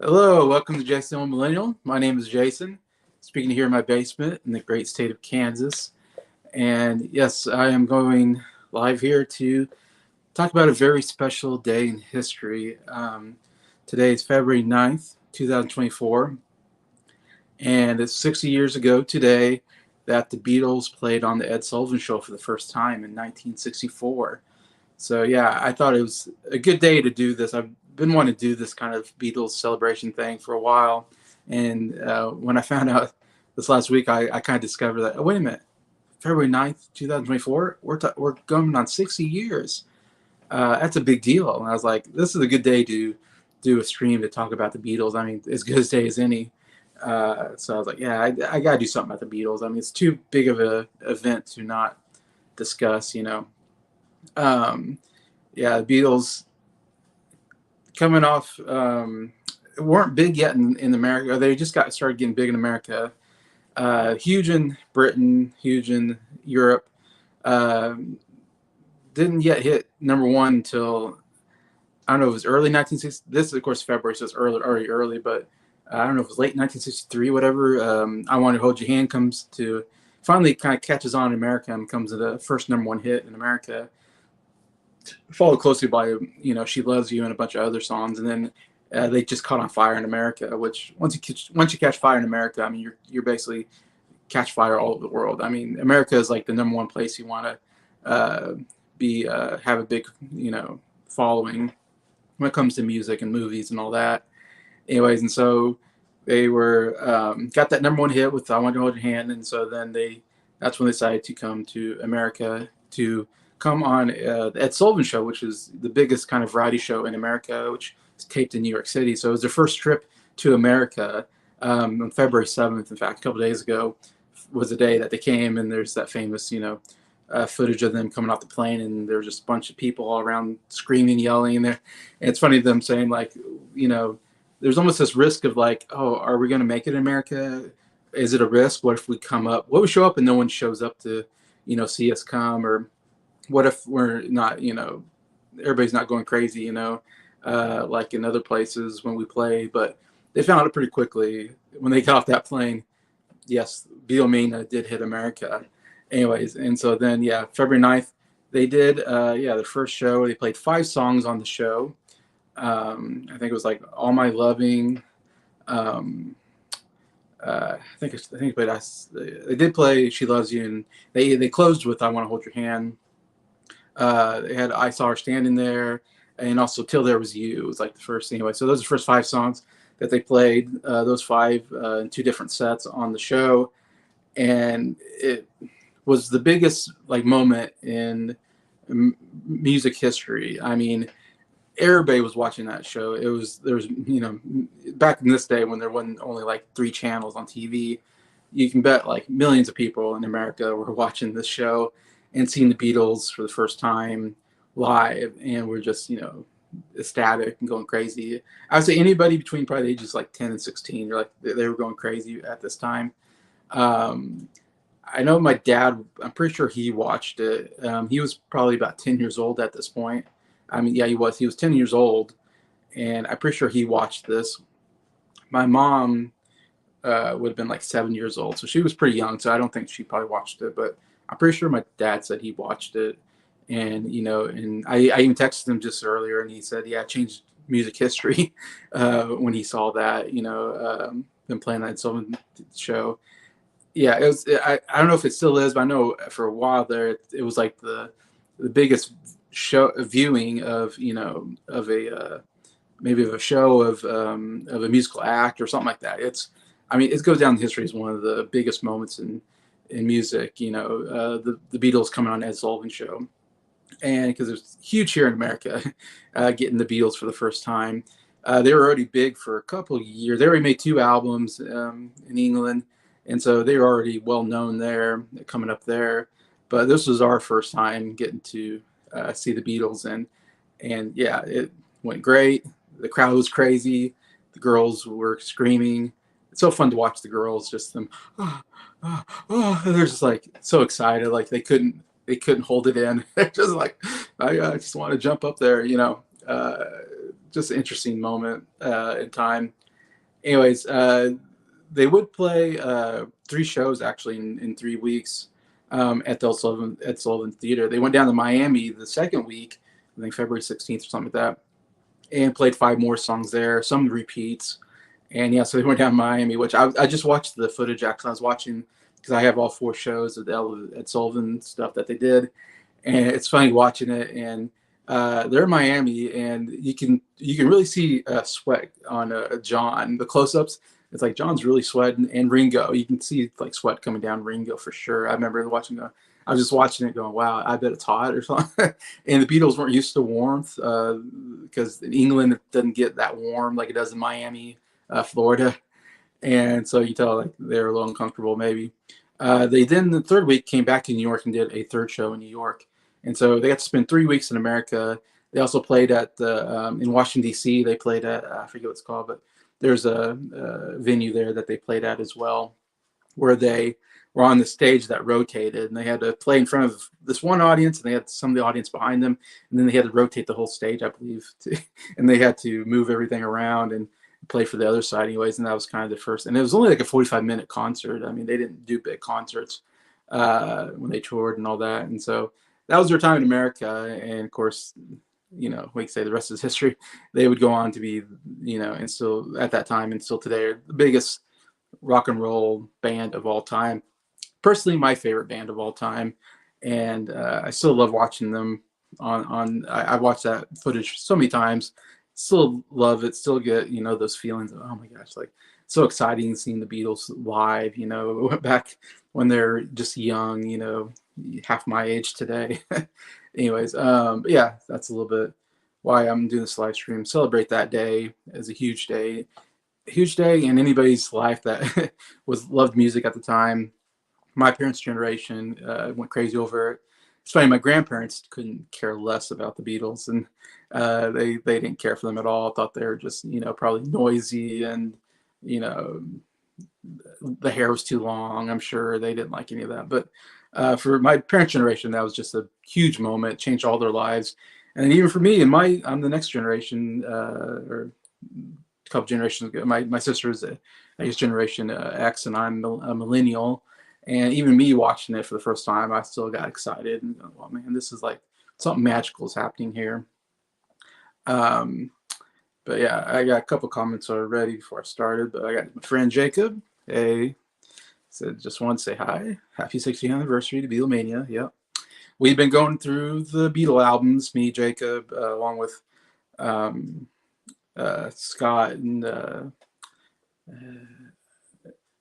Hello, welcome to Jason Millennial. My name is Jason, speaking here in my basement in the great state of Kansas. And yes, I am going live here to talk about a very special day in history. Today is February 9th, 2024, and it's 60 years ago today that the Beatles played on the Ed Sullivan Show for the first time in 1964. So yeah, I thought it was a good day to do this. I've been wanting to do this kind of Beatles celebration thing for a while, and when I found out this last week, I kind of discovered that, oh, wait a minute, February 9th, 2024, we're going on 60 years. That's a big deal. And I was like, this is a good day to do a stream to talk about the Beatles. I mean, as good a day as any. So I was like, yeah, I got to do something about the Beatles. I mean, it's too big of an event to not discuss. Um, yeah, the Beatles coming off weren't big yet in America. They just got started getting big in America. Huge in Britain, huge in Europe. Uh, didn't yet hit number one until I don't know. It was early 1960. This is of course February, so it's early. But I don't know if it was late 1963, whatever. I Want to Hold Your Hand comes to finally kind of catches on in America and comes to the first number one hit in America, followed closely by She Loves You and a bunch of other songs, and then they just caught on fire in America. Which once you catch fire in America, I mean you're basically catch fire all over the world. I mean America is like the number one place you want to be have a big following when it comes to music and movies and all that. Anyways, and so they were got that number one hit with "I Want to Hold Your Hand," and so then that's when they decided to come to America to come on the Ed Sullivan Show, which is the biggest kind of variety show in America, which is taped in New York City. So it was their first trip to America on February 7th. In fact, a couple of days ago was the day that they came, and there's that famous, footage of them coming off the plane, and there's just a bunch of people all around screaming, yelling, and it's funny them saying like, there's almost this risk of like, oh, are we going to make it in America? Is it a risk? What if we come up? What if we show up and no one shows up to, see us come? Or what if we're not, everybody's not going crazy, like in other places when we play? But they found it pretty quickly when they got off that plane. Yes, Beatlemania did hit America. Anyways, and so then, yeah, February 9th, they did, the first show. They played 5 songs on the show. I think it was like All My Loving. I think but they did play She Loves You, and they closed with I Want to Hold Your Hand. They had I Saw Her Standing There, and also Till There Was You was like the first. Anyway, so those are the first 5 songs that they played. Those 5 in 2 different sets on the show, and it was the biggest like moment in music history. I mean, everybody was watching that show. There was back in this day when there wasn't only like 3 channels on TV, you can bet like millions of people in America were watching this show and seeing the Beatles for the first time live, and we're just ecstatic and going crazy. I would say anybody between probably ages like 10 and 16, they're like they were going crazy at this time. I know my dad, I'm pretty sure he watched it. He was probably about 10 years old at this point. I mean, yeah, he was. He was 10 years old, and I'm pretty sure he watched this. My mom would have been like 7 years old, so she was pretty young. So I don't think she probably watched it, but I'm pretty sure my dad said he watched it. And and I even texted him just earlier, and he said, yeah, it changed music history when he saw that. Been playing that Sullivan show. Yeah, it was. I don't know if it still is, but I know for a while there, it was like the biggest show viewing of of a maybe of a show of a musical act or something like that. I mean, it goes down in history as one of the biggest moments in music. The Beatles coming on Ed Sullivan Show, and because it was huge here in America, getting the Beatles for the first time. They were already big for a couple of years. They already made 2 albums in England, and so they were already well known there, coming up there. But this was our first time getting to see the Beatles, and yeah, it went great. The crowd was crazy. The girls were screaming. It's so fun to watch the girls, just them. Oh, oh, oh. They're just like so excited, like they couldn't hold it in. They're just like, I just want to jump up there, just an interesting moment in time. Anyways, they would play 3 shows actually in 3 weeks at the Ed Sullivan Theater. They went down to Miami the second week, I think February 16th or something like that, and played 5 more songs there, some repeats. And yeah, so they went down to Miami, which I just watched the footage actually. I was watching because I have all 4 shows of the Ed Sullivan stuff that they did, and it's funny watching it. And they're in Miami, and you can really see sweat on John. The close-ups, it's like John's really sweating, and Ringo, you can see like sweat coming down Ringo for sure. I remember watching I was just watching it, going, "Wow, I bet it's hot or something." And the Beatles weren't used to warmth because in England it doesn't get that warm like it does in Miami, Florida, and so you tell like they were a little uncomfortable maybe. They then the third week came back to New York and did a third show in New York, and so they got to spend 3 weeks in America. They also played at the in Washington D.C. They played at I forget what it's called, but there's a venue there that they played at as well, where they were on the stage that rotated, and they had to play in front of this one audience, and they had some of the audience behind them, and then they had to rotate the whole stage, I believe, and they had to move everything around and play for the other side anyways. And that was kind of the first, and it was only like a 45-minute concert. I mean, they didn't do big concerts when they toured and all that. And so that was their time in America. And of course, we can say the rest is history. They would go on to be, and still at that time and still today are the biggest rock and roll band of all time. Personally, my favorite band of all time. And I still love watching them I watched that footage so many times. Still love it, still get those feelings of, oh my gosh, like so exciting seeing the Beatles live, back when they're just young, half my age today. Anyways, but yeah, that's a little bit why I'm doing this live stream. Celebrate that day as a huge day in anybody's life that was loved music at the time. My parents' generation went crazy over it. It's funny, my grandparents couldn't care less about the Beatles, and they didn't care for them at all. Thought they were just probably noisy, and you know the hair was too long. I'm sure they didn't like any of that. But for my parents' generation, that was just a huge moment, changed all their lives. And even for me, I'm the next generation, or a couple generations ago. My sister is I guess Generation X, and I'm a millennial. And even me watching it for the first time, I still got excited and go, "Oh man, this is like something magical is happening here." Um, but yeah, I got a couple comments already before I started. But I got my friend Jacob. Hey, said just want to say hi. Happy 60th anniversary to Beatlemania. Yep. We've been going through the Beatle albums, me, Jacob, along with um, Scott and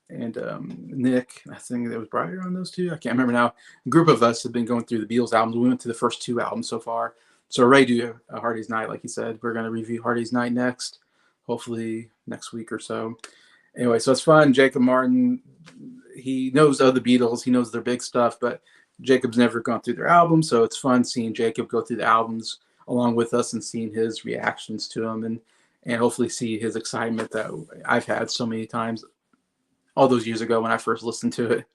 Nick. I think there was Briar on those two. I can't remember now. A group of us have been going through the Beatles albums. We went to the first 2 albums so far. So we're ready to do a Hard Day's Night, like you said. We're going to review Hard Day's Night next, hopefully next week or so. Anyway, so it's fun. Jacob Martin, he knows of the Beatles. He knows their big stuff, but Jacob's never gone through their albums. So it's fun seeing Jacob go through the albums along with us and seeing his reactions to them, and hopefully see his excitement that I've had so many times all those years ago when I first listened to it,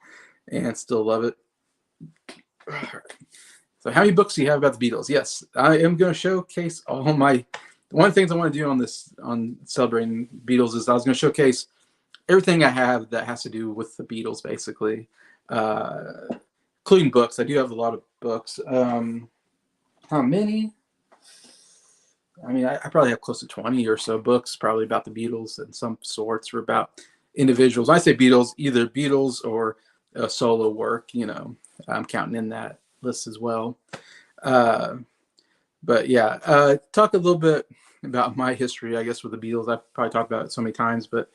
and still love it. So how many books do you have about the Beatles? Yes, I am going to showcase all my, one of the things I want to do on celebrating Beatles is I was going to showcase everything I have that has to do with the Beatles, basically, including books. I do have a lot of books. How many? I mean, I probably have close to 20 or so books probably about the Beatles and some sorts, or about individuals. When I say Beatles, either Beatles or a solo work, I'm counting in that list as well. But yeah, talk a little bit about my history, I guess, with the Beatles. I've probably talked about it so many times, but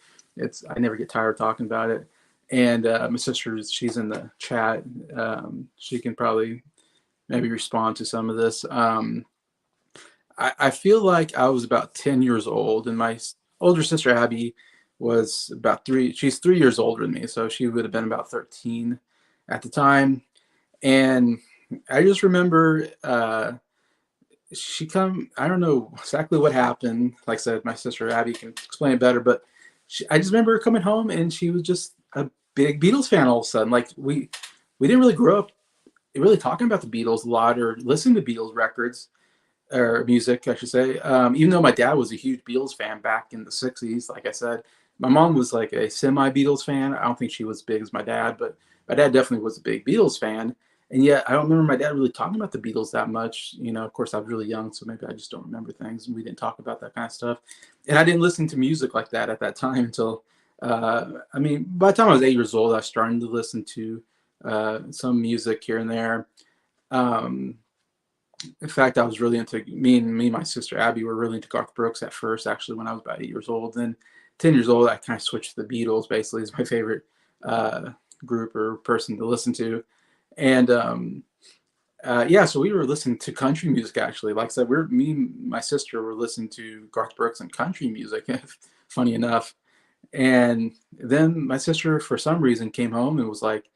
I never get tired of talking about it. And my sister, she's in the chat. She can probably maybe respond to some of this. I feel like I was about 10 years old, and my older sister Abby was about 3. She's 3 years older than me, so she would have been about 13 at the time. And I just remember I don't know exactly what happened. Like I said, my sister Abby can explain it better, but I just remember her coming home, and she was just a big Beatles fan all of a sudden. Like we didn't really grow up really talking about the Beatles a lot or listening to Beatles records or music, I should say. Even though my dad was a huge Beatles fan back in the 60s, like I said, my mom was like a semi Beatles fan. I don't think she was as big as my dad, but my dad definitely was a big Beatles fan. And yet, I don't remember my dad really talking about the Beatles that much. You know, of course, I was really young, so maybe I just don't remember things, and we didn't talk about that kind of stuff. And I didn't listen to music like that at that time until, I mean, by the time I was 8 years old, I was starting to listen to some music here and there. Um, in fact, I was really into me and my sister Abby were really into Garth Brooks at first. Actually, when I was about 8 years old, then 10 years old, I kind of switched to the Beatles. Basically, is my favorite uh, group or person to listen to, and yeah, so we were listening to country music actually. Like I said, me and my sister were listening to Garth Brooks and country music. Funny enough, and then my sister, for some reason, came home and was like,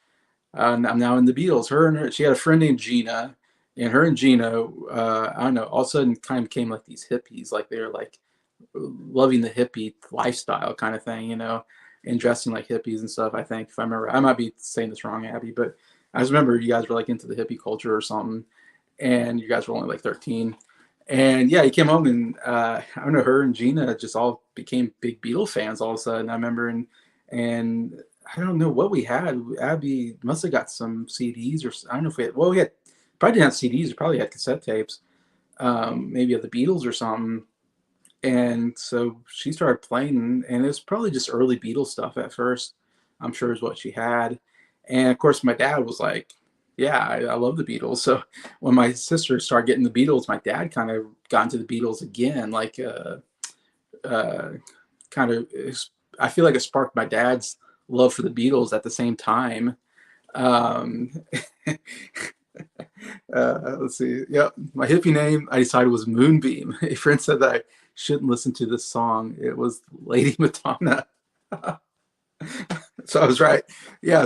I'm now in the Beatles. She had a friend named Gina, and her and Gina, I don't know, all of a sudden kind of became like these hippies. Like they were like loving the hippie lifestyle kind of thing, you know, and dressing like hippies and stuff. I think, if I remember, I might be saying this wrong, Abby, but I just remember you guys were like into the hippie culture or something, and you guys were only like 13. And yeah, he came home and I don't know, her and Gina just all became big Beatle fans all of a sudden. I remember, and I don't know what we had. Abby must have got some CDs, or I don't know if we had. Well, we had probably didn't have CDs. We probably had cassette tapes, maybe of the Beatles or something. And so she started playing, and it was probably just early Beatles stuff at first. I'm sure is what she had. And of course, my dad was like, "Yeah, I love the Beatles." So when my sister started getting the Beatles, my dad kind of got into the Beatles again. Like, uh, kind of, I feel like it sparked my dad's love for the Beatles at the same time. Um, let's see. Yep, my hippie name I decided was Moonbeam. A friend said that I shouldn't listen to this song. It was Lady Madonna. So I was right.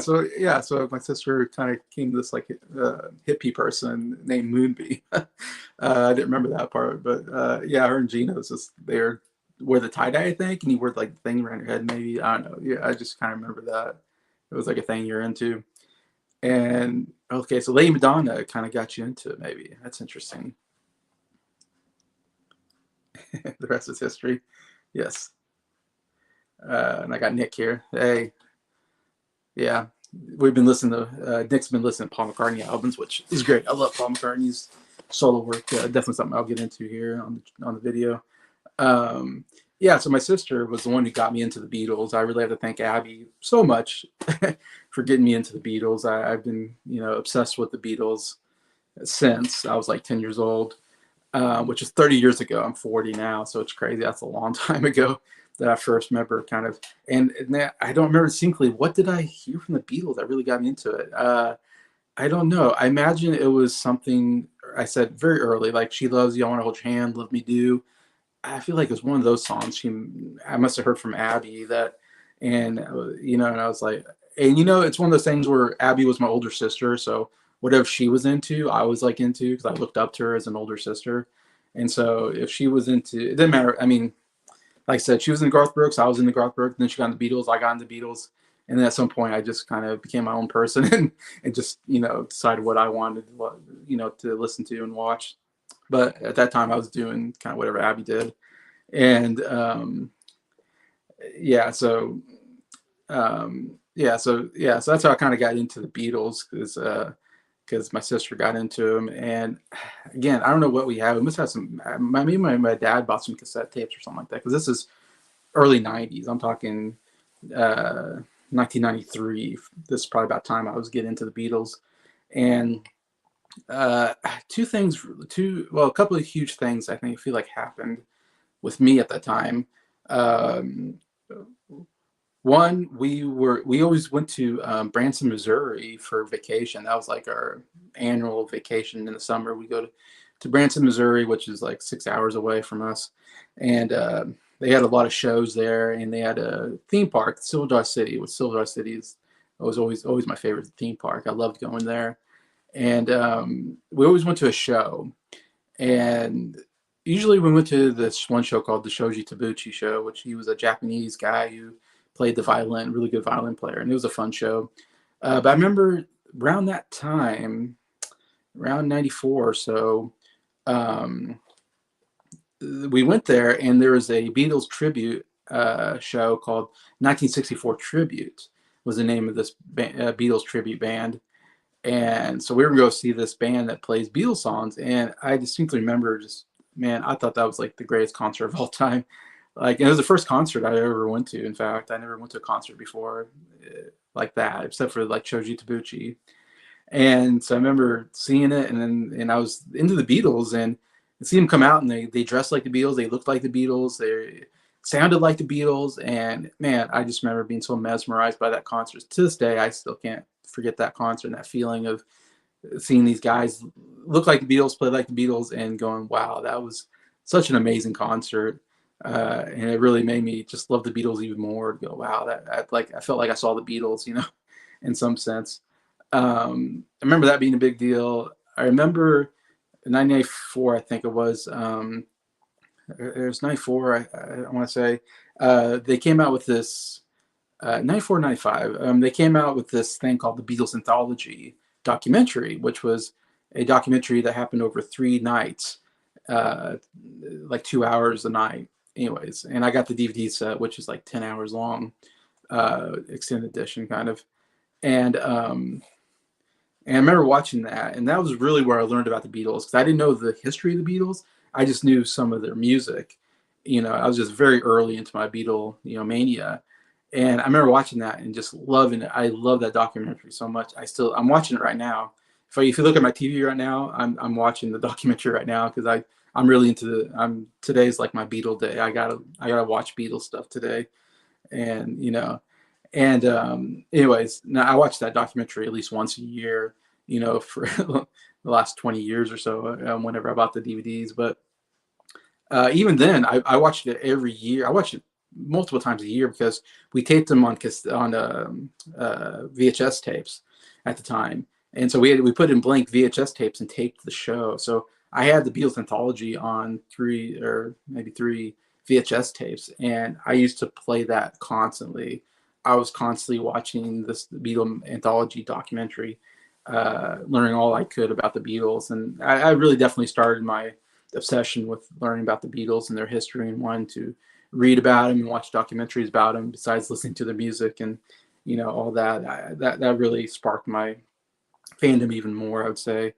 So my sister kind of came to this like hippie person named Moonbeam. I didn't remember that part, but yeah, her and Gina was just there. Wear the tie dye, I think, and you wear like the thing around your head. Maybe I don't know. Yeah, I just kind of remember that it was like a thing you're into. And okay, so Lady Madonna kind of got you into it. Maybe that's interesting. The rest is history. Yes. And I got Nick here. Hey, yeah, we've been listening to Nick's been listening to Paul McCartney albums, which is great. I love Paul McCartney's solo work. Definitely something I'll get into here on the video. Um, yeah, so my sister was the one who got me into the Beatles. I really have to thank Abby so much for getting me into the Beatles. I've been, obsessed with the Beatles since I was like 10 years old, which is 30 years ago. I'm 40 now, so it's crazy. That's a long time ago that I first remember kind of. And I don't remember distinctly what did I hear from the Beatles that really got me into it. I don't know. I imagine it was something I said very early, like "She Loves You," "I Want to Hold Your Hand," "Love Me Do." I feel like it was one of those songs I must have heard from Abby that, and and I was like, and it's one of those things where Abby was my older sister, so whatever she was into, I was like into because I looked up to her as an older sister, and so if she was into, it didn't matter. I mean, like I said, she was in Garth Brooks, I was in the Garth Brooks, then she got in the Beatles, I got in the Beatles, and then at some point I just kind of became my own person and just decided what I wanted, to listen to and watch. But at that time, I was doing kind of whatever Abby did, and yeah, so so that's how I kind of got into the Beatles because my sister got into them, and again, I don't know what we have. We must have some. My dad bought some cassette tapes or something like that because this is early '90s. I'm talking 1993. This is probably about time I was getting into the Beatles, and uh, a couple of huge things I think feel like happened with me at that time. Um, One, we always went to Branson, Missouri for vacation. That was like our annual vacation in the summer. We go to Branson, Missouri, which is like 6 hours away from us, and they had a lot of shows there, and they had a theme park, Silver City. Which Silver City was always my favorite theme park. I loved going there, and we always went to a show, and usually we went to this one show called the Shoji Tabuchi Show, which he was a Japanese guy who played the violin, really good violin player, and it was a fun show. But I remember around that time, around '94 or so, um, we went there, and there was a Beatles tribute show called 1964 Tribute was the name of this Beatles tribute band. And so we were going to go see this band that plays Beatles songs. And I distinctly remember just, man, I thought that was like the greatest concert of all time. Like, and it was the first concert I ever went to. In fact, I never went to a concert before like that, except for like Shoji Tabuchi. And so I remember seeing it, and I was into the Beatles, and see them come out, and they dressed like the Beatles, they looked like the Beatles, they sounded like the Beatles, and man, I just remember being so mesmerized by that concert. To this day, I still can't forget that concert and that feeling of seeing these guys look like the Beatles, play like the Beatles, and going, wow, that was such an amazing concert. And it really made me just love the Beatles even more. To go, wow, I felt like I saw the Beatles, in some sense. I remember that being a big deal. I remember in 1994, I think it was. It was 94. I want to say they came out with this 94, 95. They came out with this thing called the Beatles Anthology documentary, which was a documentary that happened over 3 nights, like 2 hours a night. Anyways, and I got the DVD set, which is like 10 hours long, extended edition kind of, and I remember watching that, and that was really where I learned about the Beatles, because I didn't know the history of the Beatles. I just knew some of their music. I was just very early into my Beatle, mania. And I remember watching that and just loving it. I love that documentary so much. I'm watching it right now. If you look at my TV right now, I'm watching the documentary right now, because I'm really into today's like my Beatle day. I gotta watch Beatles stuff today, and anyways, now I watch that documentary at least once a year, for the last 20 years or so, whenever I bought the DVDs. But even then, I watched it every year. I watched it multiple times a year, because we taped them on VHS tapes at the time. And so we put in blank VHS tapes and taped the show. So I had the Beatles Anthology on 3 or maybe 3 VHS tapes, and I used to play that constantly. I was constantly watching this Beatles Anthology documentary, learning all I could about the Beatles. And I really definitely started my obsession with learning about the Beatles and their history, and wanting to read about them and watch documentaries about them, besides listening to their music and, all that. That really sparked my fandom even more, I would say.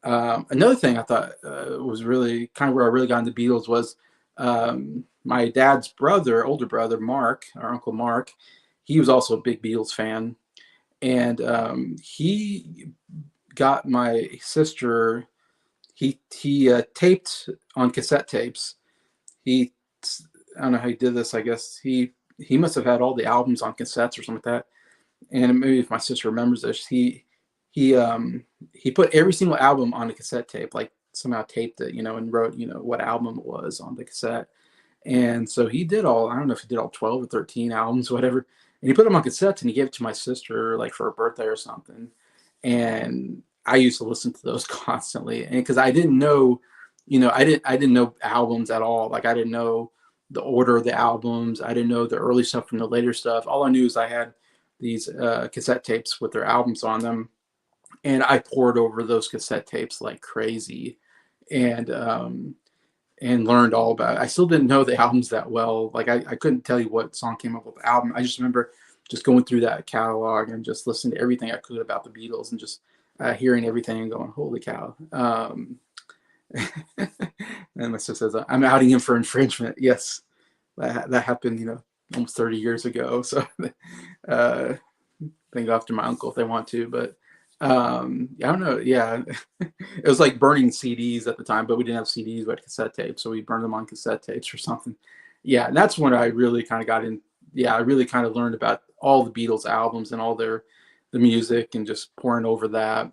Another thing I thought was really kind of where I really got into Beatles was my dad's older brother, Mark, our Uncle Mark. He was also a big Beatles fan. And he got my sister, he taped on cassette tapes. I don't know how he did this. I guess he must have had all the albums on cassettes or something like that. And maybe if my sister remembers this, he put every single album on a cassette tape, like somehow taped it, and wrote, what album it was on the cassette. And so he did all, I don't know if he did all 12 or 13 albums, whatever. And he put them on cassettes, and he gave it to my sister, like for her birthday or something. And I used to listen to those constantly. And because I didn't know, I didn't know albums at all. Like I didn't know the order of the albums. I didn't know the early stuff from the later stuff. All I knew is I had these cassette tapes with their albums on them, and I poured over those cassette tapes like crazy, and learned all about it. I still didn't know the albums that well. Like I couldn't tell you what song came up with the album. I just remember just going through that catalog and just listening to everything I could about the Beatles, and just hearing everything and going, holy cow. And my sister says, I'm outing him for infringement. Yes, that happened, almost 30 years ago. So they go after my uncle if they want to, but I don't know. Yeah, it was like burning CDs at the time, but we didn't have CDs, we had cassette tapes, so we burned them on cassette tapes or something. Yeah, and that's when I really kind of got in. Yeah, I really kind of learned about all the Beatles albums and all the music, and just pouring over that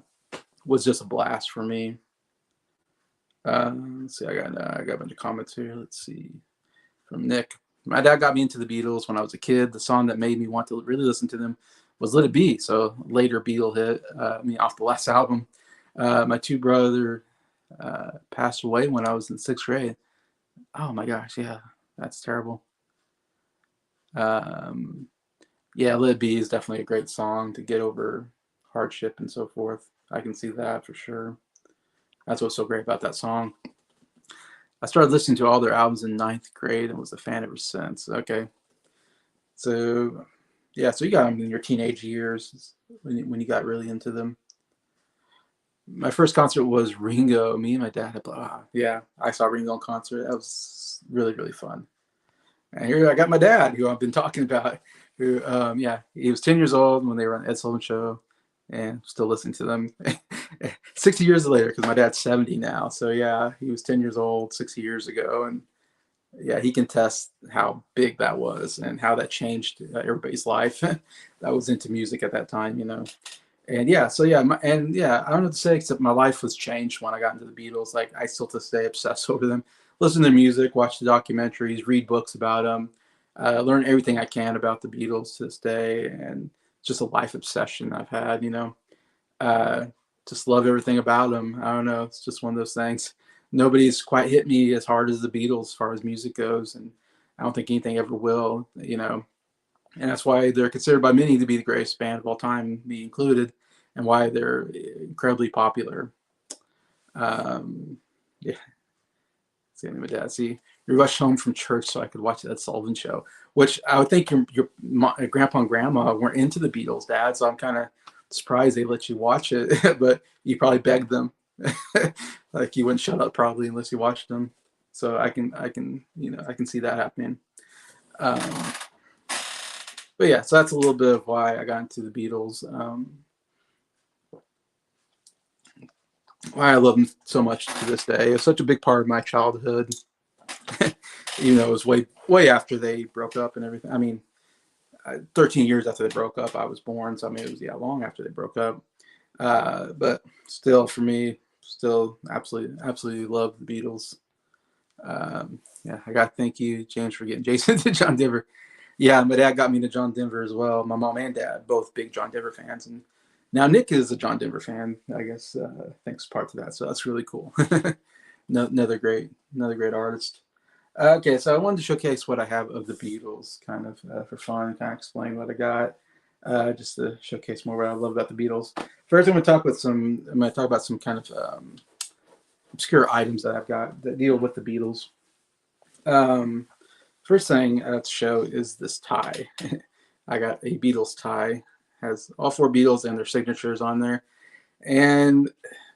was just a blast for me. Let's see, I got a bunch of comments here. Let's see, from Nick. My dad got me into the Beatles when I was a kid. The song that made me want to really listen to them was Let It Be. So later Beatle hit, off the last album. My 2 brother passed away when I was in 6th grade. Oh my gosh, yeah, that's terrible. Yeah, Let It Be is definitely a great song to get over hardship and so forth. I can see that for sure. That's what's so great about that song. I started listening to all their albums in 9th grade and was a fan ever since. Okay. So yeah, so you got them in your teenage years when you got really into them. My first concert was Ringo. Me and my dad had, yeah, I saw Ringo in concert. That was really, really fun. And here I got my dad, who I've been talking about, who, yeah, he was 10 years old when they were on Ed Sullivan show, and still listening to them 60 years later, because my dad's 70 now. So yeah, he was 10 years old 60 years ago. And yeah, he can test how big that was and how that changed everybody's life that was into music at that time, you know. And yeah, so yeah, and yeah, I don't know what to say except my life was changed when I got into the Beatles. Like I still to this day obsess over them, listen to their music, watch the documentaries, read books about them, learn everything I can about the Beatles to this day, and just a life obsession I've had. You know, uh, just love everything about them. I don't know, it's just one of those things. Nobody's quite hit me as hard as the Beatles as far as music goes, and I don't think anything ever will. You know, and that's why they're considered by many to be the greatest band of all time, me included, and why they're incredibly popular. Yeah, see my dad. See, we rushed home from church so I could watch that Sullivan show, which I would think your grandpa and grandma weren't into the Beatles, Dad. So I'm kind of surprised they let you watch it, but you probably begged them, like you wouldn't shut up probably unless you watched them. So I can see that happening. Um, but yeah, so that's a little bit of why I got into the Beatles. Why I love them so much to this day. It's such a big part of my childhood. Even though it was way after they broke up and everything. I mean, 13 years after they broke up, I was born. So I mean, it was long after they broke up. But still, for me, still absolutely love the Beatles. Yeah, I got to thank you, James, for getting Jason to John Denver. Yeah, my dad got me to John Denver as well. My mom and dad, both big John Denver fans, and now Nick is a John Denver fan. I guess thanks part to that. So that's really cool. No, another great artist. Okay, so I wanted to showcase what I have of the Beatles, kind of for fun, kind of explain what I got, just to showcase more what I love about the Beatles. First, I'm going to talk about some kind of obscure items that I've got that deal with the Beatles. Um, First thing to show is this tie. I got a Beatles tie. Has all four Beatles and their signatures on there. And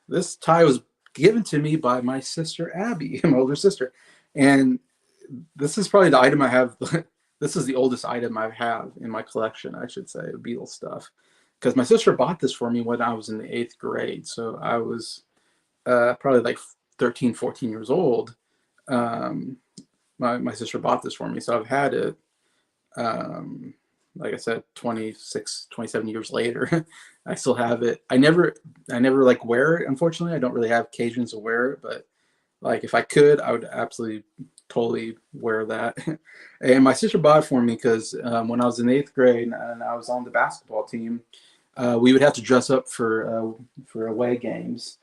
this tie was given to me by my sister Abby, my older sister. And this is probably the item I have. This is the oldest item I have in my collection, I should say, of Beatles stuff. Because my sister bought this for me when I was in the 8th grade. So I was probably like 13, 14 years old. Um, my sister bought this for me. So I've had it, like I said, 26, 27 years later. I still have it. I never like wear it. Unfortunately, I don't really have occasions to wear it, but like if I could, I would absolutely totally wear that. And my sister bought it for me because when I was in 8th grade and I was on the basketball team, we would have to dress up for away games.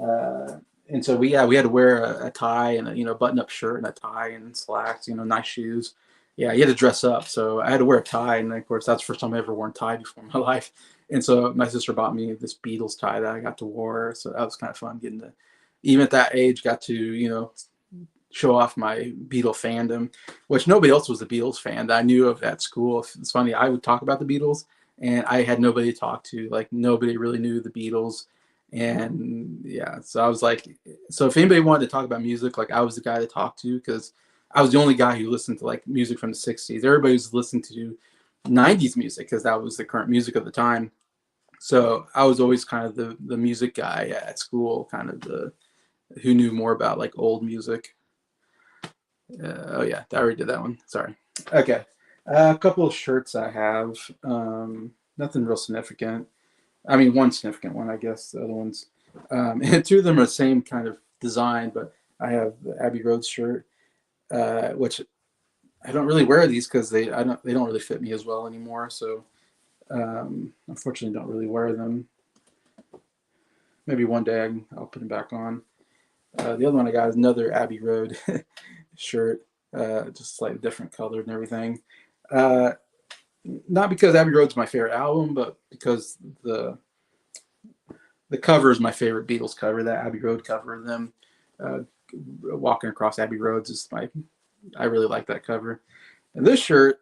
Uh, and so we had to wear a tie and a button up shirt and a tie and slacks, nice shoes. Yeah, you had to dress up. So I had to wear a tie, and of course that's the first time I ever worn a tie before in my life. And so my sister bought me this Beatles tie that I got to wear. So that was kind of fun getting to, even at that age, got to show off my Beatle fandom, which nobody else was a Beatles fan that I knew of at school. It's funny, I would talk about the Beatles, and I had nobody to talk to. Like nobody really knew the Beatles. And yeah, so I was like, so if anybody wanted to talk about music, like I was the guy to talk to because I was the only guy who listened to like music from the 60s. Everybody was listening to 90s music because that was the current music of the time. So I was always kind of the music guy at school, kind of the who knew more about like old music. Oh yeah, I already did that one. Sorry. Okay, a couple of shirts I have. Nothing real significant. I mean, one significant one, I guess. The other ones, and two of them are the same kind of design. But I have the Abbey Road shirt, which I don't really wear these because they don't really fit me as well anymore. So unfortunately, don't really wear them. Maybe one day I'll put them back on. The other one I got is another Abbey Road shirt, just slightly different color and everything. Uh, Not because Abbey Road's my favorite album, but because the cover is my favorite Beatles cover. That Abbey Road cover of them uh, walking across Abbey Roads is I really like that cover. And this shirt,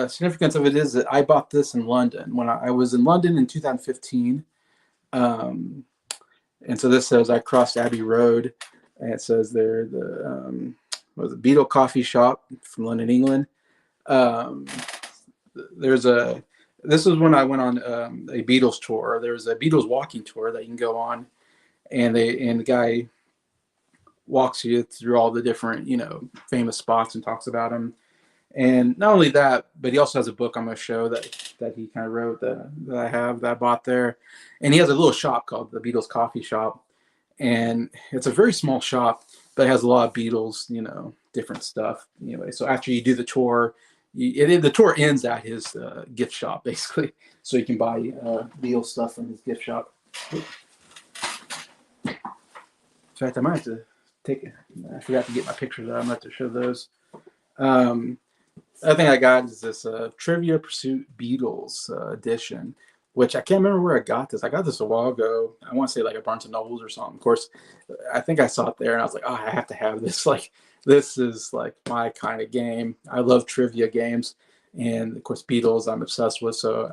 significance of it is that I bought this in London when I was in London in 2015. Um, and so this says I crossed Abbey Road, and it says there the what was it, Beatle Coffee Shop from London, England. Um, there's a This was when I went on a Beatles tour. There was a Beatles walking tour that you can go on, and the guy walks you through all the different famous spots and talks about them. And not only that, but he also has a book I'm going to show that he kind of wrote that I bought there. And he has a little shop called the Beatles Coffee Shop, and it's a very small shop, but it has a lot of Beatles, different stuff. Anyway, so after you do the tour, the tour ends at his gift shop basically, so you can buy Beatles stuff from his gift shop. In fact, I might have to take it. I forgot to get my pictures out. I might have to show those. Other thing I got is this Trivia Pursuit Beatles edition, which I can't remember where I got this. I got this a while ago. I want to say like a Barnes and Nobles or something. Of course, I think I saw it there, and I was like, oh, I have to have this. Like, this is like my kind of game. I love trivia games, and of course, Beatles I'm obsessed with. So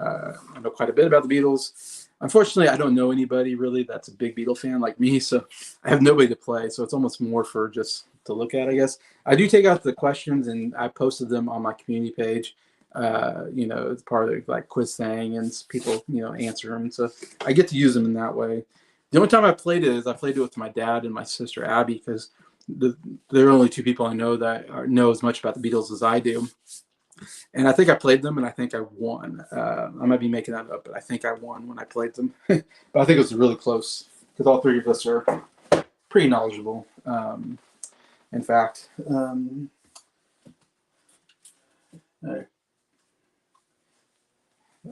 I know quite a bit about the Beatles. Unfortunately, I don't know anybody really that's a big Beatle fan like me, so I have nobody to play. So it's almost more for just to look at, I guess. I do take out the questions and I posted them on my community page. It's part of the like quiz thing, and people, answer them. So I get to use them in that way. The only time I played it is I played it with my dad and my sister Abby, because they're only two people I know that know as much about the Beatles as I do. And I think I played them, and I think I won. I might be making that up, but I think I won when I played them. But I think it was really close, because all three of us are pretty knowledgeable. In fact,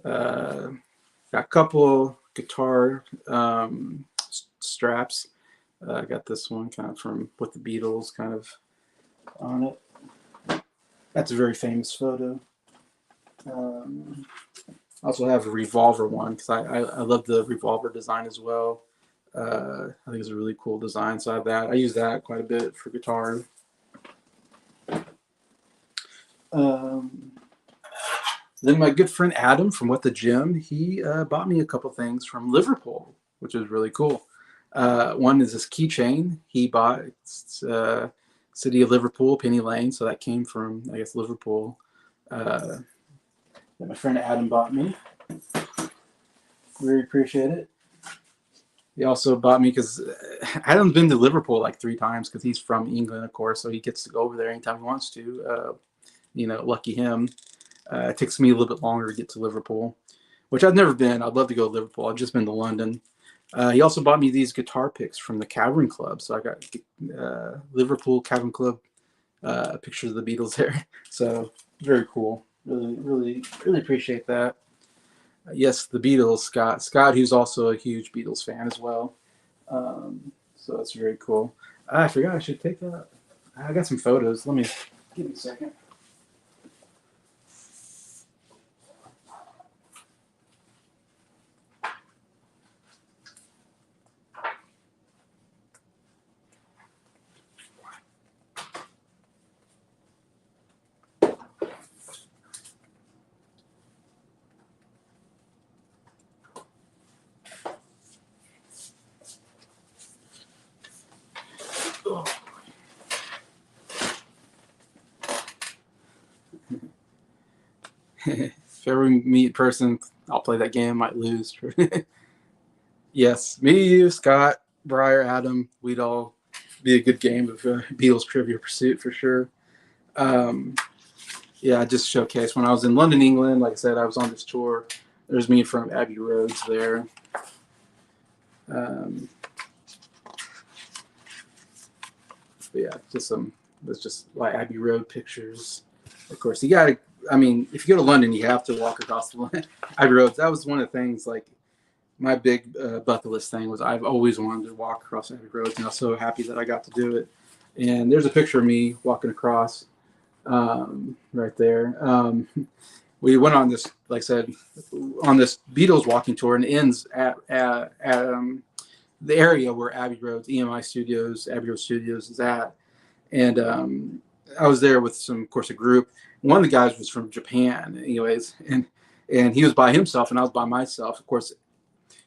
got a couple guitar straps. I got this one kind of from with the Beatles kind of on it. That's a very famous photo. I also have a revolver one, because I love the revolver design as well. I think it's a really cool design. So I have that. I use that quite a bit for guitar. Then my good friend Adam from What the Gym, he bought me a couple things from Liverpool, which is really cool. One is this keychain he bought. It's City of Liverpool, Penny Lane. So that came from, I guess, Liverpool. That my friend Adam bought me. Really appreciate it. He also bought me, because Adam's been to Liverpool like 3 times, because he's from England, of course, so he gets to go over there anytime he wants to. Lucky him. It takes me a little bit longer to get to Liverpool, which I've never been. I'd love to go to Liverpool. I've just been to London. He also bought me these guitar picks from the Cavern Club. So I got Liverpool Cavern Club pictures of the Beatles there. So very cool. Really, really, really appreciate that. Yes, the Beatles, Scott. Scott, who's also a huge Beatles fan as well. So that's very cool. I forgot I should take that. I got some photos. Give me a second. If ever we meet in person, I'll play that game. Might lose. Yes, me, you, Scott, Briar, Adam, we'd all be a good game of Beatles Trivia Pursuit for sure. Yeah, I just showcased when I was in London, England. Like I said, I was on this tour. There's me from Abbey Roads there. Yeah, it's just like Abbey Road pictures. Of course, you got to. I mean, if you go to London, you have to walk across the Abbey Roads. That was one of the things. Like my big bucket list thing was I've always wanted to walk across Abbey Roads, and I was so happy that I got to do it. And there's a picture of me walking across right there. We went on this, like I said, on this Beatles walking tour, and it ends at the area where Abbey Road Studios is at. And I was there with some, of course, a group. One of the guys was from Japan, anyways, and he was by himself, and I was by myself. Of course,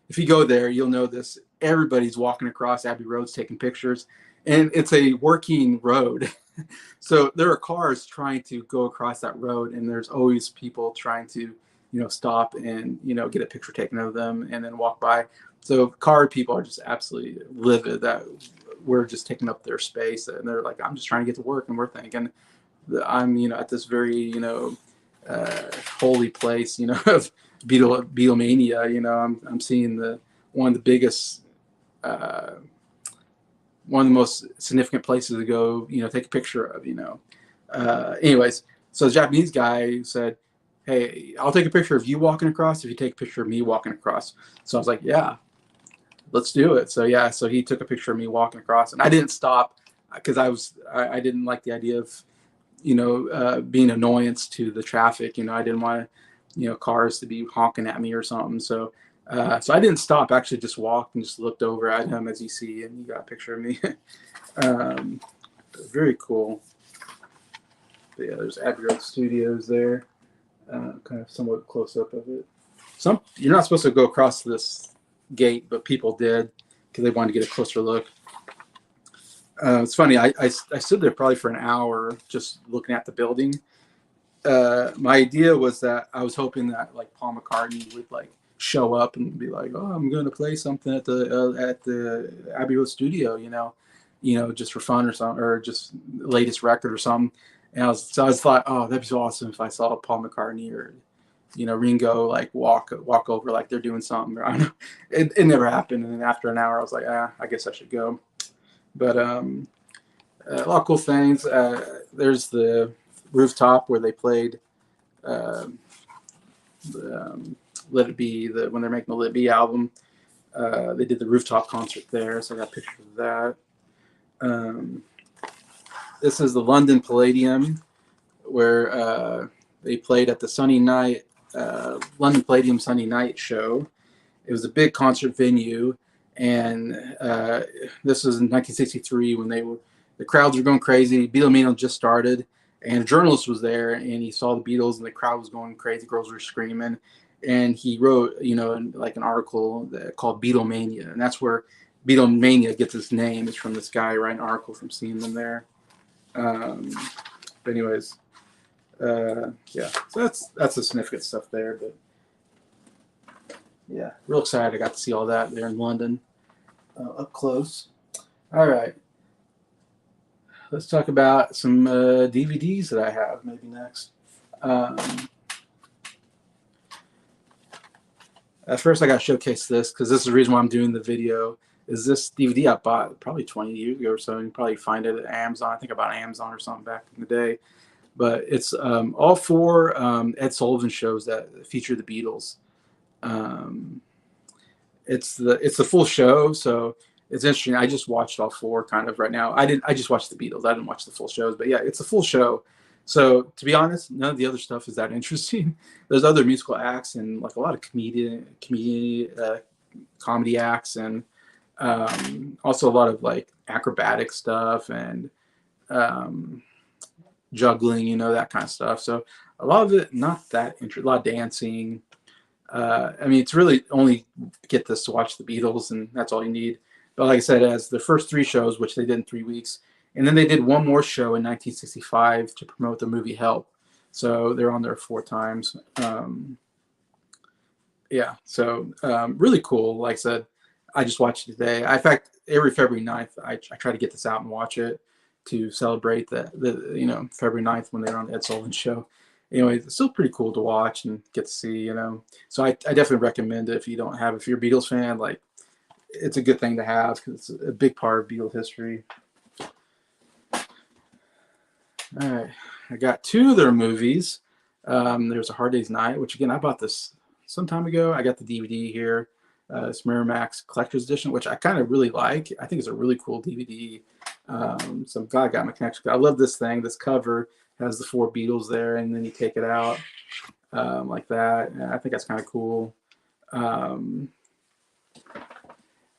if you go there, you'll know this. Everybody's walking across Abbey Roads taking pictures, and it's a working road. So there are cars trying to go across that road, and there's always people trying to, stop and, get a picture taken of them and then walk by. So car people are just absolutely livid that we're just taking up their space, and they're like, I'm just trying to get to work, and we're thinking that I'm, at this very, holy place, of Beatlemania. I'm seeing one of the biggest, one of the most significant places to go, take a picture of, anyways, so the Japanese guy said, hey, I'll take a picture of you walking across if you take a picture of me walking across. So I was like, yeah, let's do it. So yeah, so he took a picture of me walking across, and I didn't stop because I didn't like the idea of, being annoyance to the traffic. I didn't want, cars to be honking at me or something. So so I didn't stop. Actually, just walked and just looked over at him, as you see, and you got a picture of me. Very cool. But yeah, there's Abbey Road Studios there. Kind of somewhat close up of it. You're not supposed to go across this gate, but people did because they wanted to get a closer look. It's funny. I stood there probably for an hour just looking at the building. My idea was that I was hoping that like Paul McCartney would like show up and be like, "Oh, I'm going to play something at the Abbey Road Studio," just for fun or something, or just latest record or something. And I was thought, oh, that'd be so awesome if I saw Paul McCartney or Ringo like walk over like they're doing something. I don't know. It never happened. And then after an hour, I was like, I guess I should go. But a lot of cool things. There's the rooftop where they played Let It Be, when they're making the Let It Be album. They did the rooftop concert there, so I got pictures of that. This is the London Palladium, where they played at the Sunny Night, London Palladium Sunny Night show. It was a big concert venue, and this was in 1963 when the crowds were going crazy. Beatlemania just started, and a journalist was there, and he saw the Beatles, and the crowd was going crazy. Girls were screaming, and he wrote, like an article called Beatlemania, and that's where Beatlemania gets its name. It's from this guy writing an article from seeing them there. But anyways, yeah, so that's the significant stuff there. But yeah, real excited. I got to see all that there in London, up close. All right, let's talk about some DVDs that I have maybe next. At first, I got to showcase this because this is the reason why I'm doing the video. Is this DVD I bought probably 20 years ago or so? You can probably find it at Amazon. I think I bought Amazon or something back in the day. But it's all four Ed Sullivan shows that feature the Beatles. It's the full show, so it's interesting. I just watched all four kind of right now. I just watched the Beatles. I didn't watch the full shows, but yeah, it's a full show. So to be honest, none of the other stuff is that interesting. There's other musical acts and like a lot of comedy acts, and also a lot of like acrobatic stuff and juggling, that kind of stuff. So a lot of it not that interesting. A lot of dancing. I mean, it's really only get this to watch the Beatles, and that's all you need. But like I said, as the first three shows, which they did in 3 weeks, and then they did one more show in 1965 to promote the movie Help. So they're on there 4 times. Yeah, so really cool. Like I said, I just watched it today. In fact, every February 9th, I try to get this out and watch it to celebrate the February 9th when they're on the Ed Sullivan show. Anyway, it's still pretty cool to watch and get to see, So I definitely recommend it if you're a Beatles fan. Like, it's a good thing to have because it's a big part of Beatles history. All right, I got 2 of their movies. There's A Hard Day's Night, which again I bought this some time ago. I got the DVD here. It's Miramax Collector's Edition, which I kind of really like. I think it's a really cool DVD. So I'm glad I got my connection. I love this thing. This cover has the 4 Beatles there, and then you take it out like that. And I think that's kind of cool. And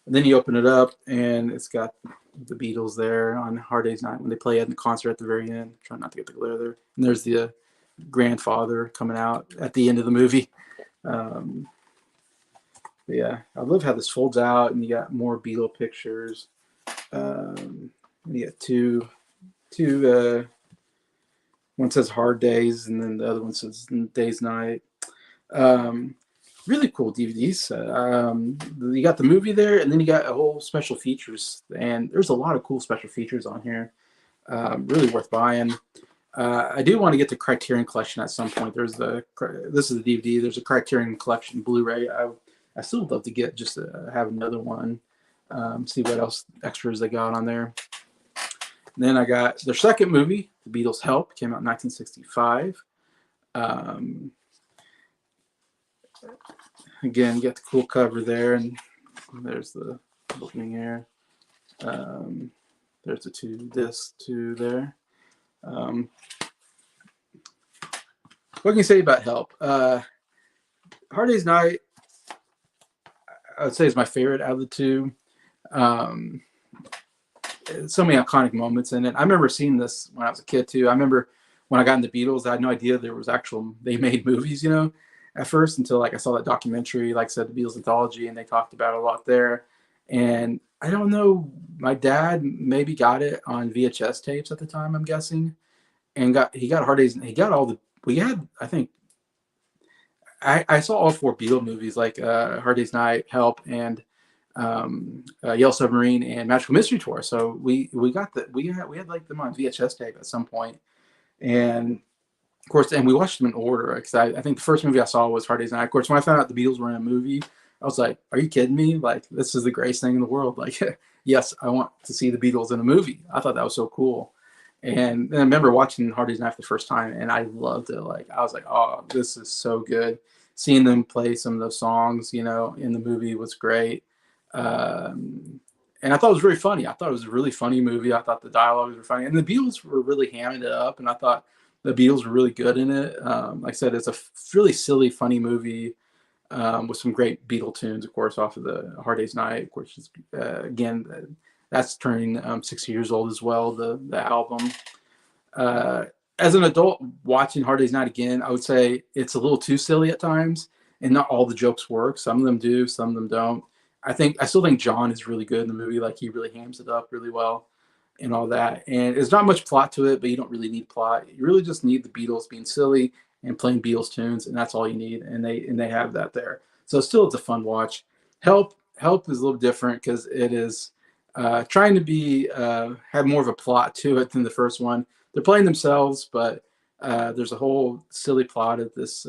then you open it up, and it's got the Beatles there on Hard Day's Night when they play at the concert at the very end. Try not to get the glare there. And there's the grandfather coming out at the end of the movie. Um, yeah, I love how this folds out, and you got more Beatle pictures. You got two. One says Hard Days, and then the other one says Day's Night. Um, really cool DVD set. You got the movie there, and then you got a whole special features, and there's a lot of cool special features on here. Really worth buying. I do want to get the Criterion Collection at some point. This is the DVD. There's a Criterion Collection Blu-ray. I still would love to get just to have another one. See what else extras they got on there. And then I got their second movie, The Beatles Help, came out in 1965. Again, you got the cool cover there, and there's the opening here. There's the disc two there. What can you say about Help? Hard Day's Night, I would say, is my favorite out of the two. So many iconic moments in it. I remember seeing this when I was a kid too. I remember when I got into Beatles, I had no idea there was they made movies, at first, until I saw that documentary, like I said, the Beatles Anthology, and they talked about it a lot there. And I don't know, my dad maybe got it on VHS tapes at the time, I'm guessing, and he got Hard Days. He got I think I saw all four Beatle movies, like Hard Day's Night, Help, and Yellow Submarine, and Magical Mystery Tour. So we had like them on VHS tape at some point, and of course, and we watched them in order, because I think the first movie I saw was Hard Day's Night. Of course, when I found out the Beatles were in a movie, I was like, "Are you kidding me? Like, this is the greatest thing in the world!" Like, yes, I want to see the Beatles in a movie. I thought that was so cool. And then I remember watching Hard Day's Night for the first time, and I loved it. Like, I was like, "Oh, this is so good." Seeing them play some of those songs, in the movie was great. And I thought it was really funny. I thought it was a really funny movie. I thought the dialogues were funny, and the Beatles were really hamming it up. And I thought the Beatles were really good in it. Like I said, it's a really silly, funny movie with some great Beatle tunes, of course, off of the Hard Day's Night. Of course, again, that's turning 60 years old as well. The album. As an adult watching Hard Day's Night again, I would say it's a little too silly at times, and not all the jokes work. Some of them do, some of them don't. I still think John is really good in the movie. Like, he really hams it up really well and all that. And there's not much plot to it, but you don't really need plot. You really just need the Beatles being silly and playing Beatles tunes, and that's all you need. And they have that there. So still, it's a fun watch. Help is a little different, because it is trying to have more of a plot to it than the first one. They're playing themselves, but there's a whole silly plot of this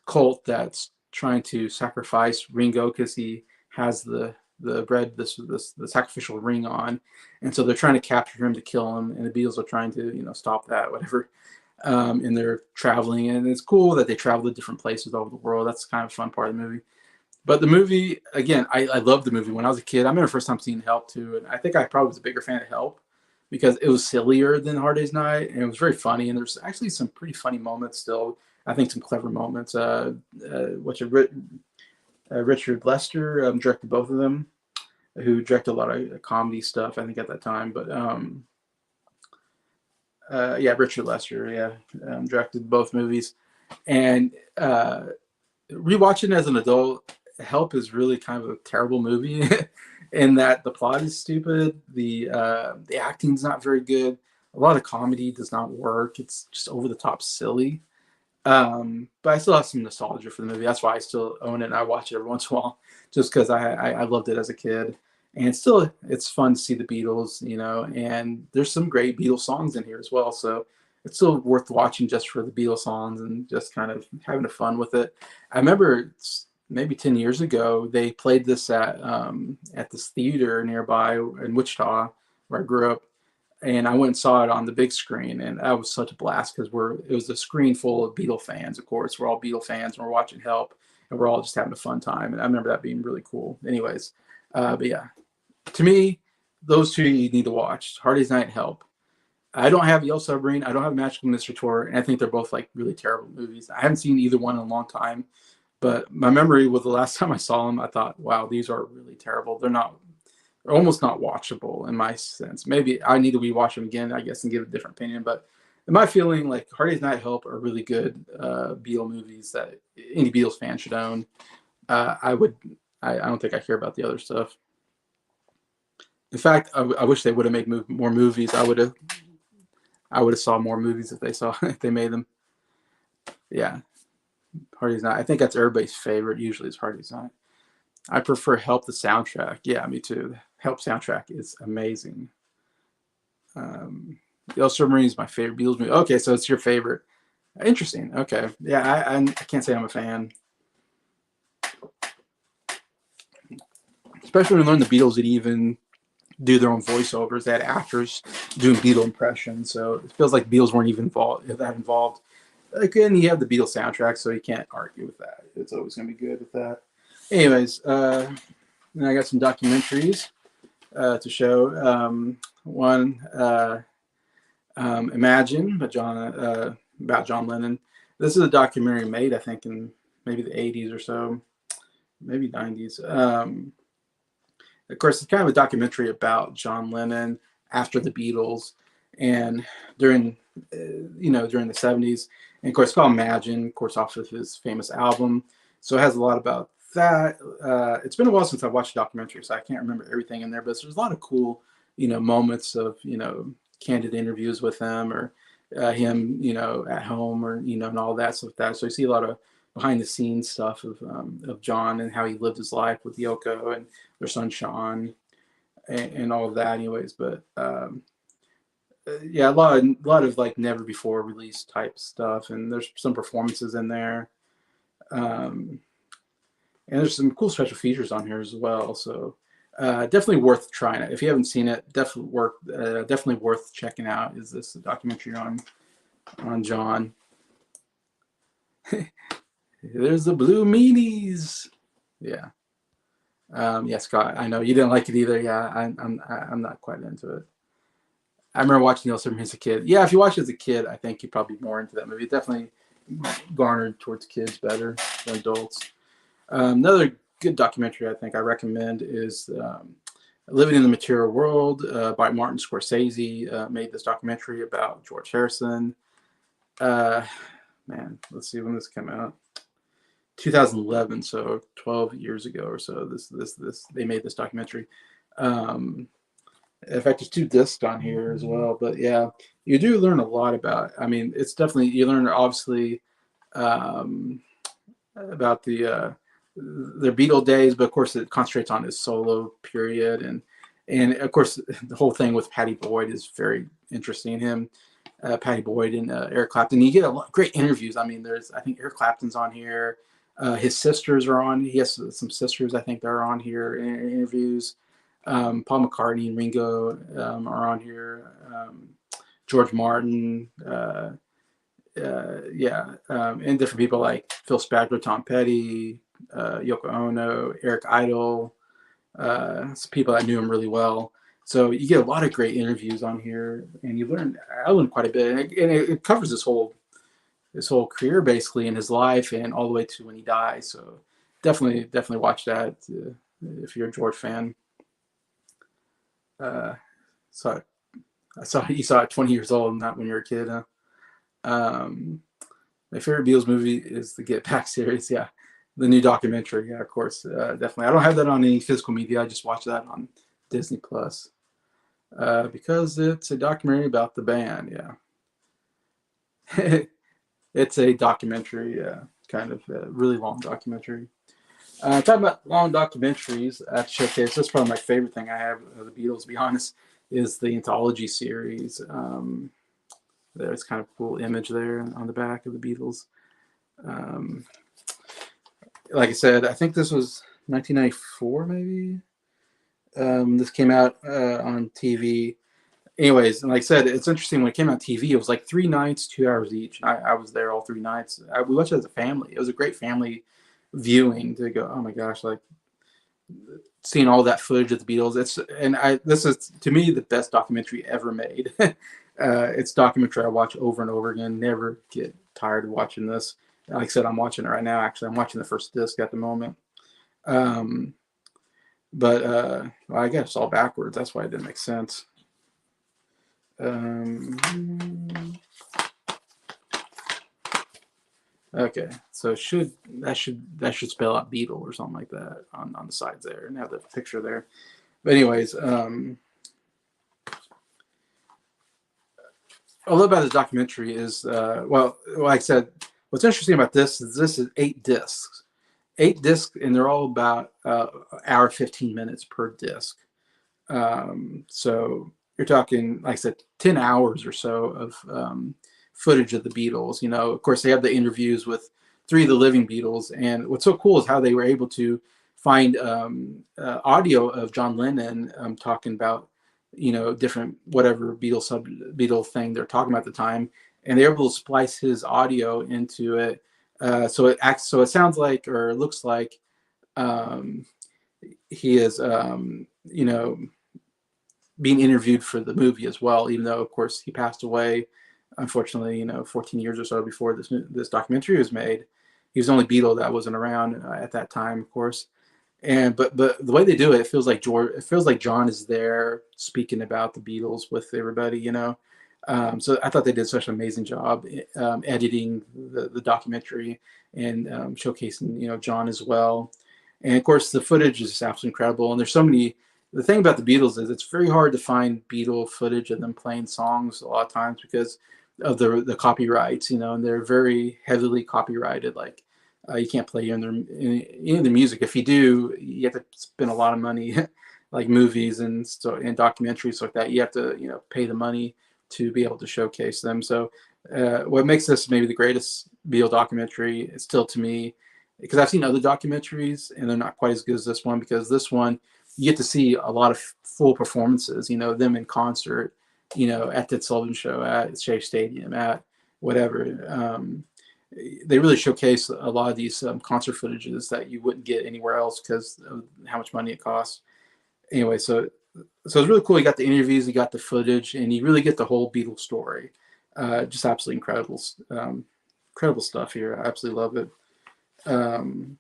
cult that's trying to sacrifice Ringo, because he has the sacrificial ring on, and so they're trying to capture him to kill him, and the Beatles are trying to stop that, whatever. And they're traveling, and it's cool that they travel to different places all over the world. That's kind of a fun part of the movie. But the movie, again, I loved the movie when I was a kid. I remember the first time seeing Help too, and I think I probably was a bigger fan of Help because it was sillier than Hard Day's Night, and it was very funny, and there's actually some pretty funny moments still. I think some clever moments. Richard Lester directed both of them, who directed a lot of comedy stuff, I think, at that time. But Richard Lester, directed both movies. And rewatching as an adult, Help is really kind of a terrible movie in that the plot is stupid, the acting's not very good, a lot of comedy does not work. It's just over the top silly. But I still have some nostalgia for the movie. That's why I still own it, and I watch it every once in a while, just because I loved it as a kid. And still, it's fun to see the Beatles, and there's some great Beatles songs in here as well. So it's still worth watching just for the Beatles songs and just kind of having fun with it. I remember maybe 10 years ago, they played this at this theater nearby in Wichita, where I grew up. And I went and saw it on the big screen, and that was such a blast, because it was a screen full of Beatle fans. Of course, we're all Beatle fans, and we're watching Help, and we're all just having a fun time. And I remember that being really cool. Anyways, but yeah, to me, those two you need to watch: Hard Day's Night and Help. I don't have Yellow Submarine. I don't have Magical Mystery Tour, and I think they're both like really terrible movies. I haven't seen either one in a long time, but my memory was the last time I saw them, I thought, wow, these are really terrible. They're not almost not watchable in my sense. Maybe I need to rewatch them again, I guess, and give a different opinion. But in my feeling, like Hard Day's Night Help are really good Beatle movies that any Beatles fan should own. I would. I don't think I care about the other stuff. In fact, I wish they would have made more movies. I would have. I would have saw more movies if they saw if they made them. Yeah, Hard Day's Night. I think that's everybody's favorite. Usually, is Hard Day's Night. I prefer Help the soundtrack. Yeah, me too. Help soundtrack is amazing. Yellow Submarine is my favorite Beatles movie. Okay, so it's your favorite. Interesting. Okay. Yeah, I can't say I'm a fan. Especially when you learn the Beatles didn't even do their own voiceovers. They had actors doing Beatle impressions. So it feels like Beatles weren't even that involved. Again, you have the Beatles soundtrack, so you can't argue with that. It's always going to be good with that. Anyways, then I got some documentaries to show. One, Imagine, about John Lennon. This is a documentary made, I think, in maybe the 80s or so, maybe 90s. Of course, it's kind of a documentary about John Lennon after the Beatles and during the 70s. And of course, it's called Imagine, of course, off of his famous album. So it has a lot about that. It's been a while since I watched a documentary, so I can't remember everything in there, but there's a lot of cool, moments of, candid interviews with him or him, at home or, and all that stuff. So you see a lot of behind the scenes stuff of John and how he lived his life with Yoko and their son Sean and all of that anyways. But yeah, a lot of like never before released type stuff. And there's some performances in there. And there's some cool special features on here as well. So definitely worth trying it. If you haven't seen it, definitely worth checking out. Is this documentary on John? There's the blue meanies. Yeah. Yeah, Scott. I know you didn't like it either. Yeah, I'm not quite into it. I remember watching Neil Silverman as a kid. Yeah, if you watch it as a kid, I think you're probably more into that movie. It definitely garnered towards kids better than adults. Another good documentary I think I recommend is Living in the Material World by Martin Scorsese. Made this documentary about George Harrison. Man, let's see when this came out. 2011, so 12 years ago or so. This they made this documentary. In fact, there's 2 discs on here as well. But yeah, you do learn a lot about. I mean, it's definitely you learn obviously about their Beatle days, but of course it concentrates on his solo period and of course the whole thing with Patty Boyd is very interesting. Him, Patty Boyd and Eric Clapton. You get a lot of great interviews. I mean, I think Eric Clapton's on here. His sisters are on. He has some sisters I think that are on here in interviews. Paul McCartney and Ringo are on here. George Martin. And different people like Phil Spector, Tom Petty, Yoko Ono, Eric Idle, some people that knew him really well. So you get a lot of great interviews on here, and I learned quite a bit, and it covers his whole career basically in his life and all the way to when he dies. So definitely watch that if you're a George fan. So you saw it 20 years old, not when you were a kid, huh? My favorite Beatles movie is the Get Back series. Yeah, the new documentary. Yeah, of course, definitely. I don't have that on any physical media. I just watch that on Disney Plus because it's a documentary about the band. Yeah, it's a documentary. Yeah, kind of a really long documentary. Talking about long documentaries at Showcase, that's probably my favorite thing I have of the Beatles, to be honest, is the anthology series. There's kind of a cool image there on the back of the Beatles. Like I said, I think this was 1994, maybe. This came out on TV. Anyways, and like I said, it's interesting when it came out on TV. It was like 3 nights, 2 hours each. I was there all 3 nights. We watched it as a family. It was a great family viewing to go. Oh my gosh, like seeing all that footage of the Beatles. This is to me the best documentary ever made. It's a documentary I watch over and over again. Never get tired of watching this. Like I said, I'm watching it right now. Actually, I'm watching the first disc at the moment. But well, I guess it's all backwards. That's why it didn't make sense. Okay, so that should spell out Beetle or something like that on the sides there, and have the picture there. But anyways, what I love about this documentary is, well, like I said, what's interesting about this is 8 discs, 8 discs, and they're all about hour 15 minutes per disc. So you're talking, like I said, 10 hours or so of footage of the Beatles. Of course, they have the interviews with 3 of the living Beatles. And what's so cool is how they were able to find audio of John Lennon talking about, different whatever Beatle thing they're talking about at the time. And they're able to splice his audio into it. So it sounds like, or it looks like, um, he is, being interviewed for the movie as well, even though, of course, he passed away, unfortunately, 14 years or so before this documentary was made. He was the only Beatle that wasn't around at that time, of course. And but the way they do it, it feels like John is there speaking about the Beatles with everybody. So I thought they did such an amazing job editing the documentary and showcasing John as well. And of course, the footage is absolutely incredible. And there's so many. The thing about the Beatles is it's very hard to find Beatle footage of them playing songs a lot of times because of the copyrights, and they're very heavily copyrighted. Like you can't play in the music. If you do, you have to spend a lot of money, like movies and documentaries like that. You have to pay the money to be able to showcase them. So what makes this maybe the greatest Beatle documentary is still to me, because I've seen other documentaries and they're not quite as good as this one, because this one you get to see a lot of full performances, them in concert, at the Ed Sullivan show, at Shea Stadium, at whatever. They really showcase a lot of these concert footages that you wouldn't get anywhere else because of how much money it costs. Anyway, so it's really cool. You got the interviews, you got the footage, and you really get the whole Beatles story. Just absolutely incredible stuff here. I absolutely love it. And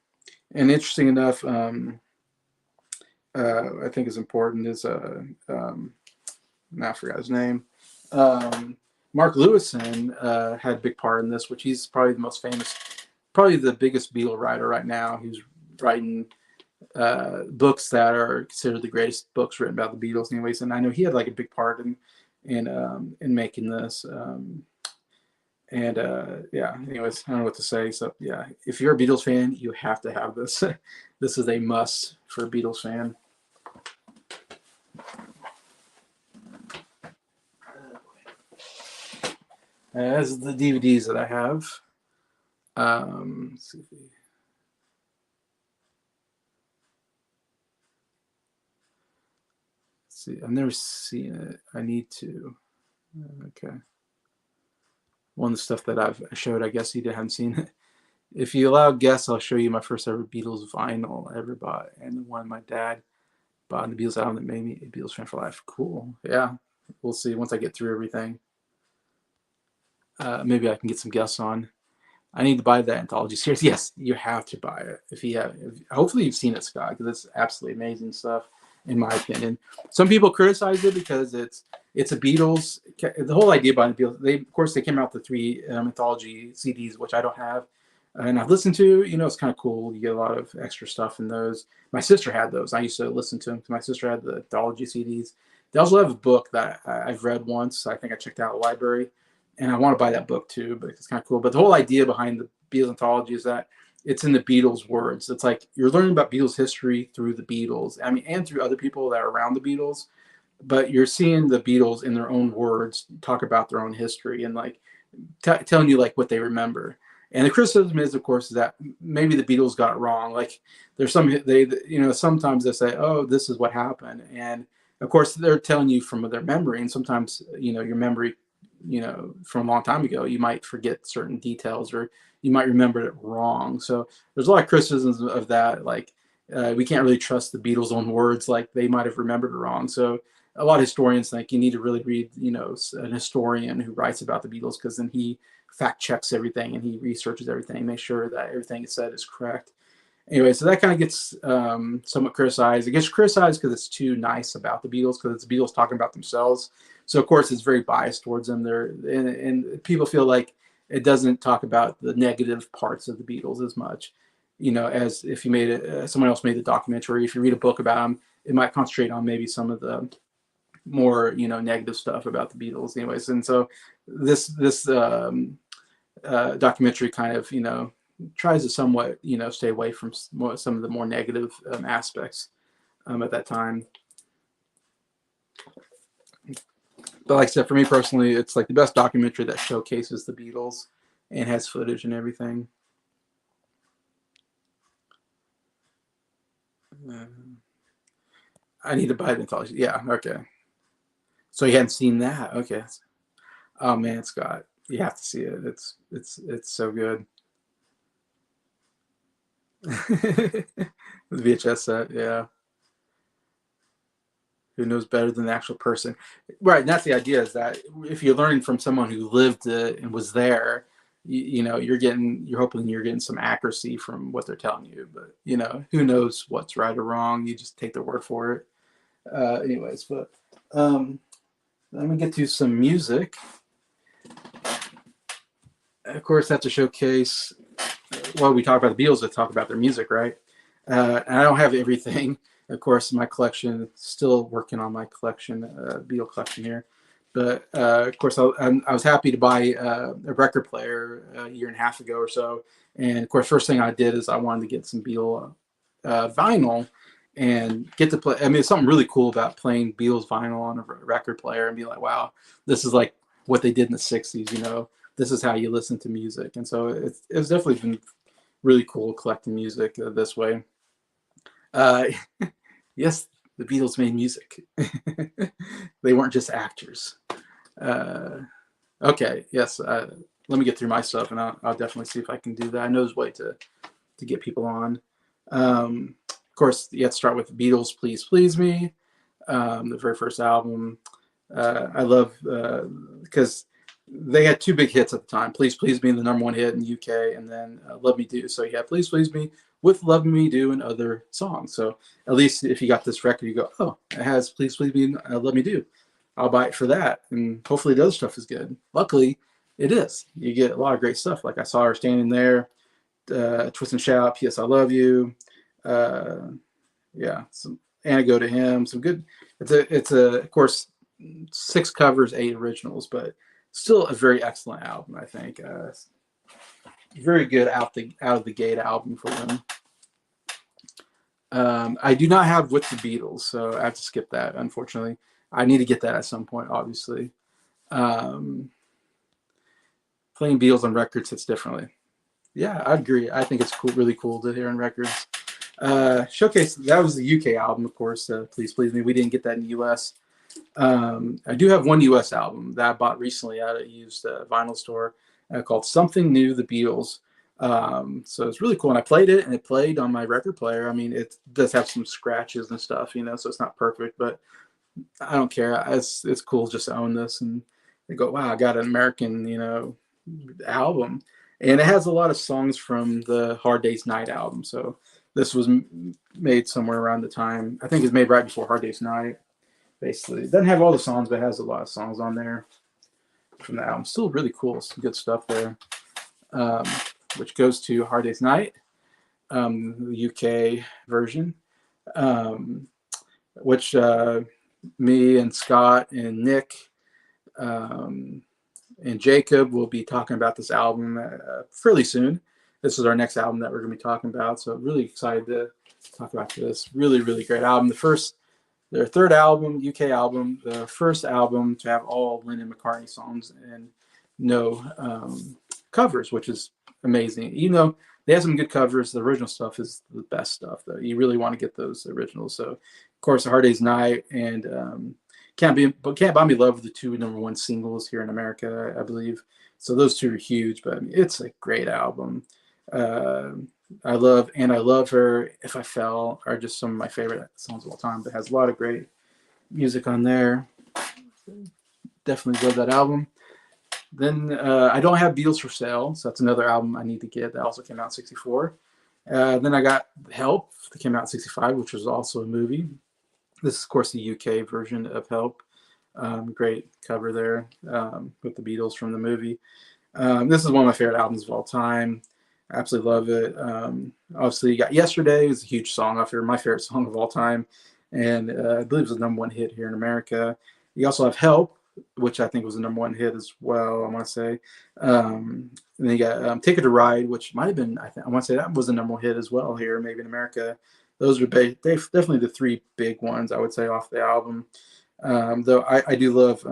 interesting enough, I think is important is now I forgot his name. Mark Lewison had a big part in this, which he's probably the most famous, probably the biggest Beatle writer right now. He's writing books that are considered the greatest books written about the Beatles, anyways. And I know he had like a big part in making this. Yeah, anyways, I don't know what to say. So yeah, if you're a Beatles fan, you have to have this. This is a must for a Beatles fan. As the DVDs that I have. Let's see. I've never seen it. I need to. Okay. One of the stuff that I've showed, I guess you haven't seen it. If you allow guess, I'll show you my first ever Beatles vinyl I ever bought, and the one my dad bought on the Beatles album that made me a Beatles fan for life. Cool. Yeah. We'll see once I get through everything. Maybe I can get some guests on. I need to buy that anthology series. Yes, you have to buy it. Hopefully you've seen it, Scott, because it's absolutely amazing stuff, in my opinion. Some people criticize it because it's a Beatles. The whole idea behind the Beatles, of course they came out with the 3 anthology CDs, which I don't have, and I've listened to. It's kind of cool. You get a lot of extra stuff in those. My sister had those. I used to listen to them because my sister had the anthology CDs. They also have a book that I've read once. I think I checked out a library, and I want to buy that book too, but it's kind of cool. But the whole idea behind the Beatles anthology is that it's in the Beatles' words. It's like you're learning about Beatles history through the Beatles. I mean, and through other people that are around the Beatles, but you're seeing the Beatles in their own words talk about their own history and like telling you like what they remember. And the criticism is, of course, that maybe the Beatles got it wrong. Like there's sometimes they say, "Oh, this is what happened," and of course they're telling you from their memory. And sometimes your memory from a long time ago, you might forget certain details or you might remember it wrong. So there's a lot of criticisms of that. Like we can't really trust the Beatles' own words, like they might have remembered it wrong. So a lot of historians think you need to really read, an historian who writes about the Beatles, because then he fact checks everything and he researches everything, make sure that everything is said is correct. Anyway, so that kind of gets somewhat criticized. It gets criticized because it's too nice about the Beatles, because it's the Beatles talking about themselves. So of course it's very biased towards them. And people feel like it doesn't talk about the negative parts of the Beatles as much, as if you made it, someone else made the documentary. If you read a book about them, it might concentrate on maybe some of the more negative stuff about the Beatles, anyways. And so this documentary kind of tries to somewhat stay away from some of the more negative aspects at that time. But like I said, for me personally, it's like the best documentary that showcases the Beatles and has footage and everything. I need to buy the anthology. Yeah, okay. So you hadn't seen that? Okay. Oh man, Scott, you have to see it. It's so good. The VHS set, yeah. Who knows better than the actual person? Right, and that's the idea, is that if you're learning from someone who lived it and was there, you're hoping you're getting some accuracy from what they're telling you. But who knows what's right or wrong? You just take their word for it. Anyways, but let me get to some music. Of course, that's a showcase. Well, we talk about the Beatles, we talk about their music, right? And I don't have everything. Of course, my collection, still working on my collection, Beatle collection here. But of course, I was happy to buy a record player a year and a half ago or so. And of course, first thing I did is I wanted to get some Beatle vinyl and get to play. I mean, it's something really cool about playing Beatles vinyl on a record player and be like, wow, this is like what they did in the 60s, this is how you listen to music. And so it's definitely been really cool collecting music this way. Uh, yes, the Beatles made music. They weren't just actors. Uh, okay, yes. Let me get through my stuff, and I'll definitely see if I can do that. I know there's a way to get people on. Of course, you have to start with the Beatles, Please Please Me, the very first album. I love because they had two big hits at the time. Please Please Me, the #1 hit in the UK, and then Love Me Do. So you had Please Please Me with Love Me Do and other songs. So at least if you got this record, you go, oh, it has Please Please Me, Love Me Do. I'll buy it for that. And hopefully the other stuff is good. Luckily, it is. You get a lot of great stuff. Like I saw her standing there, Twist and Shout, P.S. I Love You. Yeah, some And I Go to Him. Some good. It's of course, 6 covers, 8 originals, but still a very excellent album, I think. Very good out of the gate album for them. I do not have With the Beatles, so I have to skip that, unfortunately. I need to get that at some point, obviously. Um, Playing Beatles on records hits differently. Yeah, I agree. I think it's cool, really cool to hear on records. Showcase, that was the UK album, of course. Please Please Me. We didn't get that in the US. I do have one US album that I bought recently at a used vinyl store called Something New, The Beatles. So it's really cool. And I played it, and it played on my record player. I mean, it does have some scratches and stuff, so it's not perfect, but I don't care. It's cool just to own this. And they go, wow, I got an American, album. And it has a lot of songs from the Hard Day's Night album. So this was made somewhere around the time, I think it's made right before Hard Day's Night. Basically, it doesn't have all the songs, but it has a lot of songs on there from the album. Still really cool, some good stuff there. Which goes to Hard Day's Night, the UK version, which me and Scott and Nick and Jacob will be talking about this album fairly soon. This is our next album that we're going to be talking about, so really excited to talk about this. Really, really great album. Their third album, UK album, the first album to have all Lennon McCartney songs and no covers, which is amazing. They have some good covers. The original stuff is the best stuff, though. You really want to get those originals. So, of course, A Hard Day's Night and Can't Buy Me Love were the 2 #1 singles here in America, I believe. So those 2 are huge, but I mean, it's a great album. I Love Her, If I Fell are just some of my favorite songs of all time. But it has a lot of great music on there. Definitely love that album. Then I don't have Beatles for Sale, so that's another album I need to get. That also came out in '64. Then I got Help that came out in '65, which was also a movie. This is, of course, the UK version of Help. Great cover there with the Beatles from the movie. This is one of my favorite albums of all time. I absolutely love it. Obviously, you got Yesterday is a huge song off here, my favorite song of all time. And I believe it was the #1 hit here in America. You also have Help, which I think was the #1 hit as well, I want to say. And then you got Ticket to Ride, which might have been, I want to say that was the #1 hit as well here, maybe in America. Those are definitely the three big ones, I would say, off the album. Though I do love,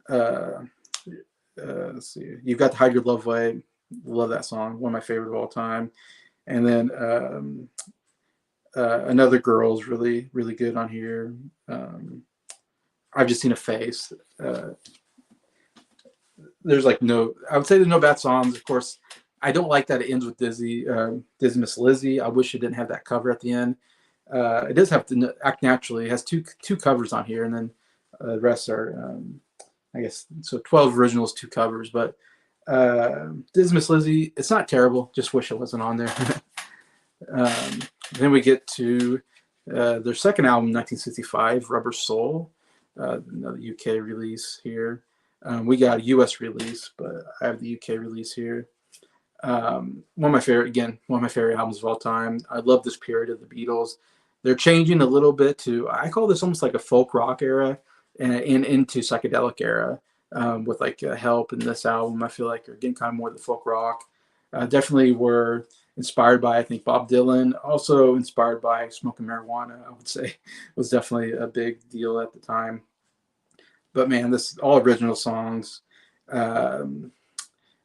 uh, let's see, You've Got to Hide Your Love Away. Love that song, one of my favorite of all time. And then Another Girl is really, really good on here. I've Just Seen a Face. There's like I would say there's no bad songs. Of course, I don't like that it ends with Dizzy Miss Lizzy. I wish it didn't have that cover at the end. It does have to act naturally. It has two covers on here, and then the rest are, I guess, so 12 originals, 2 covers. But Dizzy Miss Lizzy, it's not terrible. Just wish it wasn't on there. Then we get to their second album, 1965, Rubber Soul, another UK release here. We got a US release, but I have the UK release here. One of my favorite albums of all time. I love this period of the Beatles. They're changing a little bit to, I call this almost like a folk rock era and into psychedelic era with like Help in this album. I feel like they're getting kind of more of the folk rock. Definitely were inspired by, I think, Bob Dylan. Also inspired by smoking marijuana, I would say, was definitely a big deal at the time. But man, this is all original songs. I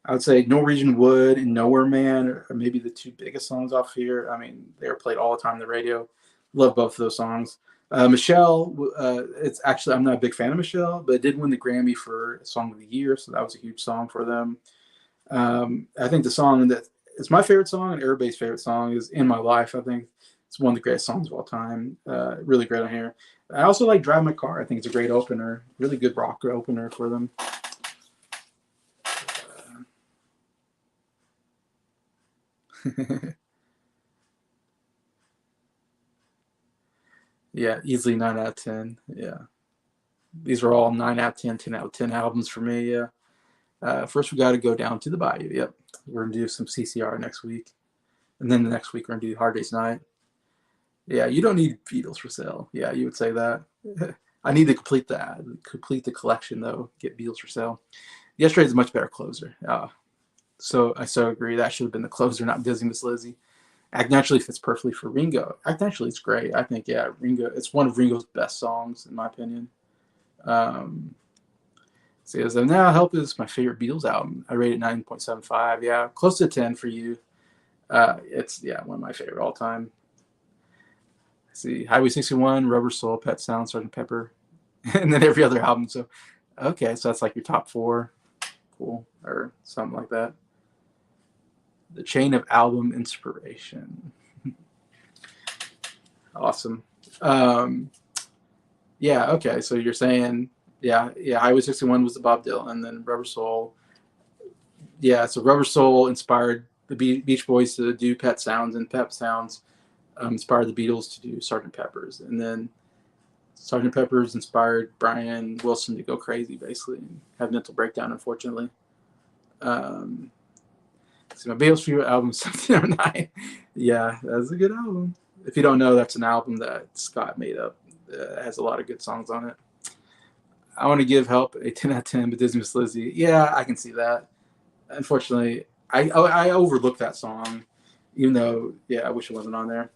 would say Norwegian Wood and Nowhere Man are maybe the 2 biggest songs off here. I mean, they were played all the time on the radio. Love both of those songs. Michelle, it's actually, I'm not a big fan of Michelle, but it did win the Grammy for Song of the Year, so that was a huge song for them. I think the song that is my favorite song and everybody's favorite song is In My Life. I think it's one of the greatest songs of all time. Really great on here. I also like Drive My Car. I think it's a great opener. Really good rock opener for them. Yeah, easily 9 out of 10. Yeah. These are all 9 out of 10, 10 out of 10 albums for me. Yeah. First, we got to go down to the Bayou. Yep. We're going to do some CCR next week. And then the next week, we're going to do Hard Day's Night. Yeah, you don't need Beatles for sale. Yeah, you would say that. I need to complete the collection, though. Get Beatles for sale. Yesterday's a much better closer. So I so agree. That should have been the closer, not Dizzy Miss Lizzy. Act Naturally fits perfectly for Ringo. Act Naturally is great. I think, yeah, Ringo, it's one of Ringo's best songs, in my opinion. So now Help is my favorite Beatles album. I rate it 9.75. Yeah, close to 10 for you. It's, yeah, one of my favorite all time. See, Highway 61, Rubber Soul, Pet Sounds, Sgt. Pepper, and then every other album. So, okay, so that's like your top 4. Cool, or something like that. The chain of album inspiration. Awesome. Yeah, okay, so you're saying, yeah, Highway 61 was the Bob Dylan, and then Rubber Soul. Yeah, so Rubber Soul inspired the Beach Boys to do Pet Sounds, and Pet Sounds inspired the Beatles to do Sgt. Pepper's, and then Sgt. Pepper's inspired Brian Wilson to go crazy, basically, and have mental breakdown, unfortunately. So my Beatles favorite album is 1709. Yeah, that's a good album. If you don't know, that's an album that Scott made up. It has a lot of good songs on it. I want to give Help a 10 out of 10, but Dizzy Miss Lizzy, yeah, I can see that. Unfortunately, I overlooked that song, even though, yeah, I wish it wasn't on there.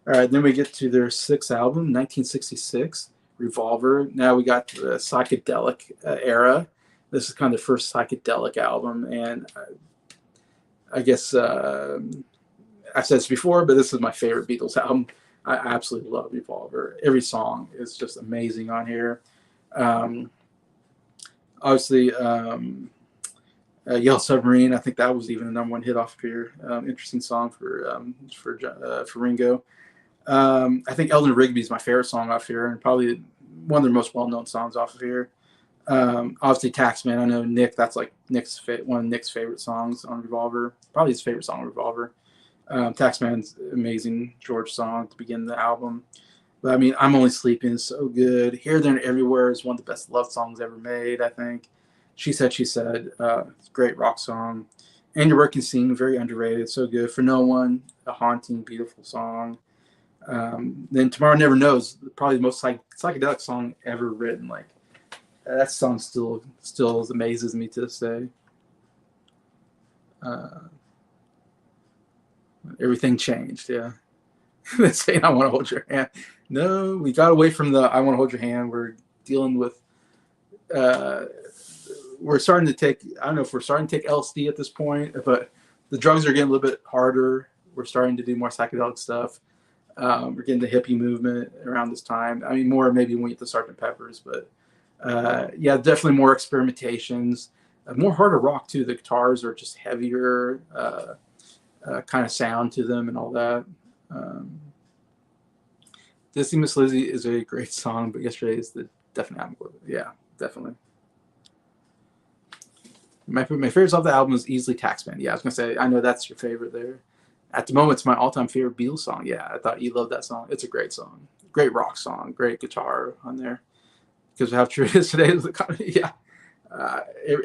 All right, then we get to their 6th album, 1966, Revolver. Now we got the psychedelic era. This is kind of the first psychedelic album, and I guess I've said this before, but this is my favorite Beatles album. I absolutely love Revolver. Every song is just amazing on here. Obviously, Yellow Submarine. I think that was even the #1 hit off of here. Interesting song for Ringo. I think Eleanor Rigby is my favorite song off here, and probably one of their most well-known songs off of here. Obviously, Taxman. I know Nick. That's like one of Nick's favorite songs on Revolver. Probably his favorite song on Revolver. Taxman's amazing George song to begin the album. But I mean, I'm Only Sleeping is so good. Here, There, and Everywhere is one of the best love songs ever made, I think. She Said, great rock song. And Your Working Scene, very underrated, so good. For No One, a haunting, beautiful song. Then Tomorrow Never Knows, probably the most psychedelic song ever written. Like that song still amazes me to this day. Uh, Everything changed, yeah. They're saying I want to hold your hand. No, we got away from the I want to hold your hand. We're dealing with uh, we're starting to take, I don't know if we're starting to take LSD at this point, but the drugs are getting a little bit harder. We're starting to do more psychedelic stuff. We're getting the hippie movement around this time. I mean, more maybe when we get to Sergeant Pepper's, but yeah, definitely more experimentations, more harder rock too. The guitars are just heavier, kind of sound to them and all that. Um, Disney Miss Lizzie is a great song, but Yesterday is the definite album. Yeah, definitely. My favorites off the album is easily Taxman. Yeah, I was gonna say I know that's your favorite there. At the moment, it's my all-time favorite Beatles song. Yeah, I thought you loved that song. It's a great song, great rock song, great guitar on there. Because of how true it is today. Yeah,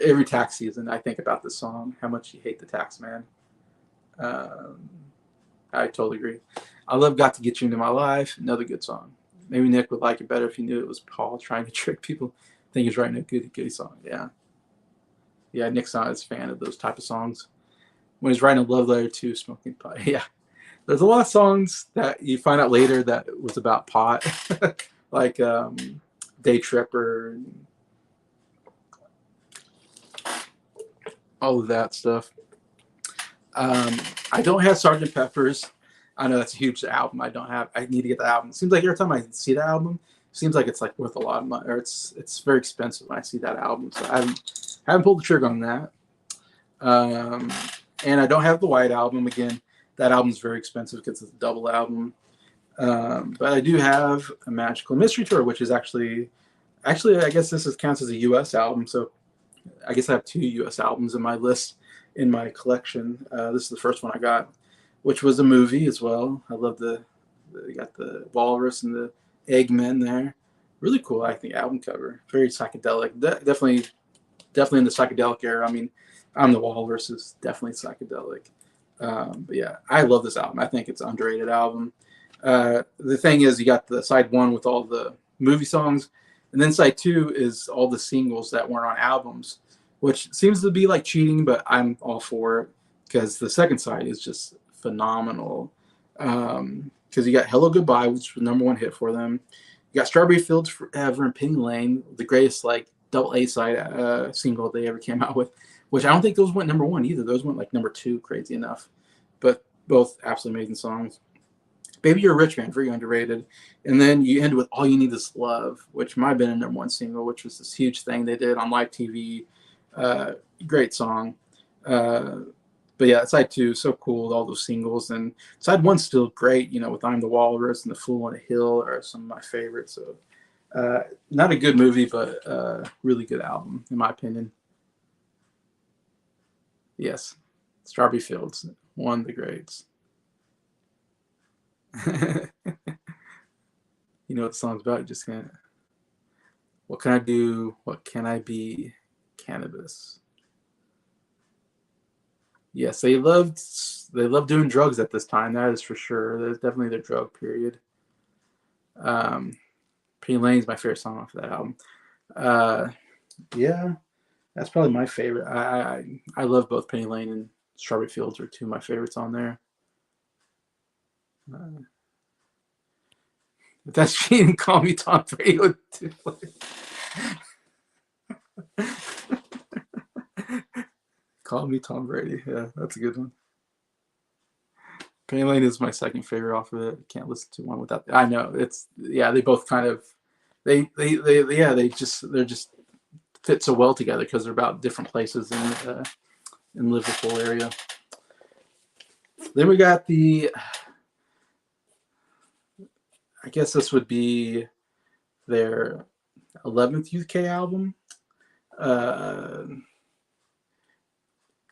every tax season, I think about this song. How much you hate the tax man. Um, I totally agree. I love Got to Get You Into My Life. Another good song. Maybe Nick would like it better if he knew it was Paul trying to trick people. I think he's writing a good song. Yeah. Yeah, Nick's not as a fan of those type of songs. When he's writing a love letter to smoking pot. Yeah. There's a lot of songs that you find out later that was about pot. Like Day Tripper, all of that stuff. I don't have Sergeant Pepper's. I know that's a huge album. I don't have. I need to get the album. It seems like every time I see the album, it seems like it's like worth a lot of money, or it's very expensive when I see that album. So I haven't pulled the trigger on that. Um, and I don't have the White Album. Again, that album's very expensive because it's a double album. But I do have a Magical Mystery Tour, which is actually I guess counts as a U.S. album. So I guess I have two U.S. albums in my list in my collection. This is the first one I got, which was a movie as well. I love you got the walrus and the Eggman there. Really cool, I think, album cover. Very psychedelic. Definitely in the psychedelic era. I mean, I'm the Walrus is definitely psychedelic. But yeah, I love this album. I think it's an underrated album. The thing is, you got the side one with all the movie songs, and then side two is all the singles that weren't on albums, which seems to be like cheating, but I'm all for it because the second side is just phenomenal. Because you got Hello Goodbye, which was the number one hit for them. You got Strawberry Fields Forever and Penny Lane, the greatest like double A side single they ever came out with, which I don't think those went number one either. Those went like number two, crazy enough. But both absolutely amazing songs. Baby You're a Rich Man, very underrated. And then you end with All You Need Is Love, which might have been a number one single, which was this huge thing they did on live TV. Great song. But yeah, side two, so cool with all those singles. And side one's still great, with I'm the Walrus and The Fool on a Hill are some of my favorites. So not a good movie, but really good album, in my opinion. Yes. Strawberry Fields, one of the greats. You know what the song's about? You just can't. What can I do? What can I be? Cannabis. Yes, they loved doing drugs at this time. That is for sure. There's definitely their drug period. Um, Penny Lane's my favorite song off of that album. Uh, yeah, that's probably my favorite. I love both Penny Lane and Strawberry Fields are two of my favorites on there. If that's cheating, call me Tom Brady. Call me Tom Brady. Yeah, that's a good one. Penny Lane is my second favorite off of it. Can't listen to one without. I know it's yeah. They both kind of they're just fit so well together because they're about different places in Liverpool area. Then we got I guess this would be their 11th UK album. Uh,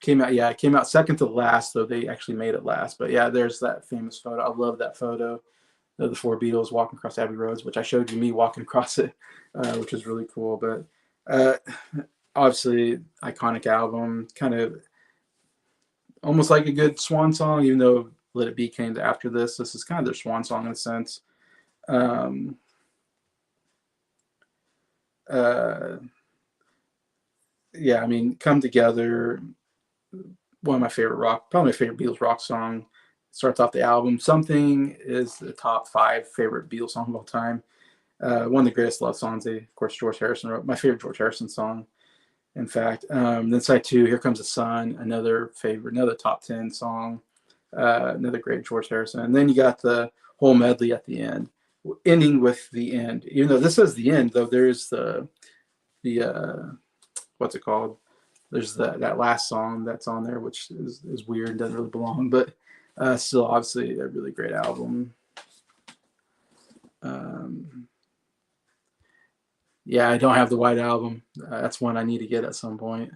Came out, yeah, it came out second to last, though they actually made it last. But yeah, there's that famous photo. I love that photo of the four Beatles walking across Abbey Roads, which I showed you me walking across it, which is really cool. But uh, obviously, iconic album, kind of almost like a good swan song, even though Let It Be came after this. This is kind of their swan song in a sense. Um, uh, yeah, I mean, Come Together, one of my favorite rock, probably my favorite Beatles rock song. Starts off the album. Something is the top 5 favorite Beatles song of all time. One of the greatest love songs. Of course, George Harrison wrote. My favorite George Harrison song, in fact. Then side 2, Here Comes the Sun, another favorite, another top 10 song. Another great George Harrison. And then you got the whole medley at the end, ending with the end. Even though this is the end, though, there's the what's it called? There's that last song that's on there, which is weird, doesn't really belong, but still, obviously, a really great album. Yeah, I don't have the White Album. That's one I need to get at some point.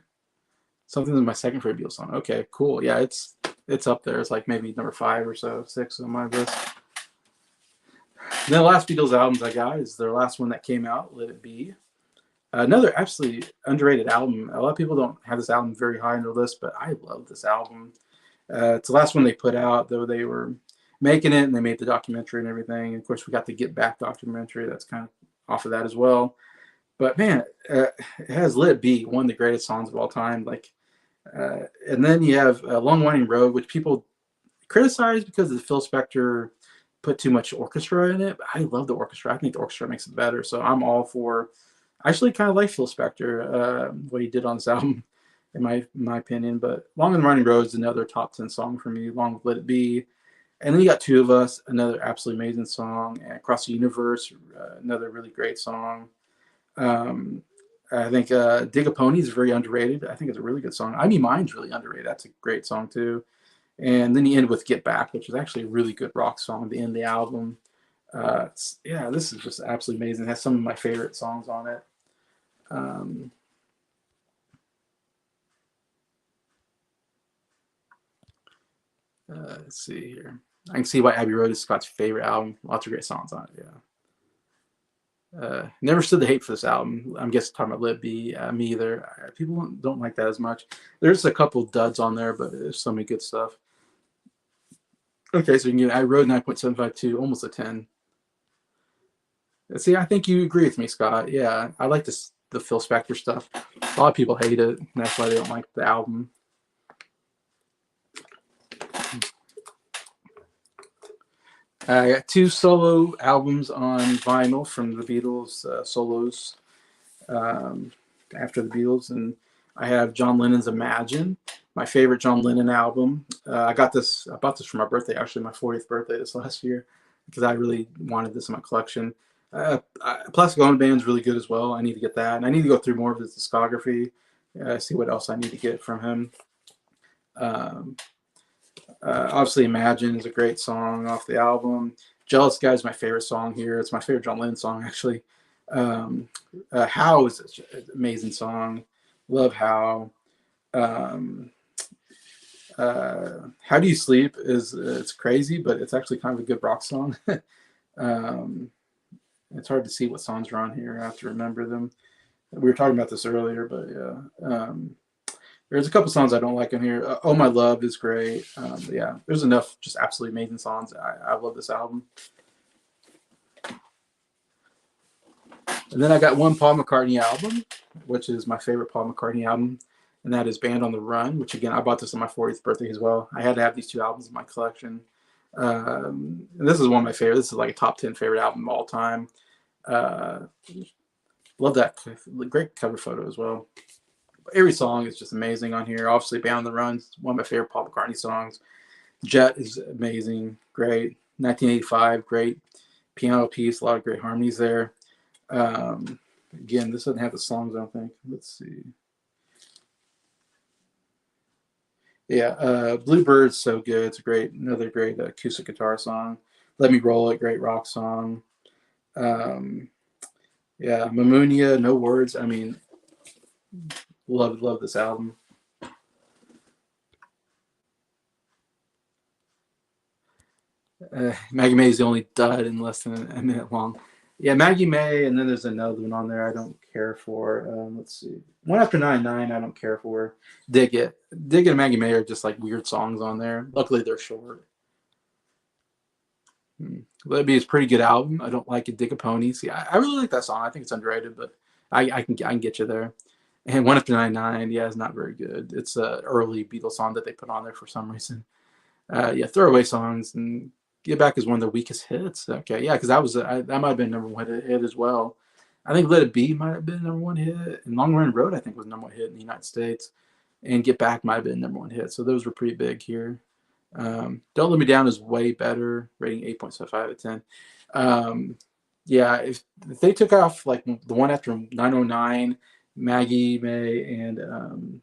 Something is my second favorite Beatles song. Okay, cool. Yeah, it's up there. It's like maybe number 5 or so, 6 on my list. And then the last Beatles albums I got is their last one that came out, Let It Be. Another absolutely underrated album. A lot of people don't have this album very high on their list, but I love this album. It's the last one they put out, though they were making it and they made the documentary and everything. And of course, we got the Get Back documentary. That's kind of off of that as well. But man, it has Let It Be, one of the greatest songs of all time. Like, and then you have Long Winding Road, which people criticize because the Phil Spector put too much orchestra in it. But I love the orchestra. I think the orchestra makes it better. So I'm all for. I actually kind of like Phil Spector, what he did on this album, in my opinion. But Long and Winding Road is another top 10 song for me, along with Let It Be. And then you got Two of Us, another absolutely amazing song. And Across the Universe, another really great song. I think Dig a Pony is very underrated. I think it's a really good song. I Mean Mine's really underrated. That's a great song too. And then you end with Get Back, which is actually a really good rock song to end the album. Yeah, this is just absolutely amazing. It has some of my favorite songs on it. Let's see here. I can see why Abbey Road is Scott's favorite album. Lots of great songs on it. Yeah. Never stood the hate for this album. I'm guessing talking about Let Be. Me either. People don't like that as much. There's a couple duds on there, but there's so many good stuff. Okay, so you can get I Road 9.752, almost a 10. See, I think you agree with me, Scott. Yeah, I like the Phil Spector stuff. A lot of people hate it, and that's why they don't like the album. I got 2 solo albums on vinyl from the Beatles, solos after the Beatles, and I have John Lennon's Imagine, my favorite John Lennon album. I bought this for my birthday, actually my 40th birthday this last year, because I really wanted this in my collection. Plastic Ono Band's really good as well. I need to get that, and I need to go through more of his discography, see what else I need to get from him. Obviously, Imagine is a great song off the album. Jealous Guy is my favorite song here. It's my favorite John Lennon song, actually. How is an amazing song. Love How. How Do You Sleep it's crazy, but it's actually kind of a good rock song. It's hard to see what songs are on here. I have to remember them. We were talking about this earlier, but yeah. There's a couple songs I don't like on here. Oh My Love is great. Yeah, there's enough just absolutely amazing songs. I love this album. And then I got one Paul McCartney album, which is my favorite Paul McCartney album, and that is Band on the Run, which again, I bought this on my 40th birthday as well. I had to have these 2 albums in my collection. And this is one of my favorite. This is like a top 10 favorite album of all time. Love that. Great cover photo as well. Every song is just amazing on here. Obviously, Band on the Run is one of my favorite Paul McCartney songs. Jet is amazing. Great. 1985, great piano piece. A lot of great harmonies there. Again, this doesn't have the songs, I don't think. Let's see. Yeah, Bluebird's so good. It's another great acoustic guitar song. Let Me Roll It, great rock song. Yeah, Mamunia, No Words. I mean, love this album. Maggie May is the only dud in less than a minute long. Yeah, Maggie May, and then there's another one on there I don't care for. Let's see. One After 9-9 I don't care for. Dig It. Dig It and Maggie May are just like weird songs on there. Luckily they're short. Let It Be is a pretty good album. I don't like it. Dig a Pony. See, I really like that song. I think it's underrated, but I can get you there. And One After 9-9, yeah, is not very good. It's a early Beatles song that they put on there for some reason. Yeah, throwaway songs and Get Back is one of the weakest hits. Okay, yeah, because that might have been number one hit as well. I think Let It Be might have been number one hit, and Long Run Road I think was number one hit in the United States, and Get Back might have been number one hit. So those were pretty big here. Don't Let Me Down is way better, rating 8.75 out of 10. Yeah, if they took off like the one after 909, Maggie May, and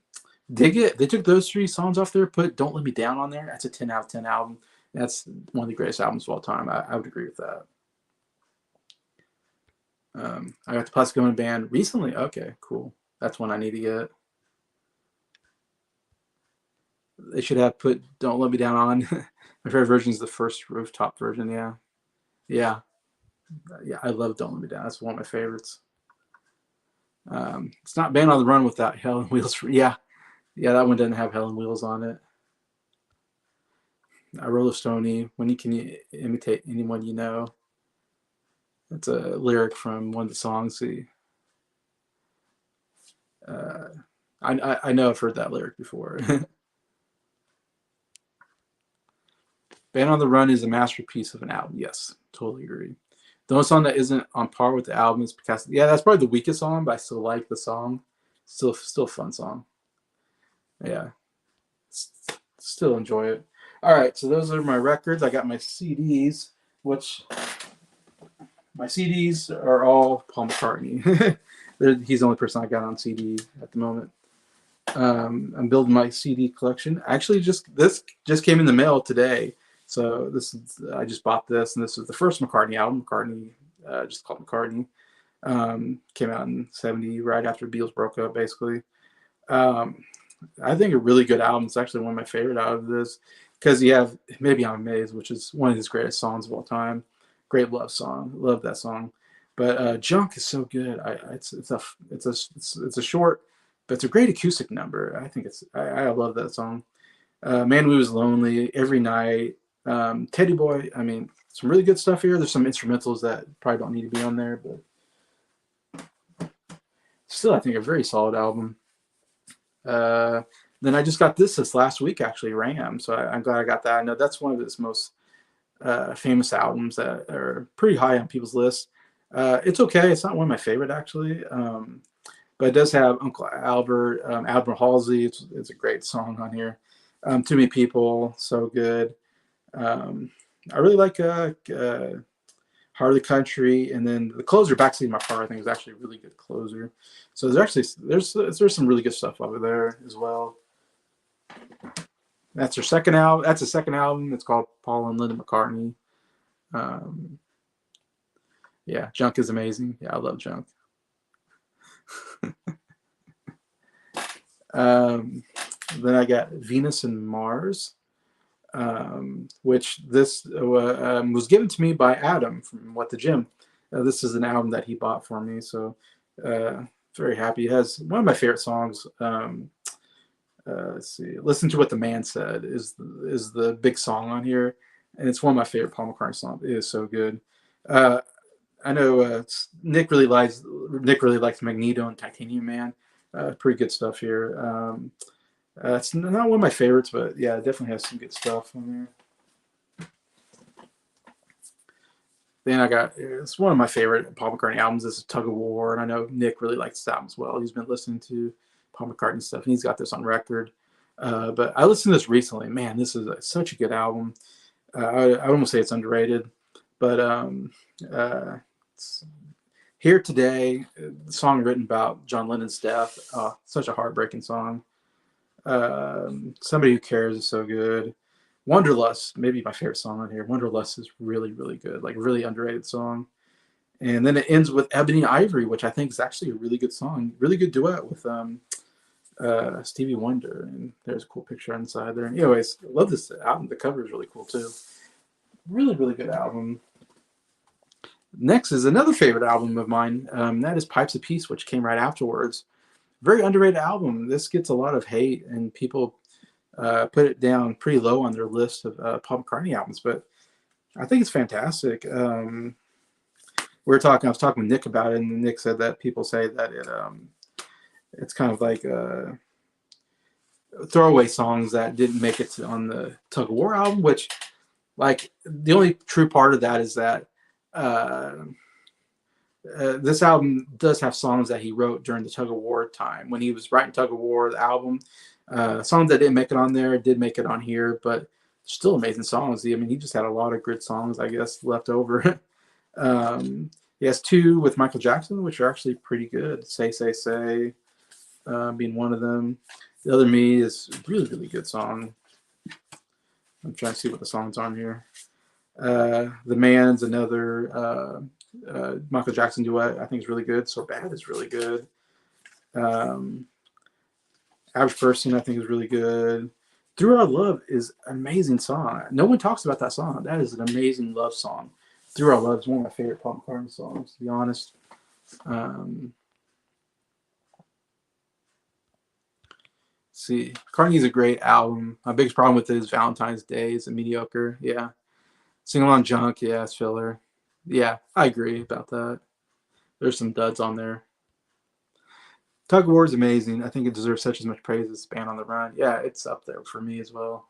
Dig It, they took those three songs off there, put Don't Let Me Down on there. That's a 10 out of 10 album. That's one of the greatest albums of all time. I would agree with that. I got the Plastic Ono Band recently. Okay, cool. That's one I need to get. They should have put Don't Let Me Down on. My favorite version is the first rooftop version. Yeah. Yeah. Yeah. I love Don't Let Me Down. That's one of my favorites. It's not Band on the Run without Hell and Wheels. Yeah. Yeah. That one doesn't have Hell and Wheels on it. Roller Stoney, when you can imitate anyone you know. It's a lyric from one of the songs. See, uh, I know I've heard that lyric before. Band on the Run is a masterpiece of an album. Yes, totally agree. The only song that isn't on par with the album is Picasso. Yeah, that's probably the weakest song, but I still like the song. Still a fun song. Yeah, still enjoy it. All right, so those are my records. I got my CDs, which my CDs are all Paul McCartney. He's the only person I got on CD at the moment. I'm building my CD collection. Actually, this just came in the mail today. So I just bought this, and this is the first McCartney album. McCartney, just called McCartney. Came out in '70, right after Beatles broke up, basically. Um, I think a really good album. It's actually one of my favorite out of this because you have Maybe I'm Amazed, which is one of his greatest songs of all time. Great love song. Love that song. But Junk is so good. It's a short, but it's a great acoustic number. I love that song. Man, We Was Lonely, Every Night, Teddy Boy. I mean, some really good stuff here. There's some instrumentals that probably don't need to be on there, but still, I think a very solid album. Then I just got this last week, actually, Ram. So I'm glad I got that. I know that's one of his most famous albums that are pretty high on people's lists. It's okay. It's not one of my favorite, actually. But it does have Uncle Albert, Admiral Halsey. It's a great song on here. Too Many People, so good. I really like Heart of the Country, and then the closer, Backseat of My Car, I think is actually a really good closer. So there's some really good stuff over there as well. That's their second album. That's the second album. It's called Paul and Linda McCartney. Um, yeah, Junk is amazing. Yeah, I love Junk. Then I got Venus and Mars, which this was given to me by Adam from What the Gym. This is an album that he bought for me, so very happy. It has one of my favorite songs. Let's see. Listen to What the Man Said is the big song on here, and it's one of my favorite Paul McCartney songs. It is so good. I know Nick really likes Magneto and Titanium Man. Pretty good stuff here. It's not one of my favorites, but yeah, it definitely has some good stuff on there. Then it's one of my favorite Paul McCartney albums. This is Tug of War, and I know Nick really likes this album as well. He's been listening to Paul McCartney stuff, and he's got this on record. But I listened to this recently. Man, this is such a good album. I almost say it's underrated, but Here Today, the song written about John Lennon's death. Such a heartbreaking song. Somebody Who Cares is so good. Wanderlust, maybe my favorite song on here. Wanderlust is really, really good, like really underrated song. And then it ends with Ebony Ivory, which I think is actually a really good song, really good duet with Stevie Wonder. And there's a cool picture inside there. Anyways, I love this album. The cover is really cool too. Really, really good album. Next is another favorite album of mine. That is Pipes of Peace, which came right afterwards. Very underrated album. This gets a lot of hate, and people put it down pretty low on their list of Paul McCartney albums, but I think it's fantastic. I was talking with Nick about it, and Nick said that people say that it's kind of like throwaway songs that didn't make it on the Tug of War album, which, like, the only true part of that is that uh, this album does have songs that he wrote during the Tug of War time when he was writing Tug of War, the album. Songs that didn't make it on there did make it on here, but still amazing songs. I mean, he just had a lot of good songs, I guess, left over. He has two with Michael Jackson, which are actually pretty good. Say, Say, Say being one of them. The Other Me is a really, really good song. I'm trying to see what the song's on here. The Man's another Michael Jackson duet. I think is really good. So Bad is really good. Average Person, I think, is really good. Through Our Love is an amazing song. No one talks about that song. That is an amazing love song. Through Our Love is one of my favorite Paul McCartney songs, to be honest. See, Carney's a great album. My biggest problem with it is Valentine's Day is mediocre. Yeah. Sing Along Junk, yeah, it's filler. Yeah, I agree about that. There's some duds on there. Tug of War is amazing. I think it deserves such as much praise as Band on the Run. Yeah, it's up there for me as well.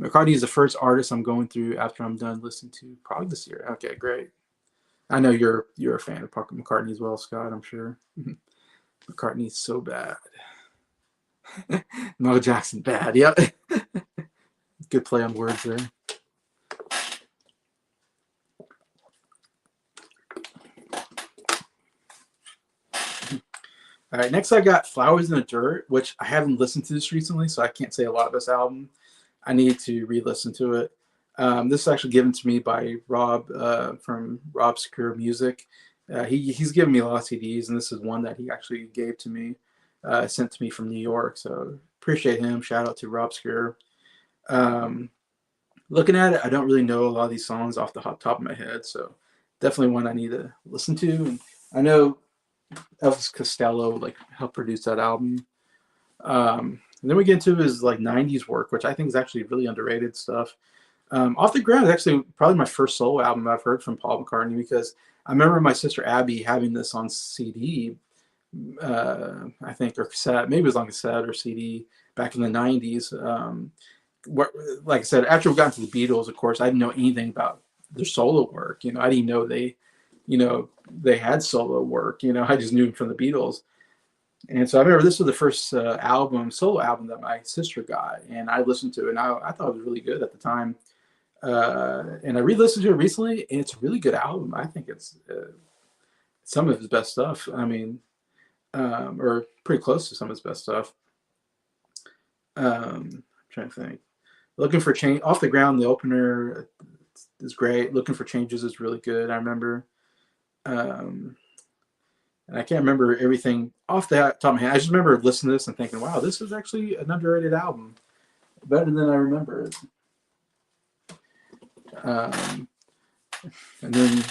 McCartney is the first artist I'm going through after I'm done listening to probably this year. Okay, great. I know you're a fan of McCartney as well, Scott, I'm sure. McCartney's so bad. Michael Jackson, bad. Yep. Good play on words there. All right, next I got Flowers in the Dirt, which I haven't listened to this recently, so I can't say a lot of this album. I need to re-listen to it. This is actually given to me by Rob from Rob Secure Music. He's given me a lot of CDs, and this is one that he actually gave to me, sent to me from New York. So appreciate him. Shout out to Rob Secure. Looking at it, I don't really know a lot of these songs off the top of my head, so definitely one I need to listen to. And I know Elvis Costello helped produce that album. And then we get into his 90s work, which I think is actually really underrated stuff. Off the Ground is actually probably my first solo album I've heard from Paul McCartney, because I remember my sister Abby having this on CD, I think, or cassette. Maybe it was on cassette or CD back in the 90s. Like I said, after we got into the Beatles, of course, I didn't know anything about their solo work. I didn't know they had solo work. I just knew them from the Beatles. And so I remember this was the first solo album that my sister got, and I listened to it, and I thought it was really good at the time. And I re-listened to it recently, and it's a really good album. I think it's some of his best stuff. I mean, or pretty close to some of his best stuff. I'm trying to think. Looking for Change, Off the Ground, the opener is great. Looking for Changes is really good. I remember. And I can't remember everything off the top of my head. I just remember listening to this and thinking, wow, this is actually an underrated album. Better than I remember it. And then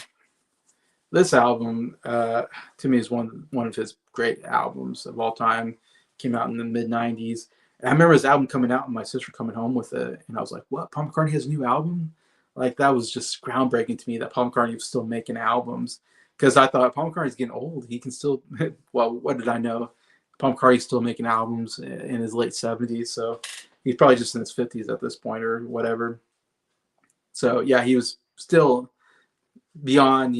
this album, to me, is one of his great albums of all time. Came out in the mid-'90s. And I remember his album coming out and my sister coming home with it. And I was like, what? Paul McCartney has a new album? That was just groundbreaking to me that Paul McCartney was still making albums. Because I thought Paul McCartney's getting old. He can still, well, what did I know? Paul McCartney's still making albums in his late 70s. So he's probably just in his 50s at this point or whatever. So yeah, he was still beyond,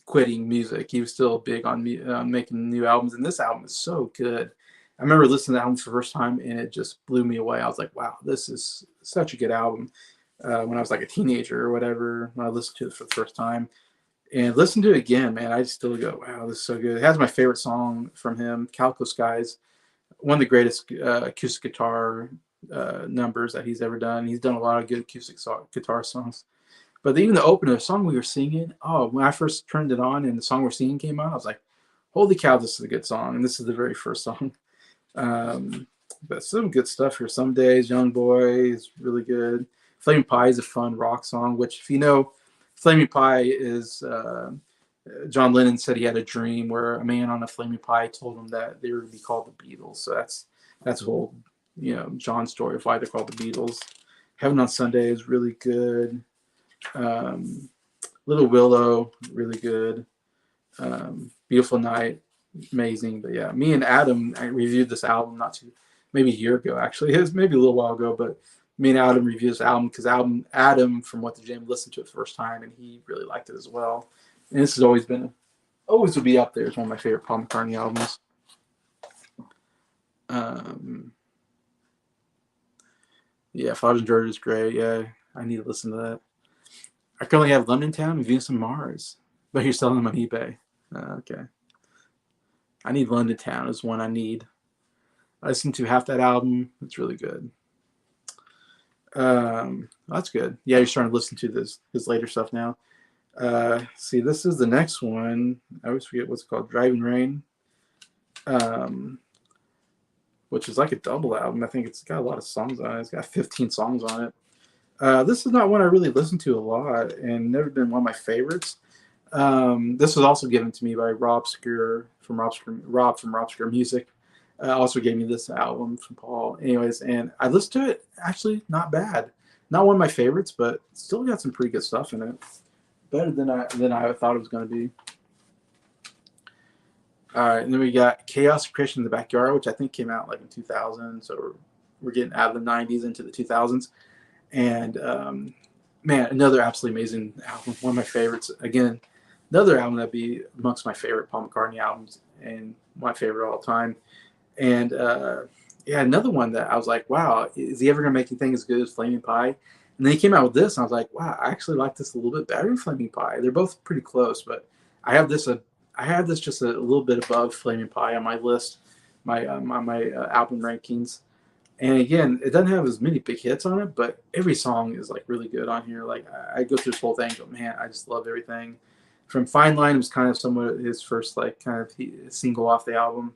quitting music. He was still big on making new albums. And this album is so good. I remember listening to the album for the first time and it just blew me away. I was like, wow, this is such a good album. When I was a teenager or whatever, when I listened to it for the first time. And listen to it again, man. I still go, wow, this is so good. It has my favorite song from him, Calico Skies, one of the greatest acoustic guitar numbers that he's ever done. He's done a lot of good acoustic guitar songs. But even the opener, the song we were singing, when I first turned it on and the song we're singing came on, I was like, holy cow, this is a good song. And this is the very first song. but some good stuff here. Some Days, Young Boy is really good. Flaming Pie is a fun rock song, which, if you know, Flaming Pie is John Lennon said he had a dream where a man on a flaming pie told him that they were going to be called the Beatles. So that's the whole, John story of why they're called the Beatles. Heaven on Sunday is really good. Little Willow, really good. Beautiful Night, amazing. But yeah, me and Adam, I reviewed this album maybe a year ago, actually. It was maybe a little while ago, but me and Adam reviewed this album because Adam from What the Jam listened to it the first time, and he really liked it as well. And this has always will be up there. It's one of my favorite Paul McCartney albums. Yeah, Father's Dirt is great. Yeah, I need to listen to that. I currently have London Town and Venus and Mars, but you're selling them on eBay. Okay. I need London Town is one I need. I listened to half that album. It's really good. That's good. Yeah, you're starting to listen to his later stuff now. See, this is the next one. I always forget what's it called. Driving Rain, which is like a double album. I think it's got a lot of songs on it. It's got 15 songs on it. This is not one I really listened to a lot and never been one of my favorites. This was also given to me by Rob from Rob Scur Music. Also gave me this album from Paul. Anyways, and I listened to it. Actually, not bad. Not one of my favorites, but still got some pretty good stuff in it. Better than I thought it was going to be. All right, and then we got Chaos Creation in the Backyard, which I think came out like in 2000. So we're getting out of the 90s into the 2000s. And man, another absolutely amazing album. One of my favorites. Again, another album that'd be amongst my favorite Paul McCartney albums and my favorite of all time. And yeah, another one that I was like, wow, is he ever going to make anything as good as Flaming Pie? And then he came out with this, and I was like, wow, I actually like this a little bit better than Flaming Pie. They're both pretty close, but I have this just a little bit above Flaming Pie on my list, my album rankings. And again, it doesn't have as many big hits on it, but every song is like really good on here. Like I go through this whole thing, but man, I just love everything. From Fine Line was kind of somewhat his first like kind of single off the album.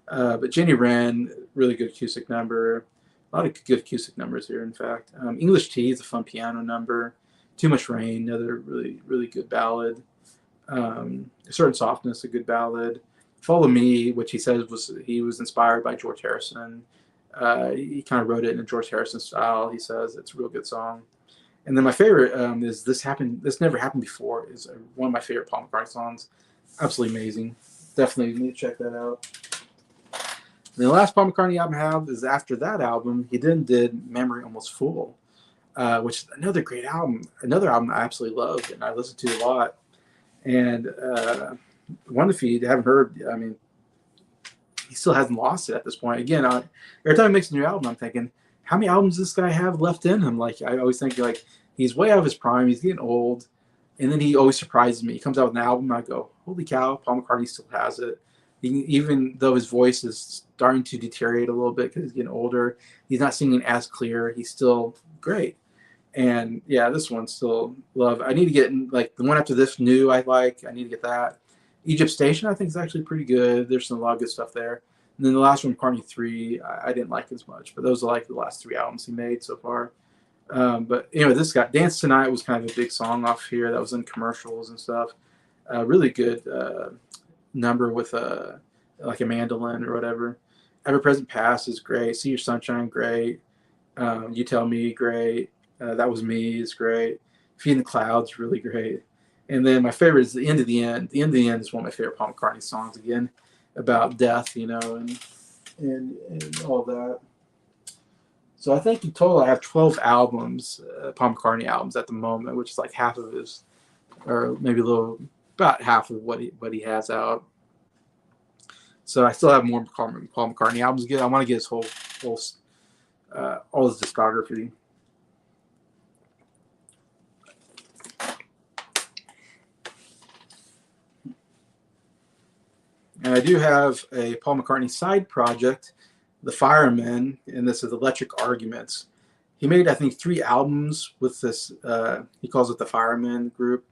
But Jenny Wren, really good acoustic number. A lot of good acoustic numbers here, in fact. English Tea is a fun piano number. Too Much Rain, another really, really good ballad. Certain Softness, a good ballad. Follow Me, which he says he was inspired by George Harrison. He kind of wrote it in a George Harrison style. He says it's a real good song. And then my favorite is This Never Happened Before, is one of my favorite Paul McCartney songs. Absolutely amazing. Definitely need to check that out. And the last Paul McCartney album I have is after that album. He then did Memory Almost Full, which is another great album. Another album I absolutely loved and I listened to a lot. And one, if you haven't heard, I mean, he still hasn't lost it at this point. Again, every time he makes a new album, I'm thinking, how many albums does this guy have left in him? Like, I always think, like, he's way out of his prime. He's getting old. And then he always surprises me. He comes out with an album, I go, holy cow, Paul McCartney still has it. Even though his voice is starting to deteriorate a little bit because he's getting older, he's not singing as clear. He's still great. And yeah, this one still love. I need to get like the one after this new. I need to get that. Egypt Station I think is actually pretty good. There's a lot of good stuff there. And then the last one, McCartney 3, I didn't like as much, but those are like the last 3 albums he made so far. But anyway, this guy, Dance Tonight, was kind of a big song off here that was in commercials and stuff. Really good number with like a mandolin or whatever. Ever Present Past is great. See Your Sunshine, great. You Tell Me, great. That Was Me is great. Feeding the Clouds, really great. And then my favorite is The End of the End. The End of the End is one of my favorite Paul McCartney songs, again, about death, and all that. So I think in total I have 12 albums, Paul McCartney albums at the moment, which is like half of his, or maybe about half of what he has out. So I still have more Paul McCartney albums to get. I want to get his whole all his discography. And I do have a Paul McCartney side project, The Firemen, and this is Electric Arguments. He made, I think, 3 albums with this. He calls it the Firemen group.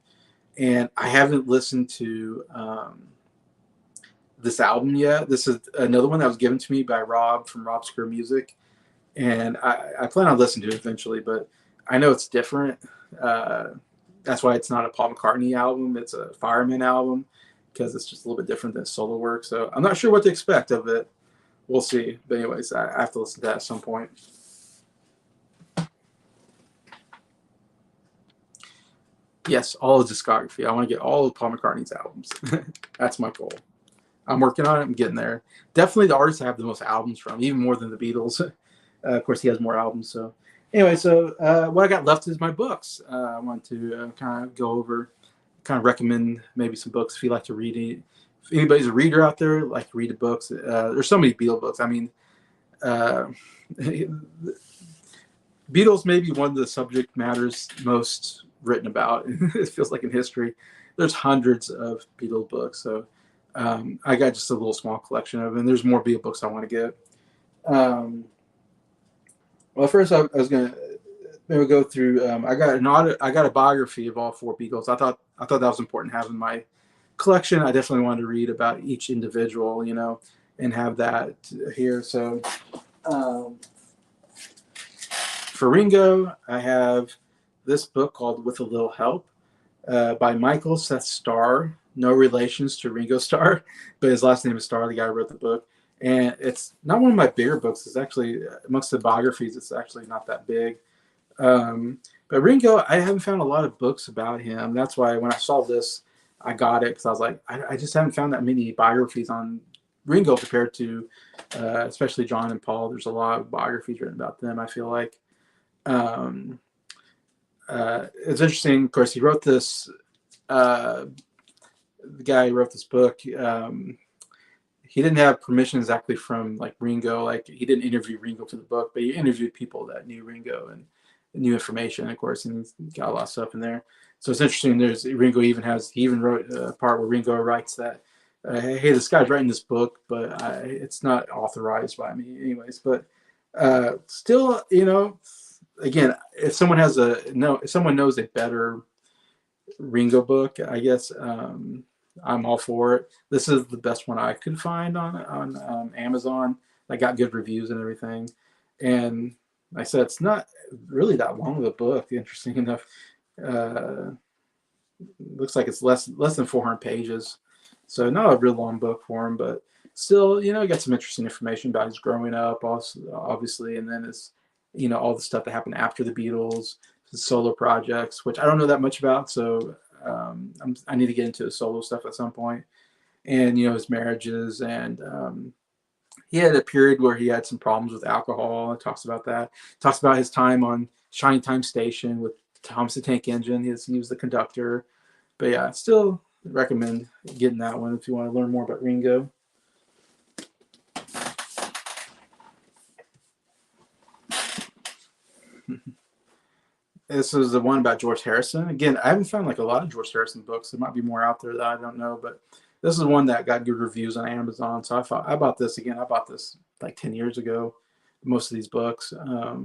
And I haven't listened to this album yet. This is another one that was given to me by Rob from Rob Screw Music, and I plan on listening to it eventually. But I know it's different. Uh, that's why it's not a Paul McCartney album. It's a Fireman album because it's just a little bit different than solo work. So I'm not sure what to expect of it. We'll see. But anyways, I have to listen to that at some point. Yes, all his discography. I want to get all of Paul McCartney's albums. That's my goal. I'm working on it. I'm getting there. Definitely the artist I have the most albums from, even more than the Beatles. Of course, he has more albums. So anyway, so what I got left is my books. I want to kind of go over, kind of recommend maybe some books if you like to read it. If anybody's a reader out there, like to read the books. There's so many Beatles books. I mean, uh, Beatles may be one of the subject matters most written about. It feels like in history. There's hundreds of Beatles books. So I got just a little small collection of them. And there's more Beatles books I want to get. Well, first I was gonna maybe go through. I got a biography of all four Beatles. I thought that was important having my collection. I definitely wanted to read about each individual, and have that here. So for Ringo, I have this book called With a Little Help by Michael Seth Starr. No relations to Ringo Starr, but his last name is Starr, the guy who wrote the book. And it's not one of my bigger books. It's actually, amongst the biographies, it's actually not that big. But Ringo, I haven't found a lot of books about him. That's why when I saw this, I got it because I was like, I just haven't found that many biographies on Ringo compared to, especially John and Paul. There's a lot of biographies written about them, I feel like. It's interesting. Of course, he wrote this. The guy who wrote this book, he didn't have permission exactly from like Ringo. Like he didn't interview Ringo for the book, but he interviewed people that knew Ringo and knew information, of course, and he's got a lot of stuff in there. So it's interesting. He even wrote a part where Ringo writes that, hey, this guy's writing this book, but it's not authorized by me, anyways. But still, again, if someone knows a better Ringo book, I guess I'm all for it. This is the best one I could find on Amazon. I got good reviews and everything, and like I said, it's not really that long of a book. Interesting enough, looks like it's less than 400 pages, so not a real long book for him, but still, got some interesting information about his growing up, also, obviously, and then his, all the stuff that happened after the Beatles, his solo projects, which I don't know that much about, so I need to get into his solo stuff at some point, and his marriages, and he had a period where he had some problems with alcohol. It talks about that. Talks about his time on Shining Time Station with Thomas the Tank Engine. He was the conductor, but yeah, still recommend getting that one if you want to learn more about Ringo. This is the one about George Harrison. Again, I haven't found like a lot of George Harrison books. There might be more out there that I don't know, but this is one that got good reviews on Amazon. So I bought this again. I bought this like 10 years ago, most of these books. But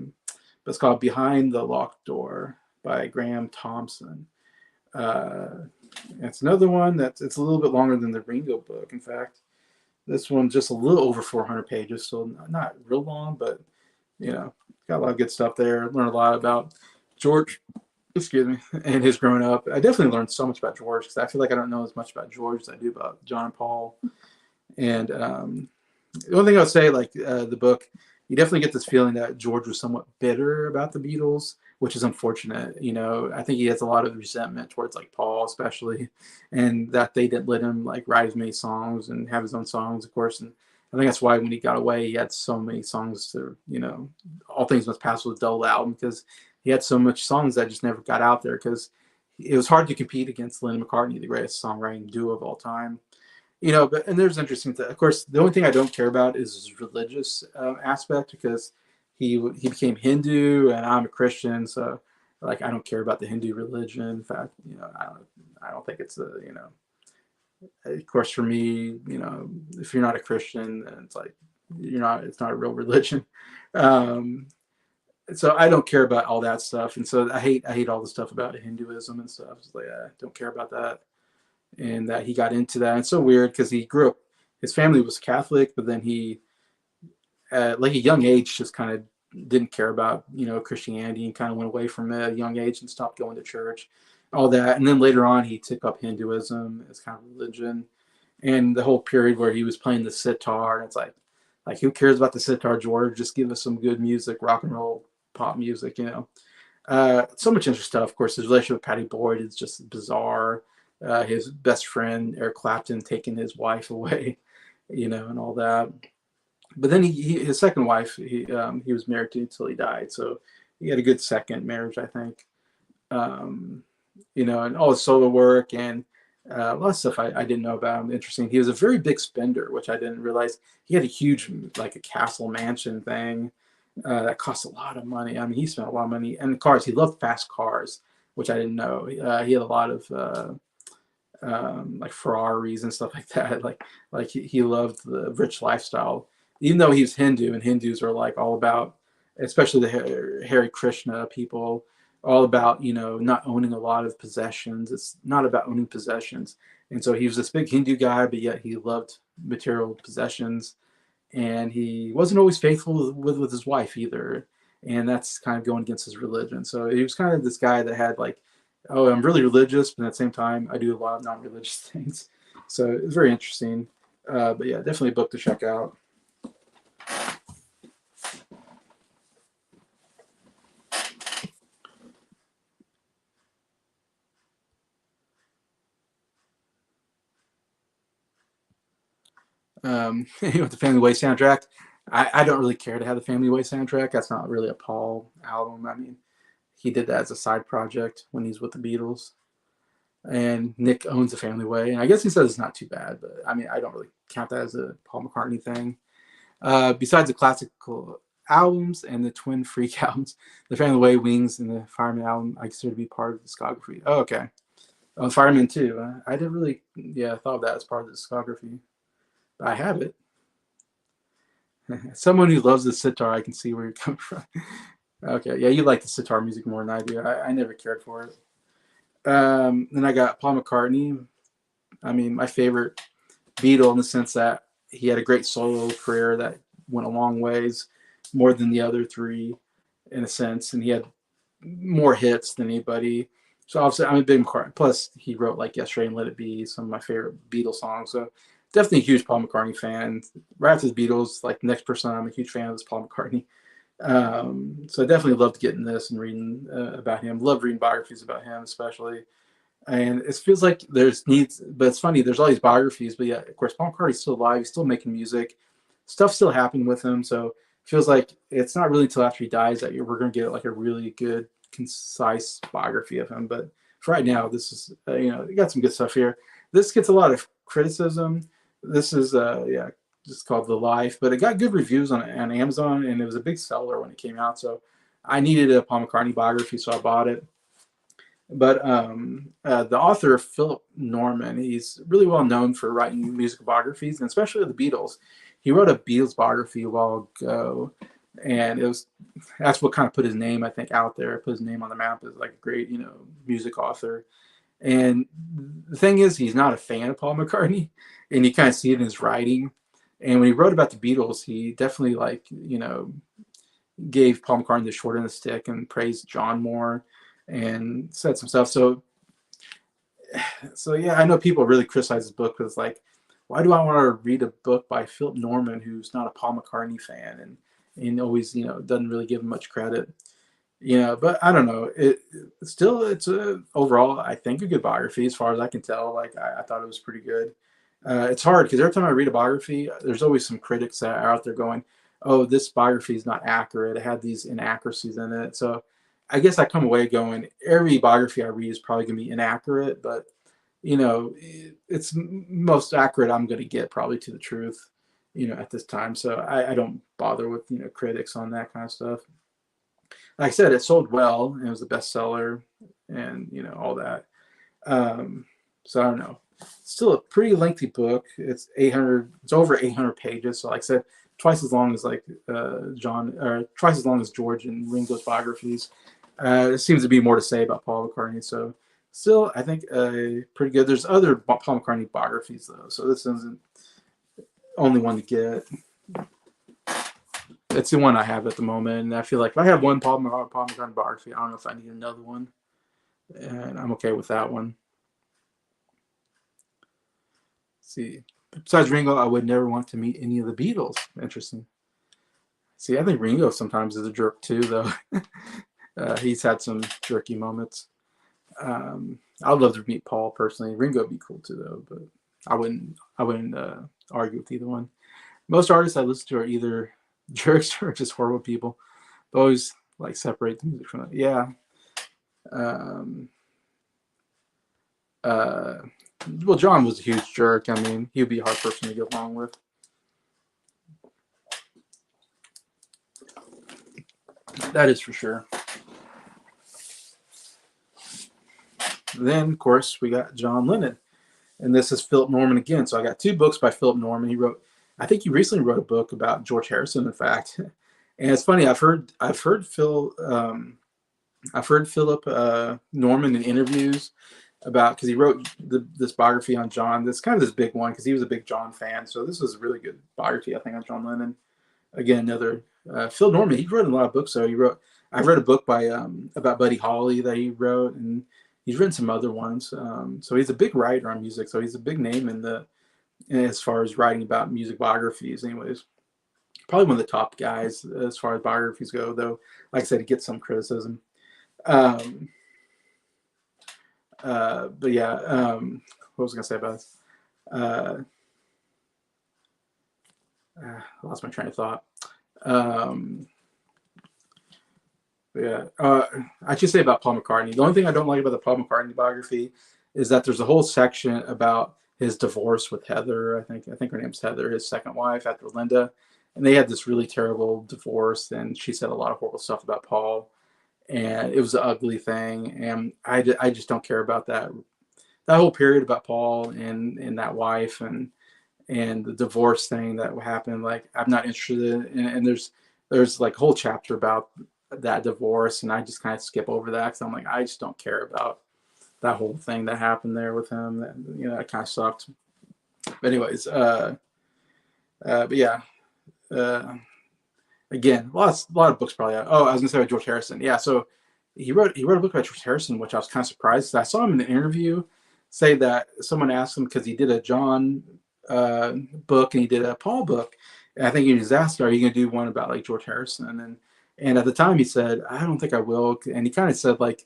it's called Behind the Locked Door by Graham Thompson. It's another one it's a little bit longer than the Ringo book. In fact, this one's just a little over 400 pages, so not real long, but got a lot of good stuff there. Learned a lot about George, and his growing up. I definitely learned so much about George because I feel like I don't know as much about George as I do about John and Paul. And the only thing I would say, like the book, you definitely get this feeling that George was somewhat bitter about the Beatles, which is unfortunate. I think he has a lot of resentment towards like Paul, especially, and that they didn't let him like write as many songs and have his own songs, of course. And I think that's why when he got away, he had so many songs to, All Things Must Pass was a double album because he had so much songs that just never got out there because it was hard to compete against Lennon and McCartney, the greatest songwriting duo of all time. And there's interesting of course, the only thing I don't care about is his religious aspect because he became Hindu and I'm a Christian, so like I don't care about the Hindu religion. In fact, I don't think it's of course for me, if you're not a Christian, then it's like it's not a real religion. So I don't care about all that stuff, and so I hate all the stuff about Hinduism and stuff. It's like I don't care about that, and that he got into that. It's so weird because he grew up his family was Catholic, but then he, at like a young age, just kind of didn't care about Christianity and kind of went away from it at a young age and stopped going to church, all that. And then later on, he took up Hinduism as kind of religion, and the whole period where he was playing the sitar. And it's like who cares about the sitar, George? Just give us some good music, rock and roll, pop music, So much interesting stuff. Of course, his relationship with Patty Boyd is just bizarre. His best friend Eric Clapton taking his wife away, and all that. But then his second wife, he was married to until he died. So he had a good second marriage, I think. Um, and all his solo work and a lot of stuff I didn't know about him. Interesting. He was a very big spender, which I didn't realize. He had a huge, like a castle mansion thing that cost a lot of money. I mean, he spent a lot of money. And cars, he loved fast cars, which I didn't know. He had a lot of like Ferraris and stuff like that. Like he loved the rich lifestyle, even though he was Hindu, and Hindus are like all about, especially the Hare Krishna people, all about not owning a lot of possessions. It's not about owning possessions, and so he was this big Hindu guy, but yet he loved material possessions, and he wasn't always faithful with his wife either, and that's kind of going against his religion. So he was kind of this guy that had like, oh, I'm really religious, but at the same time, I do a lot of non-religious things. So it was very interesting. But yeah, definitely a book to check out. The Family Way soundtrack. I don't really care to have the Family Way soundtrack. That's not really a Paul album. I mean, he did that as a side project when he's with the Beatles. And Nick owns the Family Way, and I guess he says it's not too bad, but I mean, I don't really count that as a Paul McCartney thing. Besides the classical albums and the Twin Freak albums, the Family Way, Wings, and the Fireman album, I consider to be part of the discography. Oh, okay. Oh, Fireman too. I didn't really, thought of that as part of the discography. But I have it. Someone who loves the sitar, I can see where you're coming from. Okay, yeah, you like the sitar music more than I do. I never cared for it. Then I got Paul McCartney. I mean, my favorite Beatle in the sense that he had a great solo career that went a long ways, more than the other three, in a sense, and he had more hits than anybody. So obviously, I'm a big McCartney. Plus, he wrote like "Yesterday" and "Let It Be," some of my favorite Beatles songs. So definitely a huge Paul McCartney fan. Right after the Beatles, like the next person I'm a huge fan of is Paul McCartney. So I definitely loved getting this and reading about him. Loved reading biographies about him, especially. And it feels like there's needs, but it's funny. There's all these biographies, but yeah, of course, Paul McCartney's still alive. He's still making music. Stuff still happening with him. So it feels like it's not really until after he dies that we're going to get like a really good, concise biography of him. But for right now, this is you got some good stuff here. This gets a lot of criticism. This is just called The Life, but it got good reviews on Amazon, and it was a big seller when it came out. So I needed a Paul McCartney biography, so I bought it. But the author, Philip Norman, he's really well known for writing music biographies, and especially the Beatles. He wrote a Beatles biography a while ago, and that's what kind of put his name, I think, out there, put his name on the map as like a great, music author. And the thing is, he's not a fan of Paul McCartney, and you kind of see it in his writing. And when he wrote about the Beatles, he definitely gave Paul McCartney the short end of the stick and praised John more and said some stuff. So yeah, I know people really criticize this book because like, why do I want to read a book by Philip Norman who's not a Paul McCartney fan and always doesn't really give him much credit. But I don't know. It's overall I think a good biography as far as I can tell. Like I thought it was pretty good. It's hard because every time I read a biography, there's always some critics that are out there going, "Oh, this biography is not accurate. It had these inaccuracies in it." So I guess I come away going, every biography I read is probably going to be inaccurate, but it's most accurate I'm going to get probably to the truth, at this time. So I don't bother with critics on that kind of stuff. Like I said, it sold well, and it was a bestseller, and all that. So I don't know. Still a pretty lengthy book. It's 800. It's over 800 pages. So like I said, twice as long as like twice as long as George and Ringo's biographies. There seems to be more to say about Paul McCartney. So still, I think pretty good. There's other Paul McCartney biographies though, so this isn't only one to get. It's the one I have at the moment, and I feel like if I have one Paul McCartney biography, I don't know if I need another one, and I'm okay with that one. Let's see, besides Ringo, I would never want to meet any of the Beatles. Interesting. See, I think Ringo sometimes is a jerk too, though. He's had some jerky moments. I'd love to meet Paul personally. Ringo would be cool too, though, but I wouldn't argue with either one. Most artists I listen to are either jerks or just horrible people. They always like separate the music from it. Yeah. Um, uh, well, John was a huge jerk. I mean, he'd be a hard person to get along with. That is for sure. Then, of course, we got John Lennon, and this is Philip Norman again. So I got two books by Philip Norman. I think he recently wrote a book about George Harrison, in fact. And it's funny. I've heard Philip Norman in interviews about, because he wrote this biography on John. That's kind of this big one because he was a big John fan. So this was a really good biography, I think, on John Lennon. Again, another Phil Norman. He wrote a lot of books. So I've read a book by about Buddy Holly that he wrote, and he's written some other ones. So he's a big writer on music. So he's a big name as far as writing about music biographies. Anyways, probably one of the top guys as far as biographies go. Though, like I said, he gets some criticism. Um, but yeah, what was I gonna say about this? Uh, I lost my train of thought. Um, yeah, I should say about Paul McCartney. The only thing I don't like about the Paul McCartney biography is that there's a whole section about his divorce with Heather. I think her name's Heather, his second wife after Linda, and they had this really terrible divorce. And she said a lot of horrible stuff about Paul, and it was an ugly thing. And I just don't care about that whole period about Paul and that wife and the divorce thing that happened. Like, I'm not interested in, and there's like a whole chapter about that divorce, and I just kind of skip over that because I'm like, I just don't care about that whole thing that happened there with him. That, it kind of sucked. But anyways, but yeah, uh, again, a lot of books probably. Oh, I was gonna say about George Harrison. Yeah, so he wrote a book about George Harrison, which I was kind of surprised. I saw him in an interview say that someone asked him, because he did a John book and he did a Paul book. And I think he was asked, "Are you going to do one about like George Harrison?" And at the time he said, "I don't think I will." And he kind of said like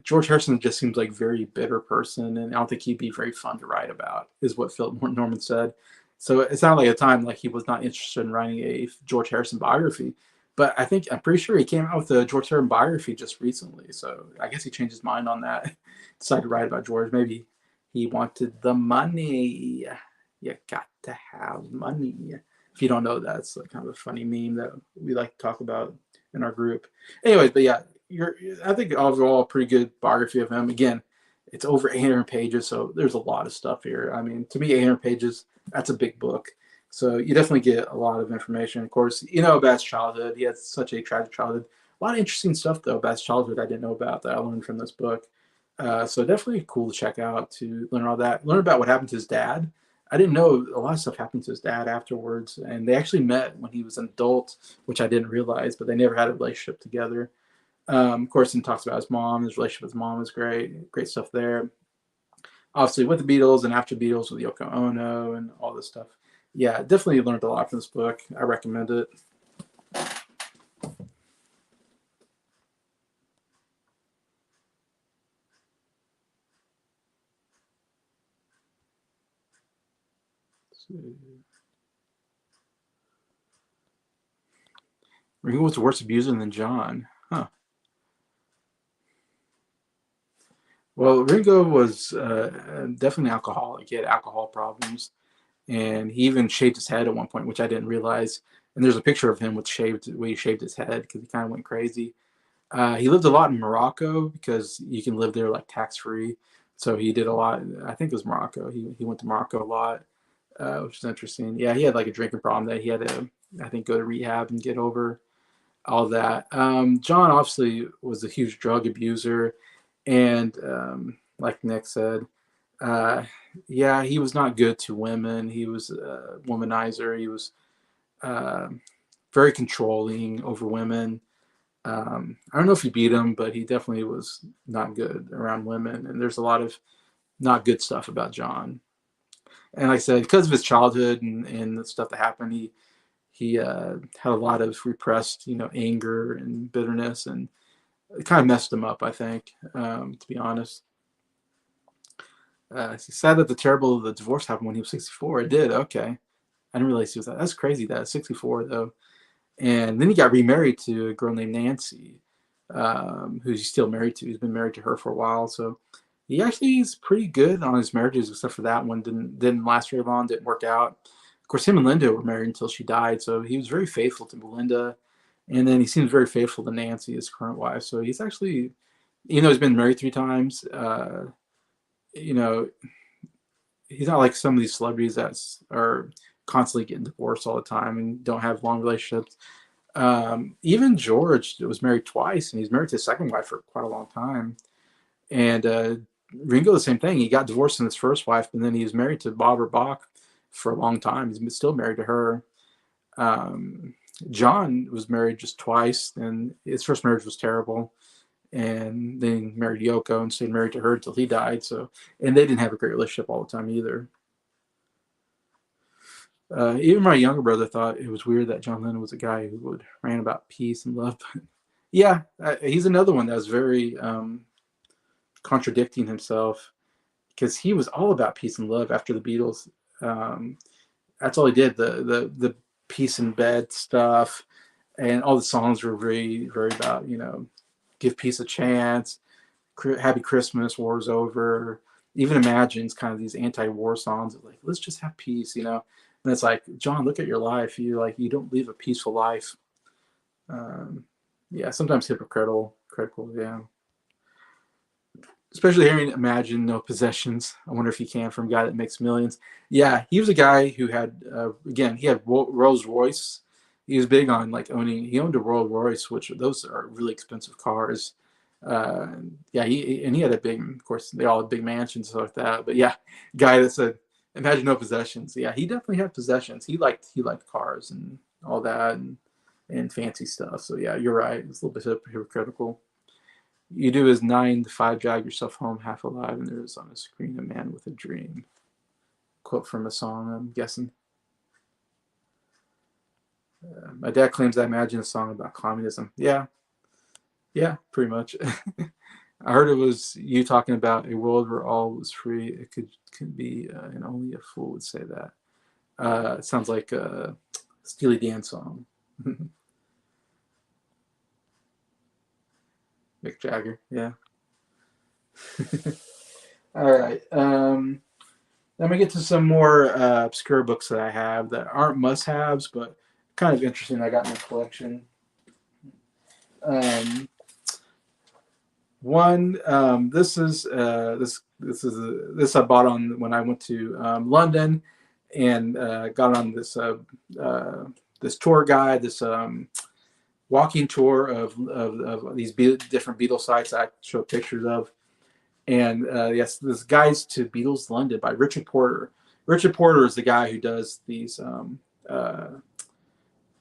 George Harrison just seems like a very bitter person, and I don't think he'd be very fun to write about, is what Philip Norman said. So it sounded like at the time like he was not interested in writing a George Harrison biography. But I'm pretty sure he came out with a George Harrison biography just recently. So I guess he changed his mind on that, decided to write about George. Maybe he wanted the money. You got to have money. If you don't know that, it's like kind of a funny meme that we like to talk about in our group. Anyways, but yeah, I think overall a pretty good biography of him. Again, it's over 800 pages, so there's a lot of stuff here. I mean, to me, 800 pages, that's a big book. So you definitely get a lot of information. Of course, about his childhood. He had such a tragic childhood. A lot of interesting stuff, though, about his childhood I didn't know about that I learned from this book. So definitely cool to check out, to learn all that. Learn about what happened to his dad. I didn't know a lot of stuff happened to his dad afterwards. And they actually met when he was an adult, which I didn't realize, but they never had a relationship together. Of course, he talks about his mom. His relationship with his mom is great. Great stuff there. Obviously, with the Beatles and after Beatles with Yoko Ono and all this stuff. Yeah, definitely learned a lot from this book. I recommend it. Ringo was a worse abuser than John. Huh. Well, Ringo was definitely an alcoholic. He had alcohol problems, and he even shaved his head at one point, which I didn't realize. And there's a picture of him where he shaved his head because he kind of went crazy. He lived a lot in Morocco because you can live there like tax free. So he did a lot. I think it was Morocco. He went to Morocco a lot, which is interesting. Yeah, he had like a drinking problem that he had to, I think, go to rehab and get over all that. John obviously was a huge drug abuser, and like Nick said, Uh, yeah, he was not good to women. He was a womanizer. He was uh, very controlling over women. I don't know if he beat him, but he definitely was not good around women. And there's a lot of not good stuff about John. And like I said, because of his childhood and the stuff that happened, he had a lot of repressed, anger and bitterness, and it kind of messed him up, I think, to be honest. He said that the divorce happened when he was 64. It did. Okay. I didn't realize he was that. That's crazy that 64 though. And then he got remarried to a girl named Nancy, who he's still married to. He's been married to her for a while. So he actually is pretty good on his marriages, except for that one didn't last very long, didn't work out. Of course, him and Linda were married until she died. So he was very faithful to Melinda. And then he seems very faithful to Nancy, his current wife. So he's actually, he's been married 3 times. You know, he's not like some of these celebrities that are constantly getting divorced all the time and don't have long relationships. Even George was married twice, and he's married to his second wife for quite a long time. And Ringo, the same thing. He got divorced from his first wife, and then he was married to Barbara Bach for a long time. He's still married to her. Um, John was married just twice, and his first marriage was terrible. And then he married Yoko and stayed married to her until he died. So, and they didn't have a great relationship all the time either. Even my younger brother thought it was weird that John Lennon was a guy who would rant about peace and love. But yeah, he's another one that was very contradicting himself, because he was all about peace and love after the Beatles. Um, that's all he did. The peace in bed stuff, and all the songs were very very about give peace a chance, Happy Christmas, war's over. Even Imagine's kind of these anti-war songs of like, let's just have peace. And it's like, John, look at your life. You don't live a peaceful life. Um, yeah, sometimes hypocritical, critical. Yeah, especially hearing Imagine no possessions. I wonder if he can, from a guy that makes millions. Yeah, he was a guy who had again, he had Rolls Royce. He was big on like owning. He owned a Rolls Royce, which those are really expensive cars. Uh, yeah, he had a big. Of course, they all had big mansions and stuff like that. But yeah, guy that said, "Imagine no possessions." Yeah, he definitely had possessions. He liked cars and all that, and fancy stuff. So yeah, you're right. It's a little bit hypocritical. You do is 9 to 5, drag yourself home half alive, and there is on a screen a man with a dream. Quote from a song, I'm guessing. My dad claims I imagine a song about communism. Yeah, yeah, pretty much. I heard it was you talking about a world where all was free. It could be, and only a fool would say that. It sounds like a Steely Dan song. Mick Jagger, yeah. All right. Let me get to some more obscure books that I have that aren't must-haves, but kind of interesting. I got in the collection. Um, one, this I bought on when I went to London, and got on uh, this tour guide, this walking tour of these different Beatles sites I show pictures of. And yes, this Guides to Beatles London by Richard Porter. Richard Porter is the guy who does these uh,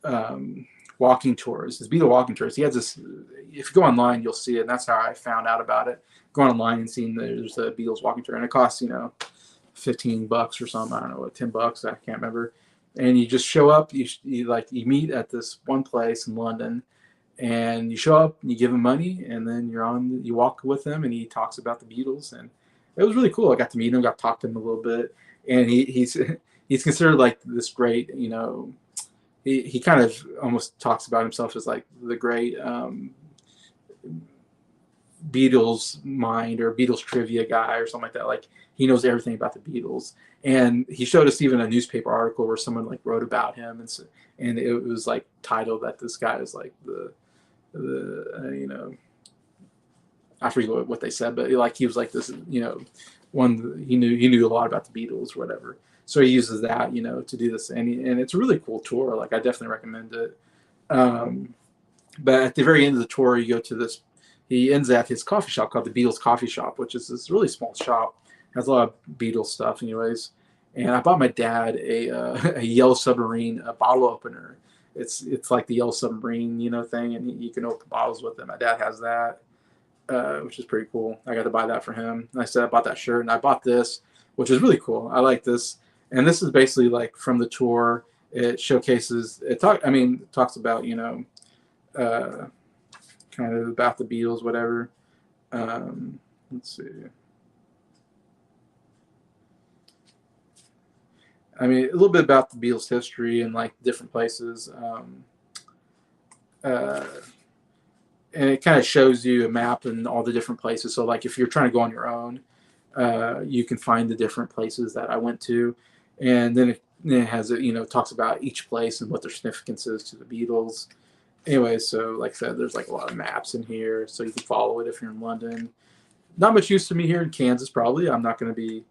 um, walking tours, his Beatle walking tours. He has this. If you go online, you'll see it. And that's how I found out about it. Going online and seeing there's a Beatles walking tour, and it costs $15 or something. I don't know, what, $10. I can't remember. And you just show up. You meet at this one place in London, and you show up and you give him money, and then you walk with him, and he talks about the Beatles, and it was really cool. I got to meet him, got to talk to him a little bit, and he's considered like this great, he kind of almost talks about himself as like the great Beatles mind or Beatles trivia guy or something like that. Like, he knows everything about the Beatles, and he showed us even a newspaper article where someone like wrote about him, and it was like titled that this guy is like the I forget what they said, but like he was like this, one he knew a lot about the Beatles or whatever. So he uses that, to do this, and it's a really cool tour. Like, I definitely recommend it. Um, but at the very end of the tour, you go to this. He ends at his coffee shop called the Beatles Coffee Shop, which is this really small shop. Has a lot of Beatles stuff, anyways. And I bought my dad a Yellow Submarine bottle opener. It's like the Yellow Submarine, thing, and you can open bottles with it. My dad has that, which is pretty cool. I got to buy that for him. And I said I bought that shirt, and I bought this, which is really cool. I like this, and this is basically like from the tour. It showcases. It talks about uh, kind of about the Beatles, whatever. Let's see. A little bit about the Beatles' history and like different places. Uh, and it kind of shows you a map and all the different places. So like if you're trying to go on your own, you can find the different places that I went to, and then it has talks about each place and what their significance is to the Beatles. Anyway, so like I said, there's like a lot of maps in here, so you can follow it if you're in London. Not much use to me here in Kansas, probably. I'm not going to be.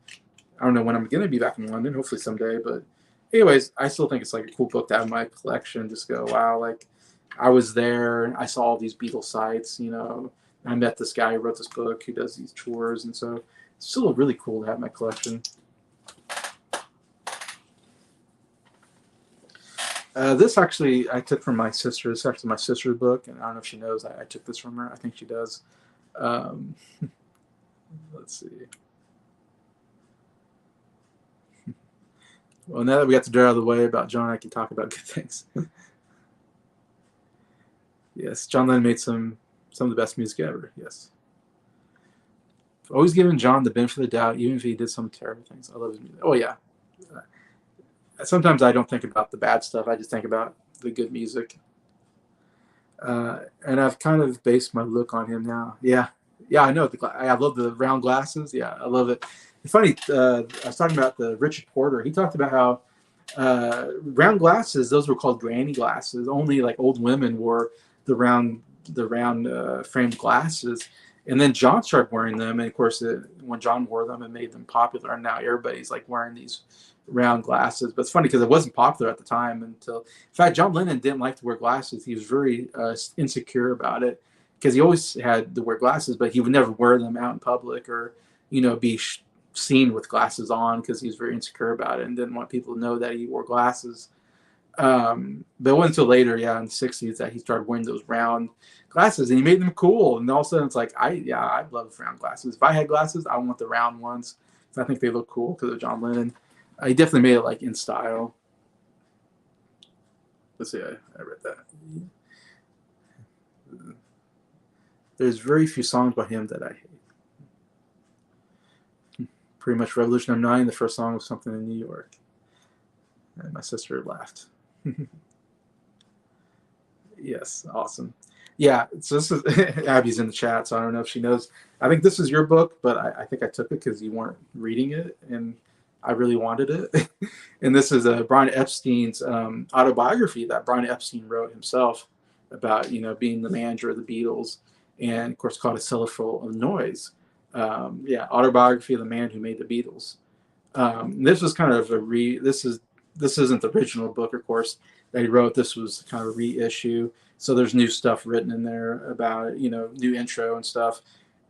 I don't know when I'm going to be back in London. Hopefully someday. But anyways, I still think it's like a cool book to have in my collection. Just go, wow, like I was there. I saw all these Beatles sites. I met this guy who wrote this book who does these tours, and so it's still really cool to have in my collection. This actually I took from my sister. It's actually my sister's book, and I don't know if she knows I took this from her. I think she does. Um, let's see. Well, now that we got the dirt out of the way about John, I can talk about good things. Yes, John Lennon made some of the best music ever. Yes. Always giving John the benefit of the doubt, even if he did some terrible things. I love his music. Oh, yeah. Sometimes I don't think about the bad stuff. I just think about the good music. And I've kind of based my look on him now. Yeah. Yeah, I know. I love the round glasses. Yeah, I love it. It's funny. I was talking about the Richard Porter. He talked about how round glasses, those were called granny glasses. Only like old women wore the round framed glasses. And then John started wearing them. And of course, when John wore them, it made them popular. And now everybody's like wearing these round glasses. But it's funny because it wasn't popular at the time until, in fact, John Lennon didn't like to wear glasses. He was very insecure about it because he always had to wear glasses, but he would never wear them out in public or, be seen with glasses on because he was very insecure about it and didn't want people to know that he wore glasses. But it wasn't until later, in the 60s, that he started wearing those round glasses, and he made them cool. And all of a sudden, it's like, I love round glasses. If I had glasses, I want the round ones. So I think they look cool because of John Lennon. He definitely made it like in style. Let's see, I read that. There's very few songs by him that I hate. Pretty much Revolution '09, the first song was something in New York. And my sister laughed. Yes, awesome. Yeah, so this is Abby's in the chat, so I don't know if she knows. I think this is your book, but I think I took it because you weren't reading it, and I really wanted it. And this is Brian Epstein's autobiography that Brian Epstein wrote himself about, being the manager of the Beatles, and of course called A Cellar Full of Noise. Autobiography of the man who made the Beatles. This was kind of this isn't the original book, of course, that he wrote. This was kind of a reissue. So there's new stuff written in there about it, new intro and stuff.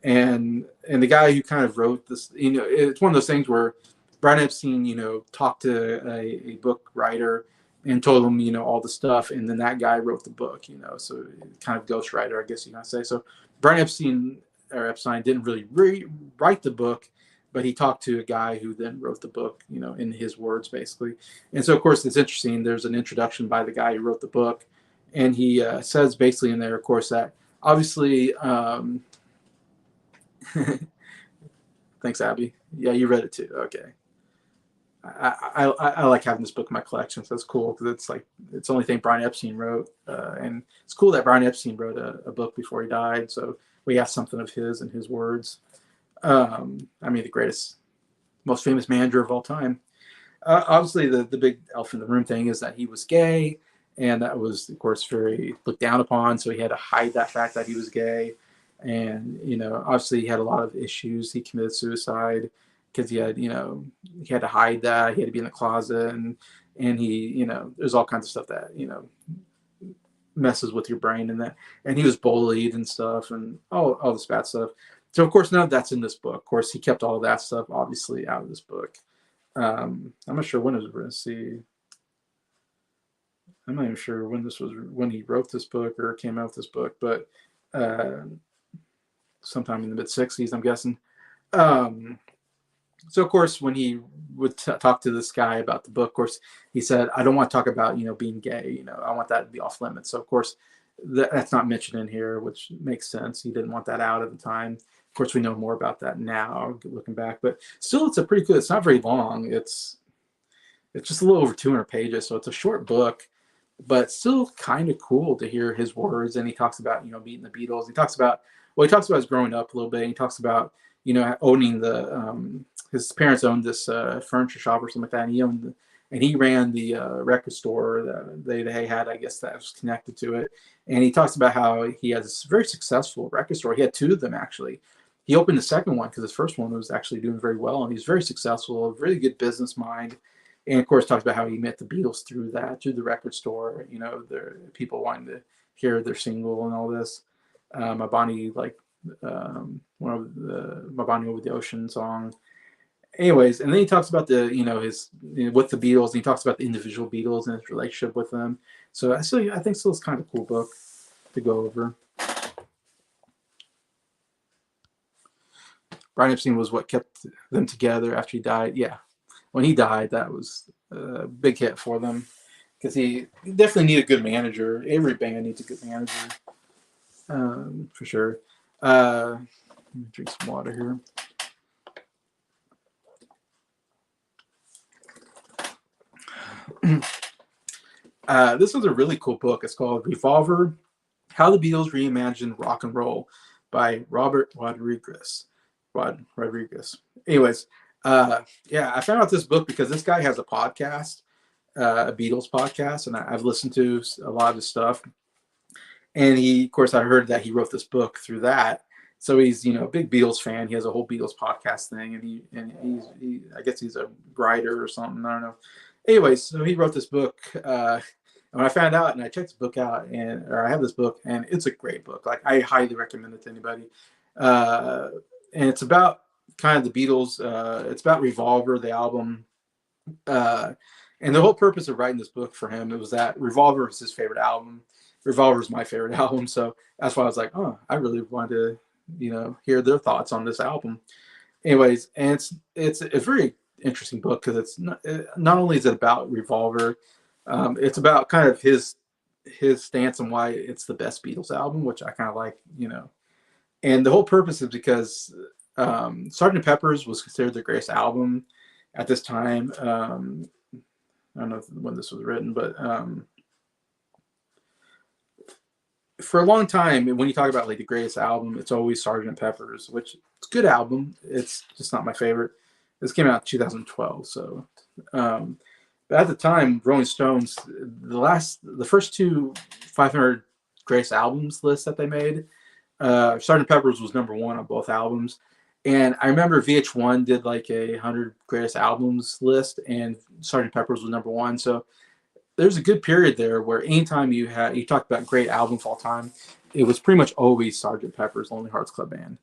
And the guy who kind of wrote this, it's one of those things where Brian Epstein, talked to a book writer and told him, all the stuff. And then that guy wrote the book, so kind of ghostwriter, I guess you can say. So Brian Epstein didn't really write the book, but he talked to a guy who then wrote the book, in his words, basically. And so, of course, it's interesting. There's an introduction by the guy who wrote the book. And he says basically in there, of course, that obviously, thanks, Abby. Yeah, you read it too. Okay. I like having this book in my collection, so it's cool because it's the only thing Brian Epstein wrote. And it's cool that Brian Epstein wrote a book before he died. So we have something of his and his words. The greatest, most famous manager of all time. Obviously, the big elephant in the room thing is that he was gay, and that was, of course, very looked down upon. So he had to hide that fact that he was gay, and obviously he had a lot of issues. He committed suicide because he had to hide that. He had to be in the closet, and he there's all kinds of stuff that messes with your brain and that. And he was bullied and stuff, and all this bad stuff. So of course none of that's in this book. Of course he kept all of that stuff obviously out of this book. I'm not sure when it was written. See, I'm not even sure when he wrote this book or came out with this book, but uh, sometime in the mid '60s, I'm guessing. Um, so of course, when he would talk to this guy about the book, of course, he said, "I don't want to talk about being gay. I want that to be off limits." So of course, that's not mentioned in here, which makes sense. He didn't want that out at the time. Of course, we know more about that now, looking back. But still, it's a pretty good. It's not very long. It's just a little over 200 pages, so it's a short book, but still kind of cool to hear his words. And he talks about meeting the Beatles. He talks about his growing up a little bit. And he talks about owning his parents owned this furniture shop or something like that, and he ran the record store that they had, I guess, that was connected to it. And he talks about how he has a very successful record store. He had two of them actually. He opened the second one because his first one was actually doing very well, and he's very successful, really good business mind. And of course, talks about how he met the Beatles through the record store. The people wanting to hear their single and all this. My Bonnie, one of the My Bonnie Over the Ocean song. Anyways, and then he talks about his with the Beatles, and he talks about the individual Beatles and his relationship with them. So I think still it's kind of a cool book to go over. Brian Epstein was what kept them together after he died. Yeah, when he died, that was a big hit for them because he definitely needed a good manager. Every band needs a good manager, for sure. Let me drink some water here. This was a really cool book. It's called Revolver: How the Beatles Reimagined Rock and Roll by Robert Rodriguez. Rodriguez. Anyways, yeah, I found out this book because this guy has a podcast, a Beatles podcast, and I've listened to a lot of his stuff. And of course, I heard that he wrote this book through that. So he's, a big Beatles fan. He has a whole Beatles podcast thing, and he I guess he's a writer or something. I don't know. Anyways, so he wrote this book. And when I found out, and I checked the book out, or I have this book, and it's a great book. Like, I highly recommend it to anybody. And it's about kind of the Beatles. It's about Revolver, the album. And the whole purpose of writing this book for him, it was that Revolver was his favorite album. Revolver is my favorite album. So that's why I was like, oh, I really wanted to, hear their thoughts on this album. Anyways, and it's a very interesting book because it's not only is it about Revolver, it's about kind of his stance on why it's the best Beatles album, which I kind of like, And the whole purpose is because Sgt. Pepper's was considered the greatest album at this time. I don't know when this was written, but for a long time, when you talk about like the greatest album, it's always Sgt. Pepper's, which it's a good album. It's just not my favorite. This came out in 2012, so. But at the time, Rolling Stones, the first two 500 greatest albums lists that they made, Sgt. Pepper's was number one on both albums. And I remember VH1 did like a 100 greatest albums list, and Sgt. Pepper's was number one. So there's a good period there where anytime you talked about great albums of all time, it was pretty much always Sgt. Pepper's Lonely Hearts Club Band.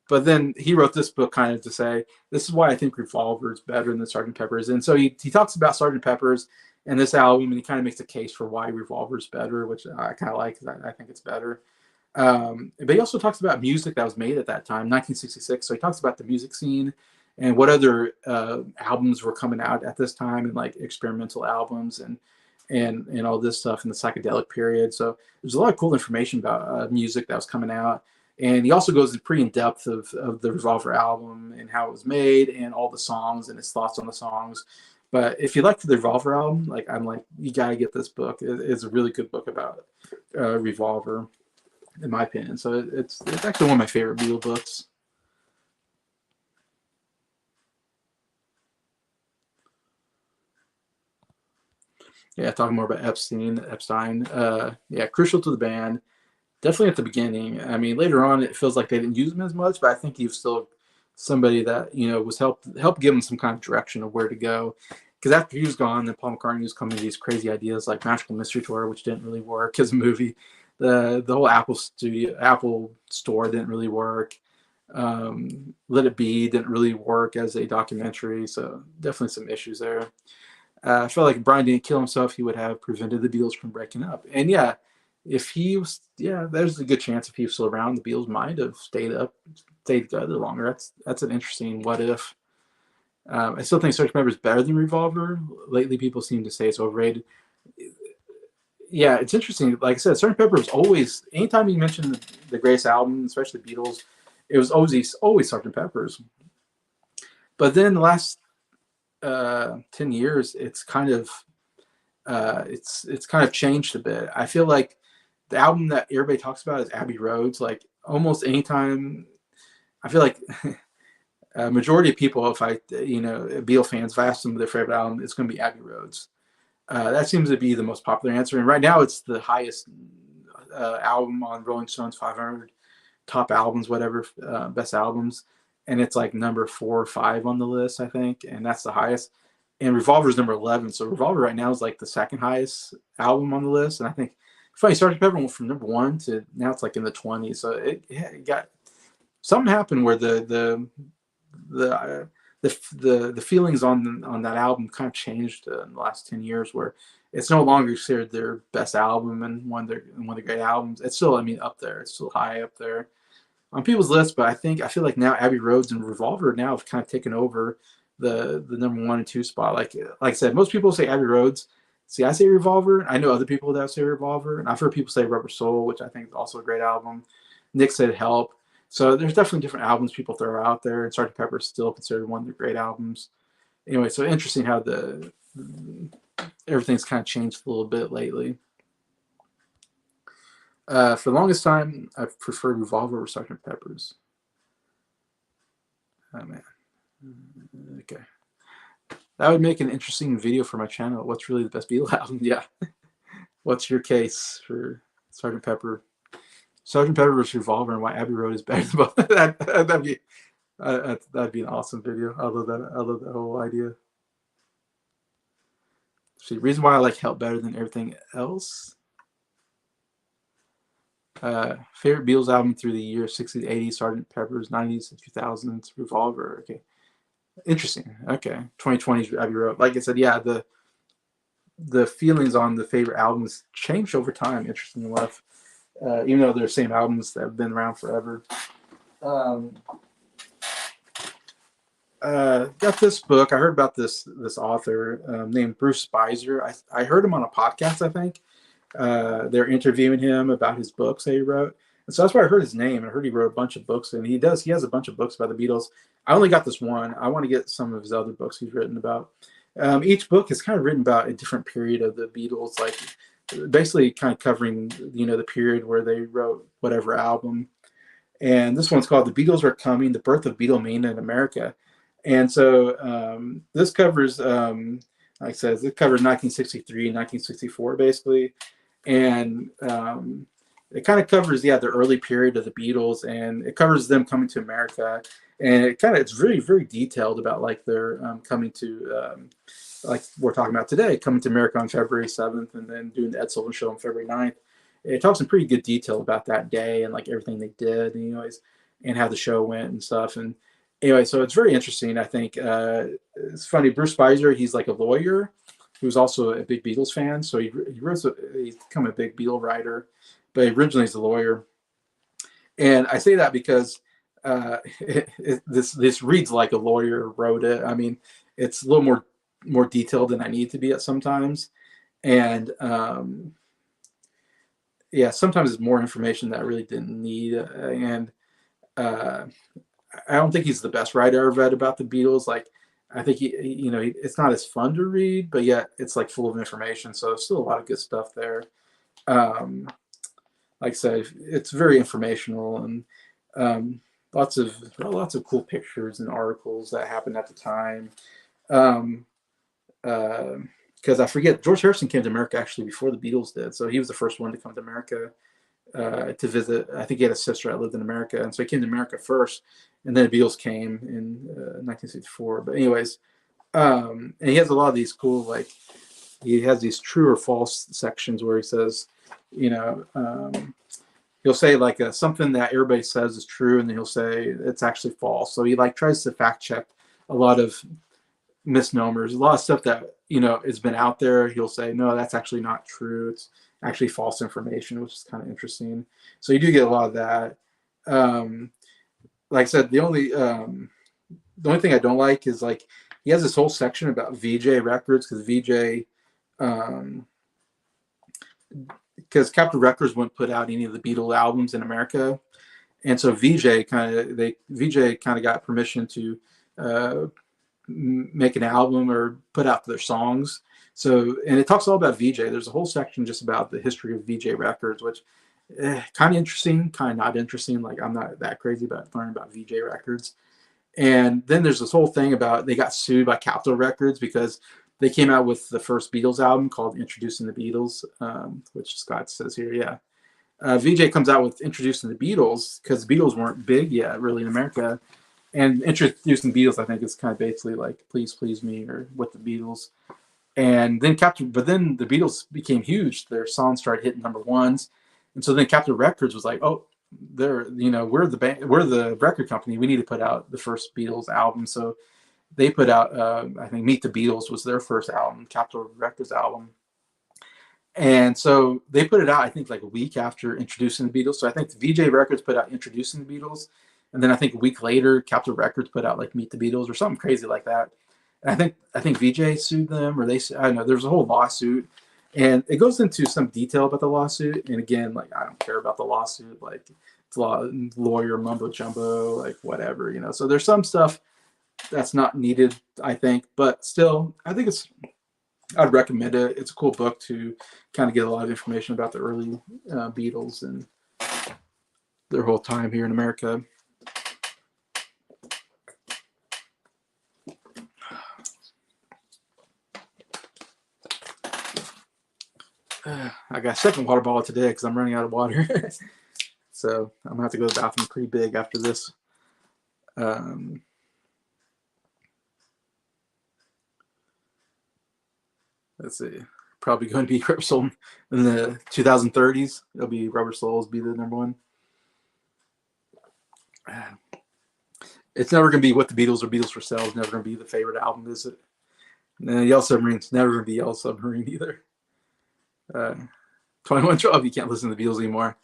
But then he wrote this book kind of to say, this is why I think Revolver is better than Sgt. Pepper's. And so he talks about Sgt. Pepper's and this album, and he kind of makes a case for why Revolver is better, which I kind of like because I think it's better. But he also talks about music that was made at that time, 1966. So he talks about the music scene and what other albums were coming out at this time, and like experimental albums and all this stuff in the psychedelic period. So there's a lot of cool information about music that was coming out. And he also goes pretty in depth of the Revolver album and how it was made and all the songs and his thoughts on the songs. But if you like the Revolver album, I'm like, you gotta get this book. It's a really good book about Revolver, in my opinion. So it's actually one of my favorite Beatle books. Yeah, talking more about Epstein. Yeah, crucial to the band. Definitely at the beginning. I mean, later on, it feels like they didn't use him as much, but I think he was still somebody that was helped give him some kind of direction of where to go. Because after he was gone, then Paul McCartney was coming to these crazy ideas like Magical Mystery Tour, which didn't really work as a movie. The whole Apple store didn't really work. Let It Be didn't really work as a documentary, so definitely some issues there. I felt like if Brian didn't kill himself, he would have prevented the Beatles from breaking up. And yeah, if he was, yeah, there's a good chance if he was still around, the Beatles might have stayed together longer. That's an interesting what if. I still think Sgt. Pepper is better than Revolver. Lately, people seem to say it's overrated. Yeah, it's interesting. Like I said, Sgt. Pepper was always, anytime you mention the greatest album, especially the Beatles, it was always Sgt. Pepper's. But then the last 10 years, it's kind of changed a bit. I feel like the album that everybody talks about is Abbey Roads. Like almost anytime, I feel like a majority of people, if Beatle fans, if I ask them their favorite album, it's going to be Abbey Roads. That seems to be the most popular answer. And right now it's the highest album on Rolling Stone's 500 top albums, whatever, best albums. And it's like number 4 or 5 on the list, I think. And that's the highest. And Revolver's number 11. So Revolver right now is like the second highest album on the list. And I think, funny, Sgt. Pepper went from number 1 to now it's like in the 20s. So it got, something happened where the feelings on that album kind of changed in the last 10 years, where it's no longer considered their best album and one of the great albums. It's still, I mean, up there. It's still high up there on people's lists, but I feel like now Abbey Roads and Revolver now have kind of taken over the number 1 and 2 spot. Like I said, most people say Abbey Roads. See, I say Revolver. I know other people that say Revolver, and I've heard people say Rubber Soul, which I think is also a great album. Nick said Help. So there's definitely different albums people throw out there, and Sgt. Pepper is still considered one of their great albums. Anyway, so interesting how everything's kind of changed a little bit lately. For the longest time, I've preferred Revolver over Sgt. Pepper's. Oh, man. Okay. That would make an interesting video for my channel. What's really the best Beatles album? Yeah. What's your case for Sgt. Pepper? Sgt. Pepper versus Revolver and why Abbey Road is better than both. That'd be an awesome video. I love that. I love that whole idea. See, reason why I like Help better than everything else. Favorite Beatles album through the years: 60s, 80s, Sgt. Pepper's, 90s, 2000s, Revolver. Okay, interesting. Okay, 2020s Abbey Road. Like I said, yeah, the feelings on the favorite albums changed over time. Interesting enough, even though they're the same albums that have been around forever. Got this book. I heard about this author named Bruce Spicer. I heard him on a podcast, I think. They're interviewing him about his books that he wrote. And so that's why I heard his name. I heard he wrote a bunch of books, and he has a bunch of books about the Beatles. I only got this one. I want to get some of his other books he's written about. Each book is kind of written about a different period of the Beatles, like basically kind of covering, the period where they wrote whatever album. And this one's called The Beatles Are Coming, The Birth of Beatlemania in America. And so this covers, like I said, it covers 1963 and 1964, basically. And it kind of covers, the early period of the Beatles, and it covers them coming to America. And it's very, very detailed about like their coming to, like we're talking about today, coming to America on February 7th and then doing the Ed Sullivan show on February 9th. It talks in pretty good detail about that day and like everything they did, and how the show went and stuff. And anyway, so it's very interesting. I think it's funny. Bruce Spicer, he's like a lawyer who's also a big Beatles fan. So he's become a big Beatle writer, but originally he's a lawyer. And I say that because this reads like a lawyer wrote it. I mean, it's a little more detailed than I need to be at sometimes. And sometimes it's more information that I really didn't need. And I don't think he's the best writer I ever read about the Beatles. Like, I think it's not as fun to read, but yet it's like full of information. So there's still a lot of good stuff there. Like I said, it's very informational, and lots of cool pictures and articles that happened at the time. Because I forget, George Harrison came to America actually before the Beatles did. So he was the first one to come to America to visit. I think he had a sister that lived in America, and so he came to America first, and then the Beatles came in 1964. But anyways, and he has a lot of these cool, like, he has these true or false sections where he says, you know, he'll say like something that everybody says is true, and then he'll say it's actually false. So he like tries to fact check a lot of misnomers, a lot of stuff that has been out there. He'll say no, that's actually not true. It's actually false information, which is kind of interesting. So you do get a lot of that. Like I said, the only thing I don't like is like he has this whole section about VJ records because um, Capitol Records wouldn't put out any of the Beatles albums in America, and so VJ kind of got permission to uh, make an album or put out their songs. So, and it talks all about VJ. There's a whole section just about the history of VJ Records, which kind of interesting, kind of not interesting. Like I'm not that crazy about learning about VJ Records. And then there's this whole thing about they got sued by Capitol Records because they came out with the first Beatles album called Introducing the Beatles, which Scott says here, yeah. VJ comes out with Introducing the Beatles because the Beatles weren't big yet, really, in America. And Introducing the Beatles, I think, is kind of basically like Please Please Me or With the Beatles. And then but then the Beatles became huge. Their songs started hitting number ones. And so then Capitol Records was like, oh, we're the band, we're the record company. We need to put out the first Beatles album. So they put out, I think, Meet the Beatles was their first album, Capitol Records album. And so they put it out, I think, like a week after Introducing the Beatles. So I think VJ Records put out Introducing the Beatles. And then I think a week later, Capitol Records put out like Meet the Beatles or something crazy like that. And I think VJ sued them, or I don't know. There's a whole lawsuit, and it goes into some detail about the lawsuit. And again, like I don't care about the lawsuit. Like it's a lot of lawyer mumbo jumbo, like whatever. So there's some stuff that's not needed, I think, but still, I think I'd recommend it. It's a cool book to kind of get a lot of information about the early Beatles and their whole time here in America. I got a second water bottle today because I'm running out of water. So I'm going to have to go to the bathroom pretty big after this. Let's see. Probably going to be Rubber Soul in the 2030s. It'll be Rubber Souls be the number one. It's never going to be What the Beatles or Beatles for Sale. It's never going to be the favorite album, is it? And Yellow Submarine's never going to be Yellow Submarine either. 21 Trouble, you can't listen to the Beatles anymore.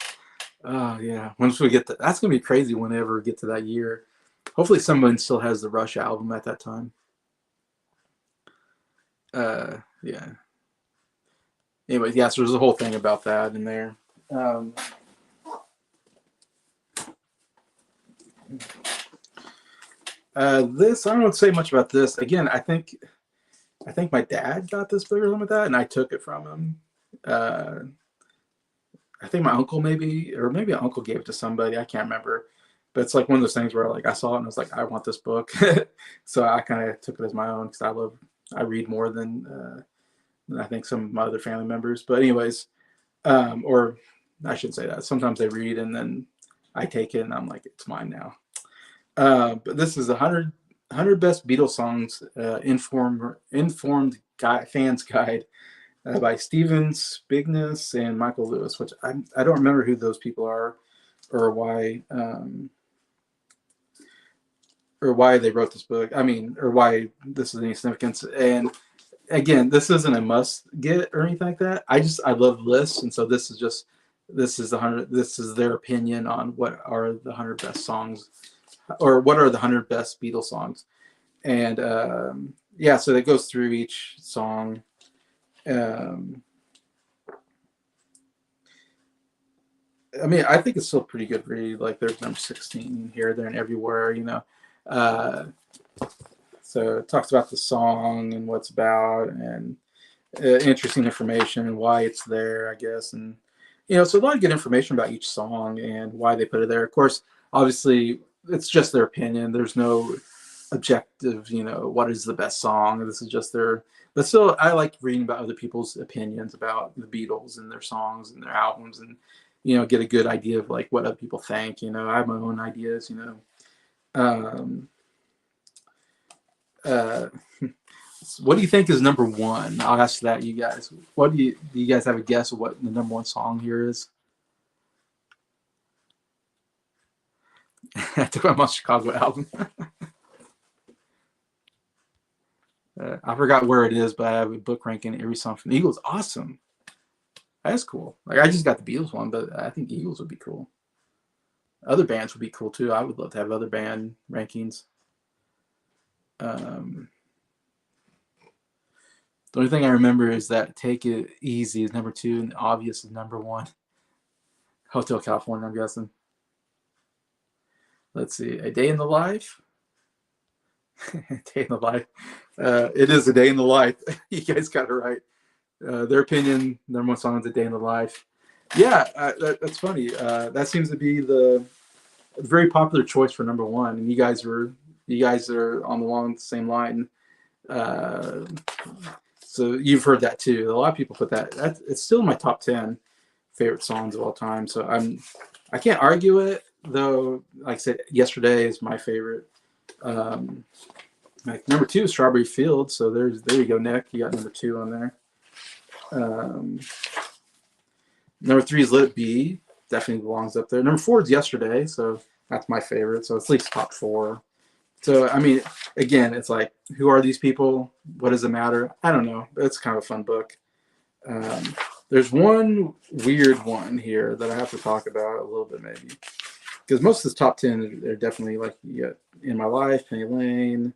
Oh, yeah. Once we get to that's going to be crazy whenever we get to that year. Hopefully someone still has the Rush album at that time. Yeah. Anyway, yeah, so there's a whole thing about that in there. This, I don't want to say much about this. Again, I think my dad got this book or something like that, and I took it from him. I think my uncle maybe my uncle gave it to somebody. I can't remember. But it's like one of those things where like I saw it and I was like, I want this book. So I kind of took it as my own because I read more than I think some of my other family members. But anyways, or I shouldn't say that. Sometimes they read and then I take it and I'm like, it's mine now. But this is 100 best Beatles songs, informed fans guide by Steven Spigness and Michael Lewis, which I don't remember who those people are or why they wrote this book. I mean, or why this is any significance. And again, this isn't a must get or anything like that. I love lists, and so this is their opinion on what are the 100 best songs, or what are the 100 best Beatles songs. And yeah, so it goes through each song. I mean, I think it's still a pretty good read. Like there's number 16 here, there, and everywhere, So it talks about the song and what it's about, and interesting information and why it's there, I guess. And, so a lot of good information about each song and why they put it there. Of course, obviously, it's just their opinion. There's no objective, what is the best song. This is just their. But still, I like reading about other people's opinions about the Beatles and their songs and their albums, and get a good idea of like what other people think. I have my own ideas. Let's What do you think is number one? I'll ask that, you guys. What do you guys have a guess of what the number one song here is? I took my Mount Chicago album. I forgot where it is, but I have a book ranking every song from the Eagles. Awesome. That's cool. Like, I just got the Beatles one, but I think Eagles would be cool. Other bands would be cool too. I would love to have other band rankings. The only thing I remember is that Take It Easy is number two and Obvious is number one. Hotel California, I'm guessing. Let's see. A Day in the Life. Day in the Life. It is A Day in the Life. You guys got it right. Their opinion, number one song is A Day in the Life. Yeah, that's funny. That seems to be the very popular choice for number one, and you guys are on the same line. So you've heard that too. A lot of people put that. It's still in my top 10 favorite songs of all time. So I can't argue it, though. Like I said, Yesterday is my favorite. Like number two is Strawberry Fields. So there you go, Nick. You got number two on there. Number three is Let It Be. Definitely belongs up there. Number four is Yesterday. So that's my favorite. So it's at least top four. So, I mean, again, it's like, who are these people? What does it matter? I don't know. It's kind of a fun book. There's one weird one here that I have to talk about a little bit, maybe. Because most of this top 10, they're definitely like, you got In My Life, Penny Lane,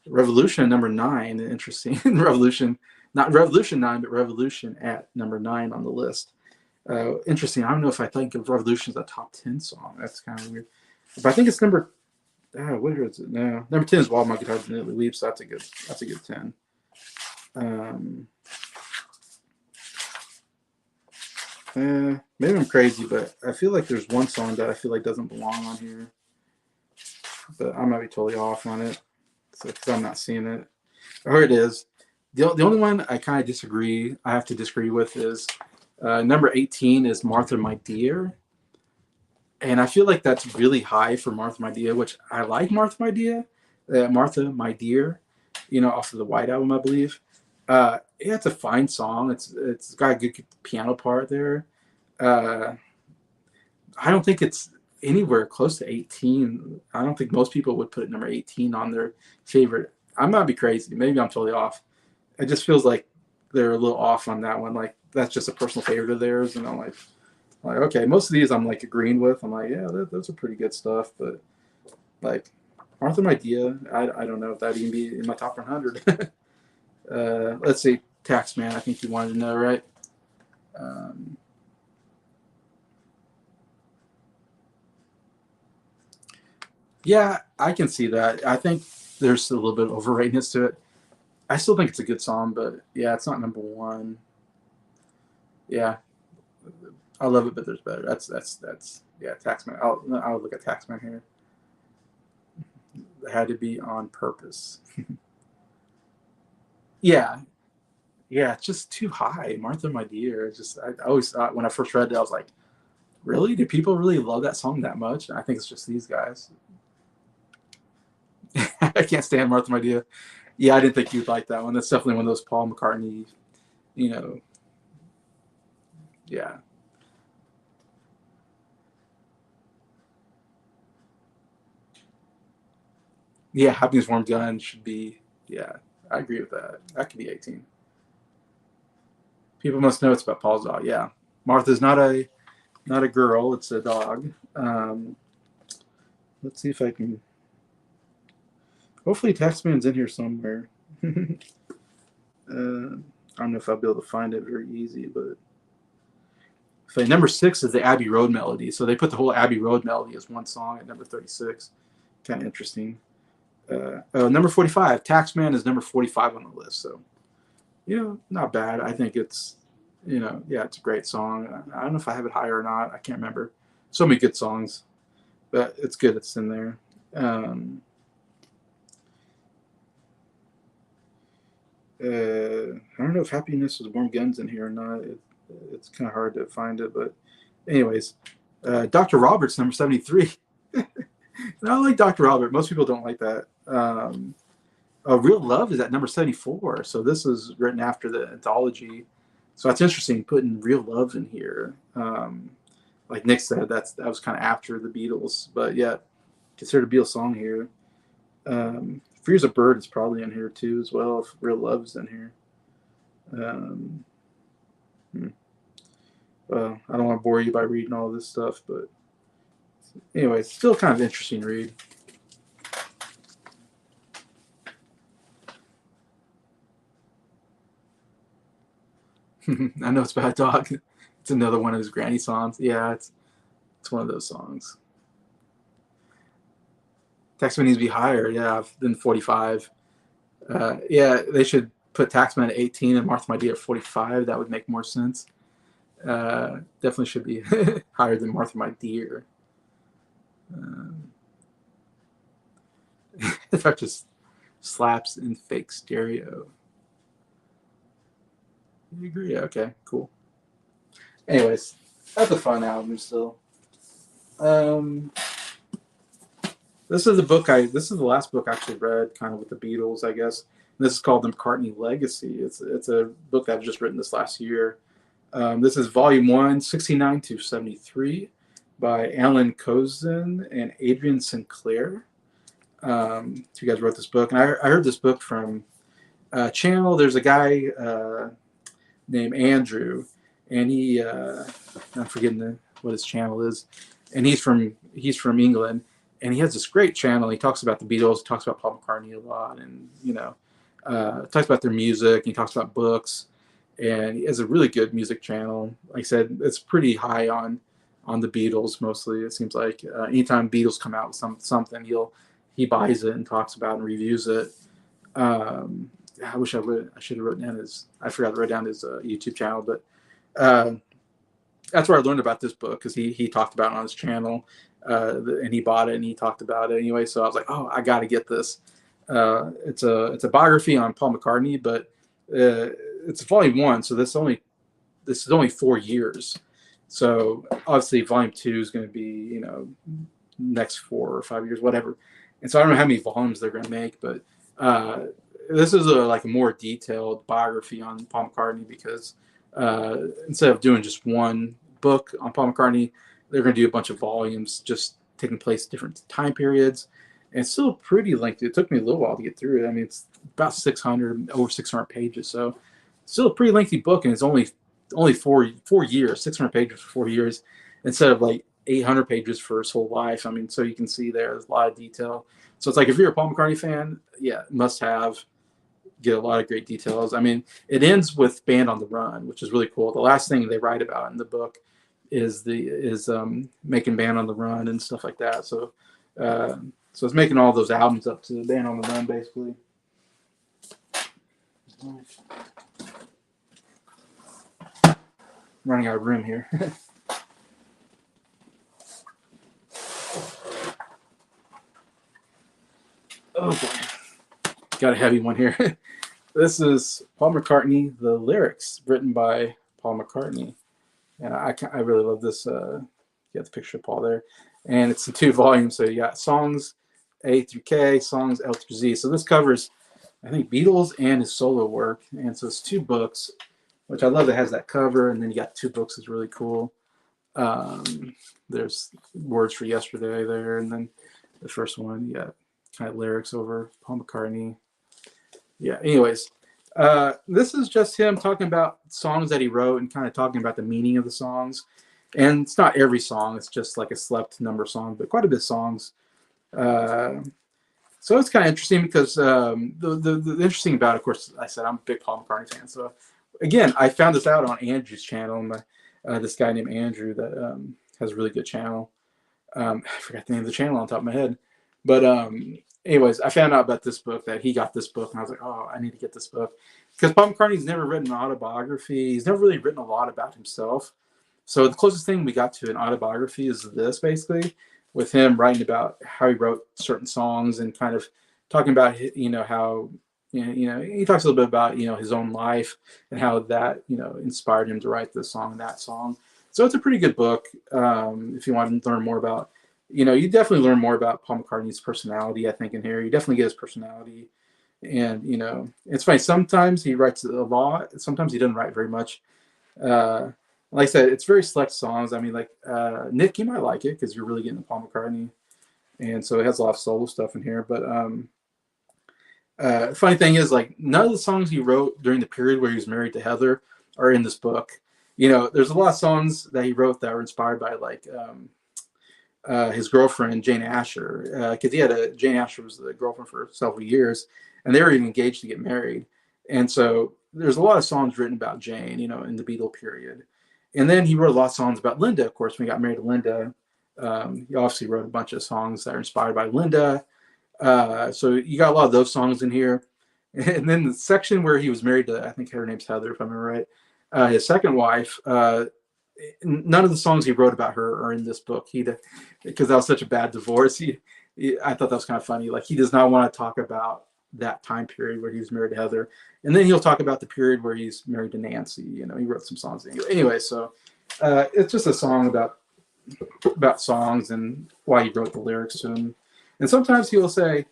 Revolution, number 9. Interesting. Revolution, not Revolution 9, but Revolution at number 9 on the list. Interesting. I don't know if I think of Revolution as a top 10 song. That's kind of weird. But I think it's number. What is it? No, number 10 is Wild My Guitar Gently Weeps. So that's a good 10. Maybe I'm crazy, but I feel like there's one song that I feel like doesn't belong on here. But I might be totally off on it, because I'm not seeing it. Or it is. The only one I kind of disagree. I have to disagree with is number 18 is Martha My Dear. And I feel like that's really high for Martha My Dear, which I like Martha My Dear. Martha My Dear, off of the White Album, I believe. Yeah, it's a fine song. It's got a good piano part there. I don't think it's anywhere close to 18. I don't think most people would put number 18 on their favorite. I might be crazy. Maybe I'm totally off. It just feels like they're a little off on that one. Like, that's just a personal favorite of theirs, and I'm like, okay, most of these I'm like agreeing with. I'm like, yeah, those are pretty good stuff, but like Martha My Dear, I don't know if that'd even be in my top 100. Let's see, Taxman. I think you wanted to know, right? Yeah, I can see that. I think there's a little bit of overratedness to it. I still think it's a good song, but yeah, it's not number one. Yeah, I love it, but there's better. That's yeah, Taxman. I'll look at Taxman here. It had to be on purpose. Yeah, it's just too high. Martha My Dear. I always thought when I first read it, I was like, really? Do people really love that song that much? I think it's just these guys. I can't stand Martha My Dear. Yeah, I didn't think you'd like that one. That's definitely one of those Paul McCartney, yeah. Yeah, Happiness Warm Gun should be, yeah, I agree with that. That could be 18. People must know it's about Paul's dog. Yeah. Martha's not a girl, it's a dog. Let's see if I can. Hopefully, Taxman's in here somewhere. I don't know if I'll be able to find it very easy, but number 6 is the Abbey Road melody. So they put the whole Abbey Road melody as one song at number 36. Kind of interesting. Number 45, Taxman is number 45 on the list. So, not bad. I think it's, yeah, it's a great song. I don't know if I have it higher or not. I can't remember. So many good songs, but it's good it's in there. I don't know if Happiness is Warm Guns in here or not. It's kind of hard to find it, but anyways, Dr. Roberts, number 73. And I like Dr. Robert. Most people don't like that. Real Love is at number 74. So this is written after the anthology. So that's interesting putting Real Love in here. Like Nick said, that was kind of after the Beatles. But yeah, considered a Beatles song here. Fears a Bird is probably in here too as well, if Real Love's in here. Um, well, I don't want to bore you by reading all this stuff, but anyway, it's still kind of interesting read. I know it's about a dog. It's another one of his granny songs. Yeah, it's one of those songs. Taxman needs to be higher, yeah, than 45. Yeah, they should put Taxman at 18 and Martha My Dear at 45. That would make more sense. Definitely should be higher than Martha My Dear. If I just slaps in fake stereo. You agree? Okay, cool. Anyways, that's a fun album still. This is the last book I actually read, kind of with the Beatles, I guess. And this is called The McCartney Legacy. It's a book that I've just written this last year. This is volume 1, 69 to 73, by Alan Kozin and Adrian Sinclair. Two guys wrote this book, and I heard this book from a channel. There's a guy named Andrew, and I'm forgetting what his channel is, and he's from England, and he has this great channel. He talks about the Beatles, talks about Paul McCartney a lot, and talks about their music. He talks about books, and he has a really good music channel. Like I said, it's pretty high on the Beatles mostly. It seems like anytime Beatles come out with something, he buys it and talks about it and reviews it. I wish I should have written down I forgot to write down his YouTube channel, but that's where I learned about this book, because he talked about it on his channel, and he bought it and he talked about it anyway. So I was like, oh, I got to get this. It's a biography on Paul McCartney, but it's volume 1, so this is only 4 years. So obviously volume 2 is going to be next 4 or 5 years, whatever. And so I don't know how many volumes they're going to make, but this is a more detailed biography on Paul McCartney, because instead of doing just one book on Paul McCartney, they're going to do a bunch of volumes just taking place at different time periods. And it's still pretty lengthy. It took me a little while to get through it. I mean, it's about over 600 pages. So it's still a pretty lengthy book, and it's only 4 years, 600 pages for 4 years, instead of 800 pages for his whole life. I mean, so you can see there's a lot of detail. So it's like, if you're a Paul McCartney fan, yeah, get a lot of great details. I mean, it ends with Band on the Run, which is really cool. The last thing they write about in the book is making Band on the Run and stuff like that. So it's making all those albums up to Band on the Run, basically. Running out of room here. Oh boy, got a heavy one here. This is Paul McCartney, the lyrics written by Paul McCartney, and I really love this. You got the picture of Paul there, and it's in 2 volumes. So you got songs A through K, songs L through Z. So this covers, I think, Beatles and his solo work, and so it's 2 books, which I love. That has that cover, and then you got 2 books. Is really cool. There's Words for Yesterday there, and then the first one, you got kind of lyrics over Paul McCartney. Yeah, anyways, this is just him talking about songs that he wrote and kind of talking about the meaning of the songs. And it's not every song, it's just like a select number of songs, but quite a bit of songs. So it's kind of interesting, because the interesting about it, of course, I said I'm a big Paul McCartney fan. So again, I found this out on Andrew's channel. This guy named Andrew that has a really good channel. I forgot the name of the channel on top of my head. But anyways, I found out about this book, that he got this book, and I was like, oh, I need to get this book. Because Paul McCartney's never written an autobiography. He's never really written a lot about himself. So the closest thing we got to an autobiography is this, basically, with him writing about how he wrote certain songs and kind of talking about, how, he talks a little bit about, his own life and how that, inspired him to write this song and that song. So it's a pretty good book if you want to learn more about, you definitely learn more about Paul McCartney's personality, I think, in here. You definitely get his personality. And, it's funny. Sometimes he writes a lot. Sometimes he doesn't write very much. Uh, like I said, it's very select songs. I mean, like, Nick, you might like it because you're really getting Paul McCartney. And so it has a lot of solo stuff in here. But funny thing is, like, none of the songs he wrote during the period where he was married to Heather are in this book. There's a lot of songs that he wrote that were inspired by, like, his girlfriend Jane Asher, because Jane Asher was the girlfriend for several years, and they were even engaged to get married. And so there's a lot of songs written about Jane, in the Beatle period. And then he wrote a lot of songs about Linda. Of course, when he got married to Linda, he obviously wrote a bunch of songs that are inspired by Linda. So you got a lot of those songs in here. And then the section where he was married to, I think her name's Heather, if I remember right, his second wife. None of the songs he wrote about her are in this book. Because that was such a bad divorce. I thought that was kind of funny. Like, he does not want to talk about that time period where he was married to Heather, and then he'll talk about the period where he's married to Nancy. He wrote some songs anyway. So it's just a song about songs and why he wrote the lyrics to them. And sometimes he'll say,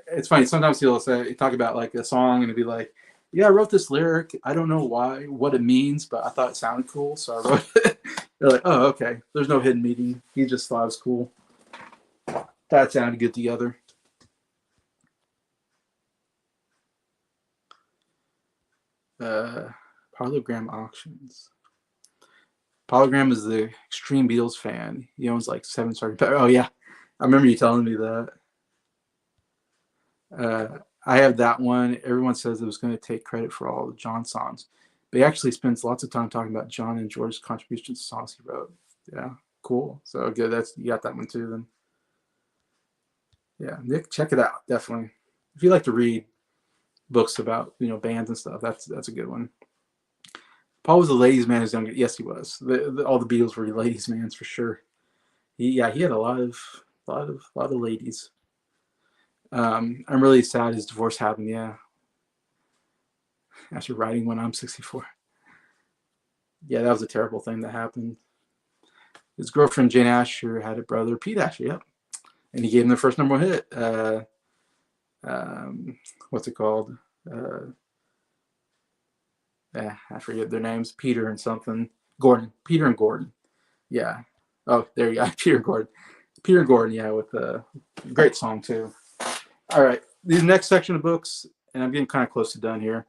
it's funny. Sometimes he'll talk about like a song and it'll be like, yeah, I wrote this lyric. I don't know what it means, but I thought it sounded cool, so I wrote it. They're like, oh, okay. There's no hidden meaning. He just thought it was cool. That sounded good together. Parlogram auctions. Polygram is the extreme Beatles fan. He owns like 7 Sgt. Pepper. Oh yeah, I remember you telling me that. I have that one. Everyone says it was going to take credit for all the John songs, but he actually spends lots of time talking about John and George's contributions to songs he wrote. Yeah, cool. So good. You got that one too then. Yeah, Nick, check it out definitely. If you like to read books about bands and stuff, that's a good one. Paul was a ladies' man as younger. Yes, he was. All the Beatles were ladies' mans for sure. He had a lot of ladies. I'm really sad his divorce happened. Yeah, after writing When I'm 64. Yeah, that was a terrible thing that happened. His girlfriend Jane Asher had a brother, Pete Asher. Yep, and he gave him their first #1 hit. What's it called? I forget their names. Peter and something. Gordon. Peter and Gordon. Yeah. Oh, there you go. Peter and Gordon. Peter and Gordon. Yeah, with a great song too. All right, these next section of books, and I'm getting kind of close to done here.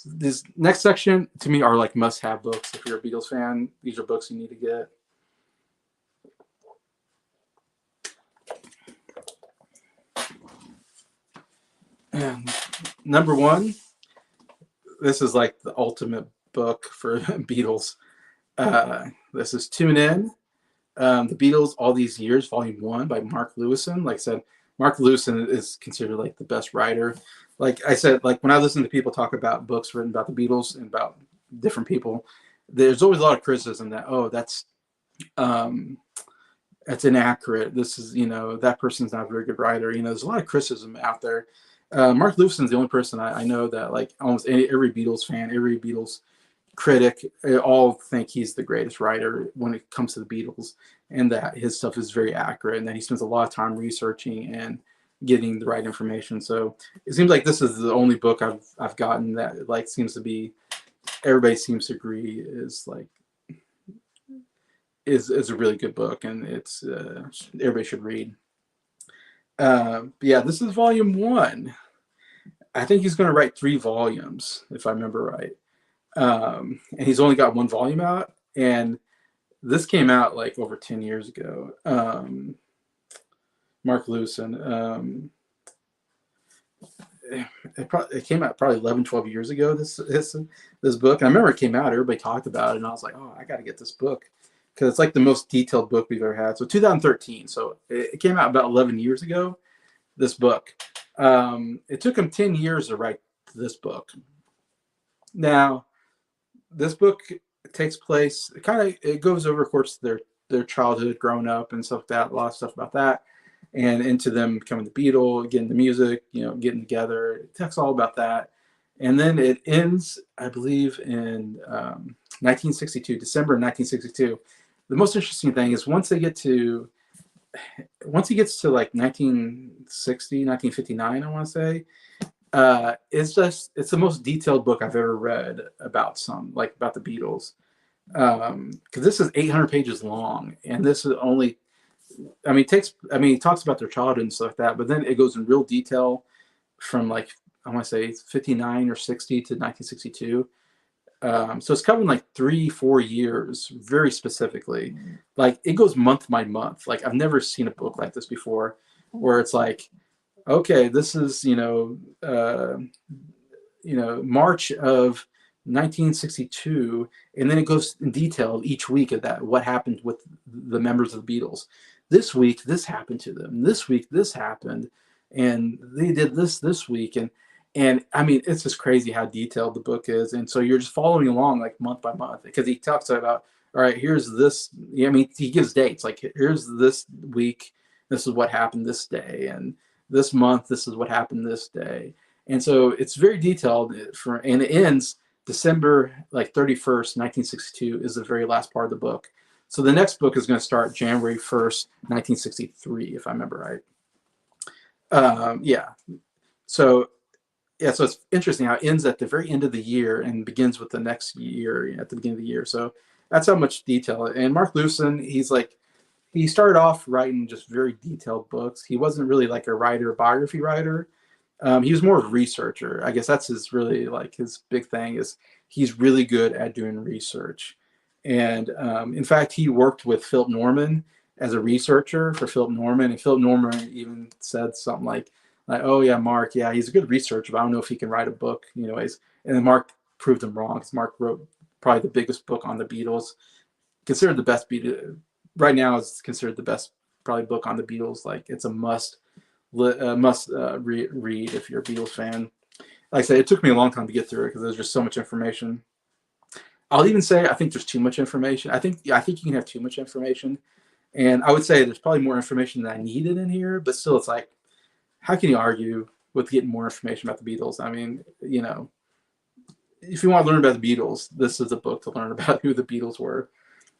This next section to me are like must-have books. If you're a Beatles fan, these are books you need to get. And #1, this is like the ultimate book for Beatles. This is Tune In, The Beatles All These Years, Volume 1 by Mark Lewison. Like I said, Mark Lewison is considered like the best writer. Like I said, like when I listen to people talk about books written about the Beatles and about different people, there's always a lot of criticism that, oh, that's inaccurate. This is, that person's not a very good writer. There's a lot of criticism out there. Mark Lewison's the only person I know that like almost every Beatles fan, every Beatles critic, all think he's the greatest writer when it comes to the Beatles, and that his stuff is very accurate, and that he spends a lot of time researching and getting the right information. So it seems like this is the only book I've gotten that like seems to be, everybody seems to agree is like is a really good book, and it's everybody should read. But yeah, this is volume 1. I think he's going to write 3 volumes if I remember right. And he's only got 1 volume out, and this came out like over 10 years ago. Mark Lewison, it came out probably 11, 12 years ago, this book. And I remember it came out, everybody talked about it, and I was like, oh, I got to get this book because it's like the most detailed book we've ever had. So 2013, so it came out about 11 years ago, this book. It took him 10 years to write this book. Now, this book takes place, it goes over, of course, their childhood, growing up and stuff like that, a lot of stuff about that, and into them becoming the Beatles, getting the music, getting together. It talks all about that. And then it ends, I believe, in 1962, December 1962. The most interesting thing is once they get to once he gets to like 1960, 1959, I want to say, it's the most detailed book I've ever read about about the Beatles. Because this is 800 pages long, and this is only, he talks about their childhood and stuff like that, but then it goes in real detail from like, I want to say 59 or 60 to 1962. So it's covering like 3-4 years very specifically. Like it goes month by month. Like I've never seen a book like this before, where it's like, okay, this is March of 1962, and then it goes in detail each week of that, what happened with the members of the Beatles. This week, this happened to them. This week, this happened, and they did this week, and I mean, it's just crazy how detailed the book is, and so you're just following along like month by month because he talks about, all right, here's this. I mean, he gives dates like here's this week, this is what happened this day, and this month, this is what happened this day. And so it's very detailed and it ends December like 31st, 1962 is the very last part of the book. So the next book is going to start January 1st, 1963, if I remember right. Yeah. So so it's interesting how it ends at the very end of the year and begins with the next year at the beginning of the year. So that's how much detail. And Mark Lewson, he started off writing just very detailed books. He wasn't really like a biography writer. He was more of a researcher. I guess that's his big thing is he's really good at doing research. And in fact, he worked with Philip Norman as a researcher for Philip Norman. And Philip Norman even said something like, oh yeah, Mark, yeah, he's a good researcher, but I don't know if he can write a book, anyways. And then Mark proved him wrong because Mark wrote probably the biggest book on the Beatles, considered the best Beatles. Right now is considered the best probably book on the Beatles. Like it's a must read if you're a Beatles fan. Like I said, it took me a long time to get through it because there's just so much information. I'll even say I think there's too much information. I think you can have too much information, and I would say there's probably more information than I needed in here. But still, it's like, how can you argue with getting more information about the Beatles? I mean, if you want to learn about the Beatles, this is a book to learn about who the Beatles were.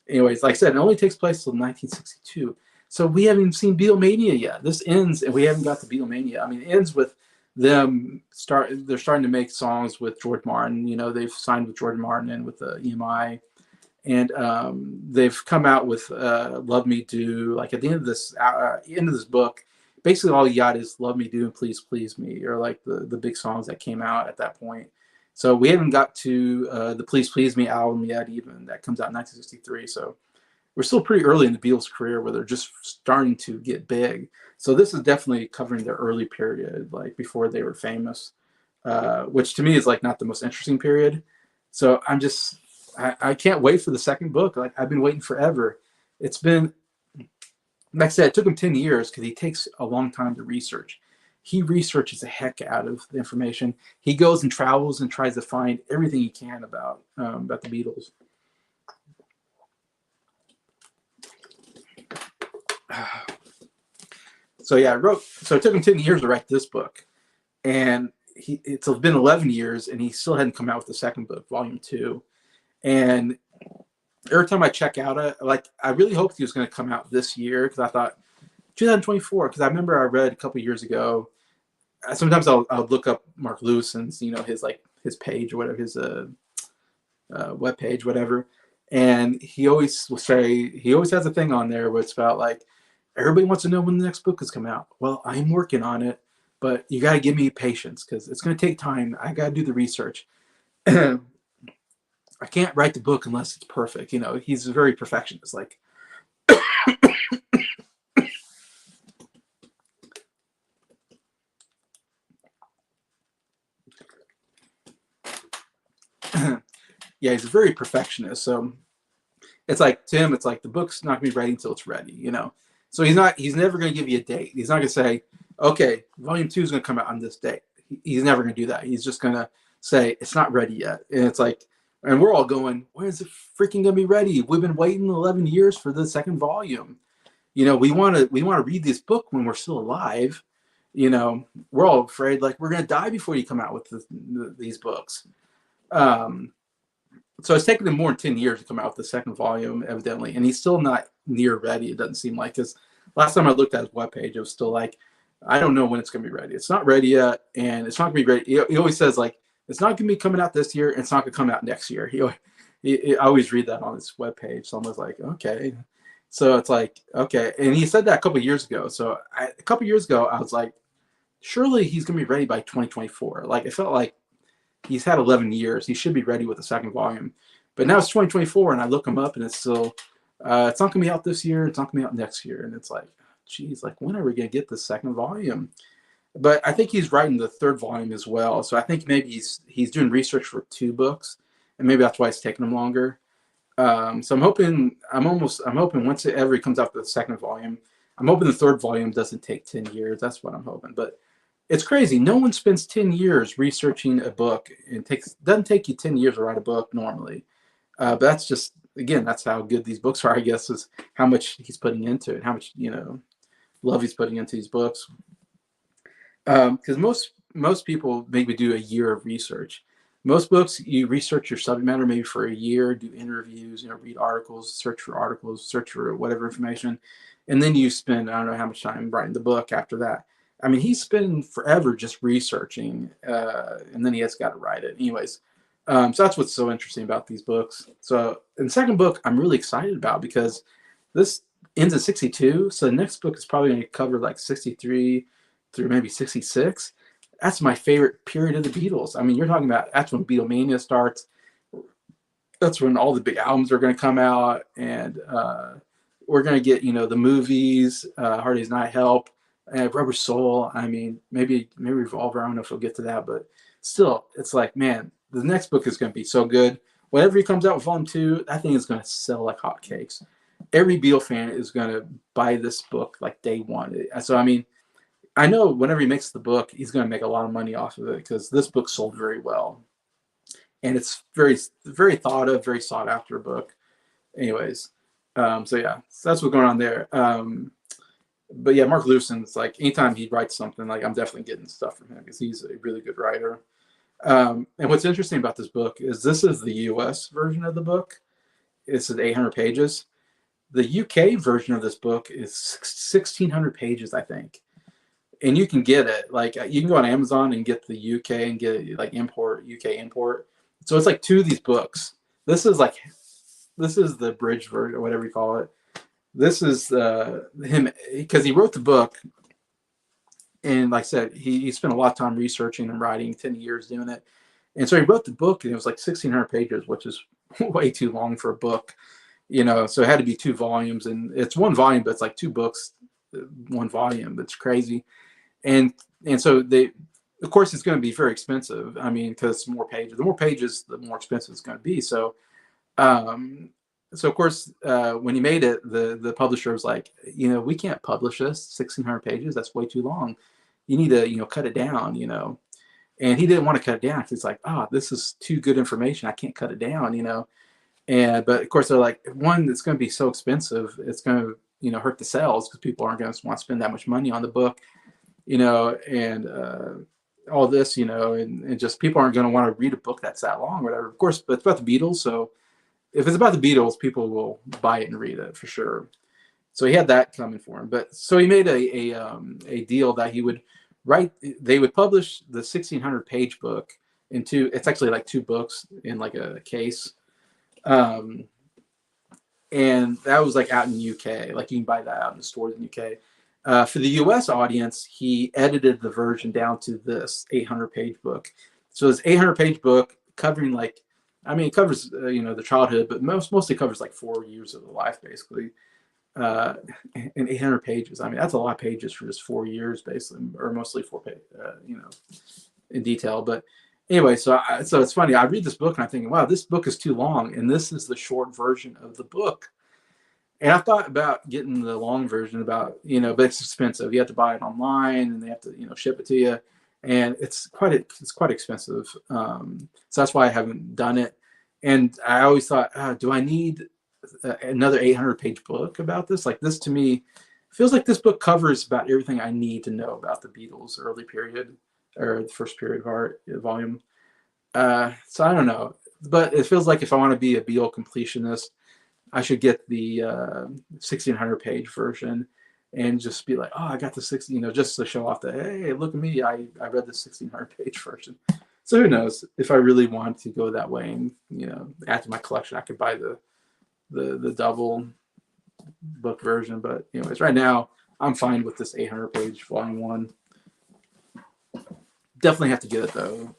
Anyways, like I said, it only takes place till 1962. So we haven't even seen Beatlemania yet. This ends, and we haven't got to Beatlemania. I mean, it ends with them they're starting to make songs with George Martin. They've signed with George Martin and with the EMI, and they've come out with "Love Me Do." Like at the end of this book, basically all you got is "Love Me Do" and "Please Please Me," or like the big songs that came out at that point. So we haven't got to the "Please Please Me" album yet. Even that comes out in 1963. So we're still pretty early in the Beatles' career where they're just starting to get big. So this is definitely covering their early period, like before they were famous, which to me is like not the most interesting period. So I can't wait for the second book. Like I've been waiting forever. It's been, like I said, it took him 10 years because he takes a long time to research. He researches the heck out of the information. He goes and travels and tries to find everything he can about the Beatles. So yeah, so it took him 10 years to write this book, and it's been 11 years, and he still hadn't come out with the second book, volume 2. And every time I check out I really hoped he was going to come out this year because I thought 2024. Because I remember I read a couple years ago. Sometimes I'll look up Mark Lewison's, his page or whatever, his web page, whatever, and he always will say he always has a thing on there where it's about like, everybody wants to know when the next book is coming out. Well, I'm working on it, but you got to give me patience because it's going to take time. I got to do the research. I can't write the book unless it's perfect. He's a very perfectionist. Like, yeah, he's a very perfectionist. So it's like to him, it's like the book's not going to be ready until it's ready. So he's never going to give you a date. He's not going to say, okay, volume 2 is going to come out on this date. He's never going to do that. He's just going to say it's not ready yet. And it's like, and we're all going, when is it freaking going to be ready? We've been waiting 11 years for the second volume. We want to read this book when we're still alive. We're all afraid like we're going to die before you come out with these books. So it's taken him more than 10 years to come out with the second volume, evidently, and he's still not near ready. It doesn't seem like, because last time I looked at his webpage, it was still like, I don't know when it's going to be ready. It's not ready yet, and it's not going to be ready. He always says like, it's not going to be coming out this year, and it's not going to come out next year. I always read that on his webpage, so I'm always like, okay. So it's like, okay, and he said that a couple of years ago. So a couple of years ago, I was like, surely he's going to be ready by 2024. Like, it felt like he's had 11 years. He should be ready with the second volume. But now it's 2024, and I look him up, and it's still, it's not going to be out this year. It's not going to be out next year. And it's like, geez, like, when are we going to get the second volume? But I think he's writing the third volume as well. So I think maybe he's doing research for 2 books, and maybe that's why it's taking him longer. So I'm hoping once it ever comes out with the second volume, I'm hoping the third volume doesn't take 10 years. That's what I'm hoping. But it's crazy. No one spends 10 years researching a book. It doesn't take you 10 years to write a book normally. But that's just, again, that's how good these books are, I guess, is how much he's putting into it, how much, love he's putting into these books. Because most people maybe do a year of research. Most books, you research your subject matter maybe for a year, do interviews, read articles, search for whatever information, and then you spend, I don't know how much time writing the book after that. I mean, he's spending forever just researching, and then he has got to write it. Anyways, so that's what's so interesting about these books. So, in the second book, I'm really excited about because this ends at 62. So the next book is probably going to cover like 63 through maybe 66. That's my favorite period of the Beatles. I mean, you're talking about, that's when Beatlemania starts. That's when all the big albums are going to come out, and we're going to get, the movies, Hard Day's Night, Help, Rubber Soul. I mean, maybe Revolver. I don't know if we'll get to that, but still, it's like, man, the next book is going to be so good. Whenever he comes out with volume 2, that thing is going to sell like hotcakes. Every Beatle fan is going to buy this book like day one. So, I mean, I know whenever he makes the book, he's going to make a lot of money off of it because this book sold very well. And it's very, very thought of, very sought after book. Anyways, so yeah, so that's what's going on there. But yeah, Mark Lewison's like, anytime he writes something, like, I'm definitely getting stuff from him because he's a really good writer. And what's interesting about this book is this is the US version of the book. It's at 800 pages. The UK version of this book is 1,600 pages, I think. And you can get it, like, you can go on Amazon and get the UK and get it, like, UK import. So it's like 2 of these books. This is the bridge version, or whatever you call it. This is him, because he wrote the book, and like I said, he spent a lot of time researching and writing, 10 years doing it. And so he wrote the book, and it was like 1,600 pages, which is way too long for a book, so it had to be 2 volumes, and it's 1 volume, but it's like 2 books, 1 volume. It's crazy. And so of course, it's going to be very expensive. I mean, because it's more pages. The more pages, the more expensive it's going to be. So, of course, when he made it, the publisher was like, we can't publish this 1,600 pages. That's way too long. You need to, cut it down. And he didn't want to cut it down because he's like, this is too good information. I can't cut it down. But of course, they're like, one, it's going to be so expensive. It's going to, hurt the sales because people aren't going to want to spend that much money on the book. And all this, and just people aren't going to want to read a book that's that long or whatever. Of course, but it's about the Beatles. So if it's about the Beatles, people will buy it and read it for sure. So he had that coming for him. But so he made a deal that he would they would publish the 1,600 page book into, it's actually like 2 books in like a case. And that was like out in the UK. Like, you can buy that out in the stores in the UK. For the US audience, he edited the version down to this 800-page book. So this 800-page book covering it covers the childhood, but mostly covers like 4 years of the life basically. In 800 pages. I mean, that's a lot of pages for just 4 years basically, or mostly 4 pages, in detail. But anyway, so it's funny. I read this book and I'm thinking, wow, this book is too long, and this is the short version of the book. And I thought about getting the long version, but it's expensive. You have to buy it online, and they have to, ship it to you, and it's quite expensive. So that's why I haven't done it. And I always thought, do I need another 800-page book about this? Like, this to me feels like this book covers about everything I need to know about the Beatles early period, or the first period of our volume. So I don't know, but it feels like if I want to be a Beatle completionist, I should get the 1,600-page version. and just be like, oh, I got the 16, just to show off that, hey, look at me, I read the 1600-page version. So who knows, if I really want to go that way and add to my collection, I could buy the double book version. But anyways, right now I'm fine with this 800-page volume 1. Definitely have to get it though.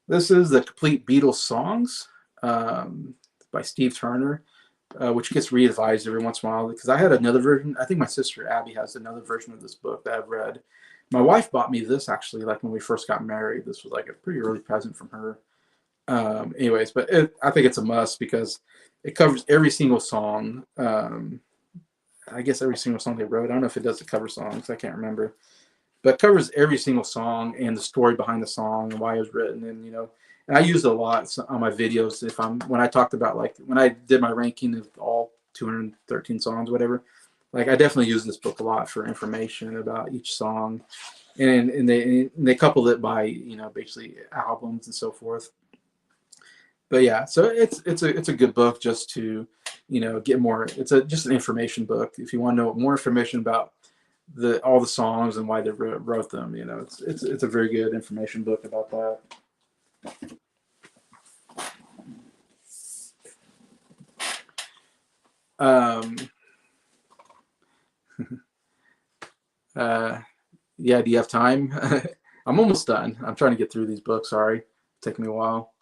This is the complete Beatles songs by Steve Turner, which gets readvised every once in a while, because I had another version. I think my sister Abby has another version of this book that I've read. My wife bought me this actually, like when we first got married. This was like a pretty early present from her. Anyways, but I think it's a must because it covers every single song. I guess every single song they wrote. I don't know if it does the cover songs. I can't remember. But it covers every single song and the story behind the song and why it was written. And, and I use it a lot on my videos. When I talked about, like, when I did my ranking of all 213 songs, whatever, like, I definitely use this book a lot for information about each song. And they couple it by, basically albums and so forth. But yeah, so it's a good book just to, get more. It's just an information book. If you want to know more information about all the songs and why they wrote them, it's a very good information book about that. Yeah, do you have time? I'm almost done. I'm trying to get through these books. Sorry, it's taking me a while.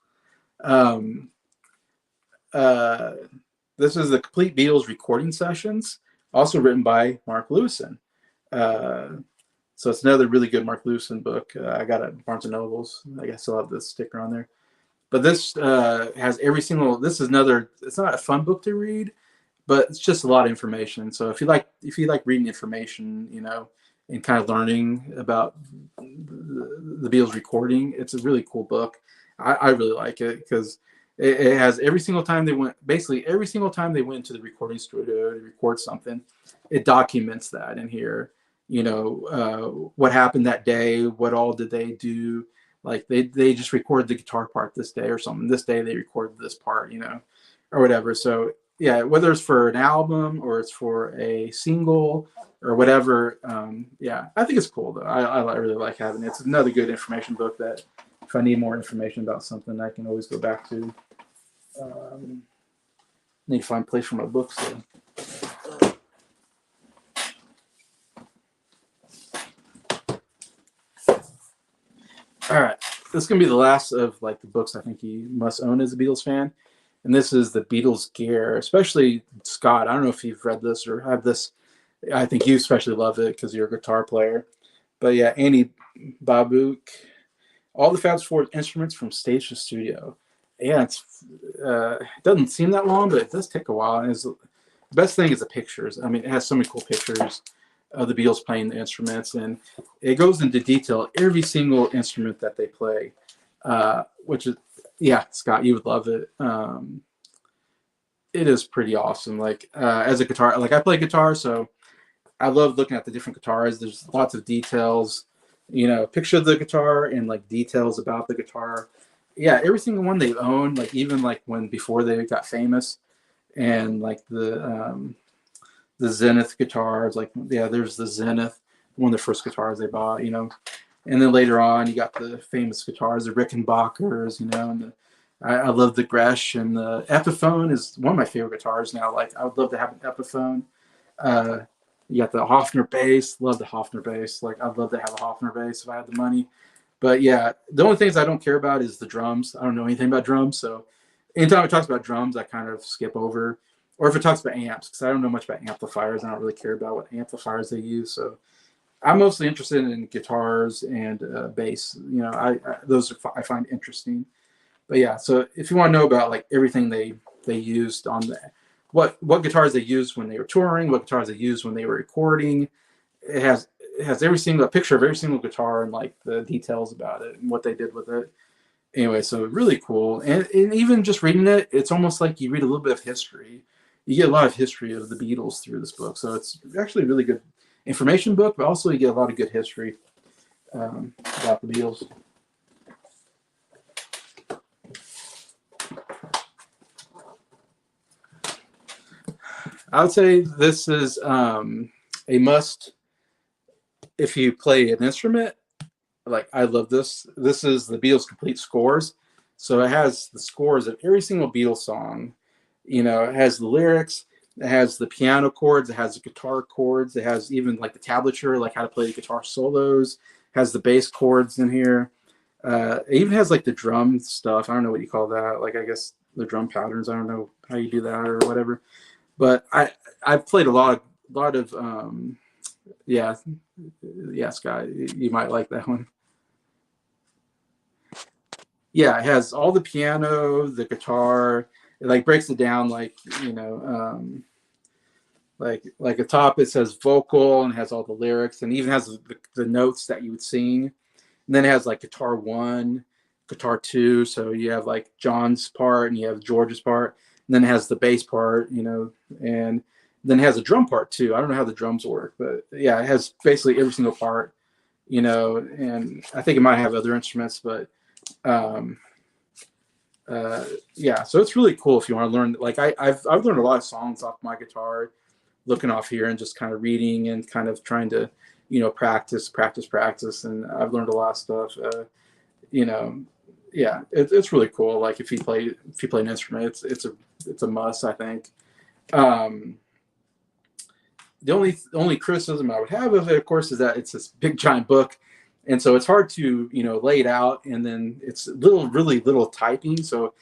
This is the Complete Beatles Recording Sessions, also written by Mark Lewison. So it's another really good Mark Lewison book. I got it at Barnes & Noble's. I guess I'll have the sticker on there. But this has every single. This is another. It's not a fun book to read, but it's just a lot of information. So if you like reading information, and kind of learning about the Beatles recording, it's a really cool book. I really like it because it has every single time they went. Basically, every single time they went to the recording studio to record something, it documents that in here. What happened that day, what all did they do, like they just recorded the guitar part this day or something, this day they recorded this part, or whatever. So yeah, whether it's for an album or it's for a single or whatever, yeah, I think it's cool though. I really like having it. It's another good information book that if I need more information about something, I can always go back to. Need to find a place for my books though. All right, this is gonna be the last of like the books I think you must own as a Beatles fan, and this is the Beatles Gear. Especially Scott, I don't know if you've read this or have this. I think you especially love it because you're a guitar player. But yeah, Annie Babuch, all the Fab Four instruments from stage to studio. Yeah, it doesn't seem that long, but it does take a while. And the best thing is the pictures. I mean, it has so many cool pictures of the Beatles playing the instruments, and it goes into detail every single instrument that they play, which is, yeah, Scott, you would love it. It is pretty awesome. Like as a guitar, like I play guitar, so I love looking at the different guitars. There's lots of details, picture of the guitar and like details about the guitar. Yeah, every single one they've owned, like even like before they got famous, and like the Zenith guitars, like yeah, there's the Zenith, one of the first guitars they bought, and then later on you got the famous guitars, the Rickenbackers, and I love the Gresh, and the Epiphone is one of my favorite guitars now. Like I would love to have an Epiphone. You got the Hofner bass, love the Hofner bass. Like I'd love to have a Hofner bass if I had the money. But yeah, the only things I don't care about is the drums. I don't know anything about drums, so anytime it talks about drums, I kind of skip over. Or if it talks about amps, because I don't know much about amplifiers, I don't really care about what amplifiers they use. So I'm mostly interested in guitars and bass. Those I find interesting. But yeah, so if you want to know about like everything they used on what guitars they used when they were touring, what guitars they used when they were recording, it has every single picture of every single guitar and like the details about it and what they did with it. Anyway, so really cool. And even just reading it, it's almost like you read a little bit of history. You get a lot of history of the Beatles through this book. So it's actually a really good information book, but also you get a lot of good history about the Beatles. I would say this is a must if you play an instrument. Like I love this. This is the Beatles complete scores. So it has the scores of every single Beatles song. You know, it has the lyrics, it has the piano chords, it has the guitar chords, it has even like the tablature, like how to play the guitar solos, it has the bass chords in here. It even has like the drum stuff. I don't know what you call that. Like I guess the drum patterns. I don't know how you do that or whatever. But I've played a lot of yeah, yeah, Scott, you might like that one. Yeah, it has all the piano, the guitar. It like breaks it down like like at top it says vocal and has all the lyrics and even has the notes that you would sing. And then it has like guitar one, guitar two. So you have like John's part and you have George's part. And then it has the bass part, and then it has a drum part too. I don't know how the drums work, but yeah, it has basically every single part, and I think it might have other instruments, but um, yeah, so it's really cool if you want to learn. Like I've learned a lot of songs off my guitar, looking off here and just kind of reading and kind of trying to, practice, and I've learned a lot of stuff. You know, yeah, it's really cool. Like if you play an instrument, it's a must, I think. Um, the only criticism I would have of it, of course, is that it's this big giant book, and so it's hard to lay it out, and then it's really little typing, so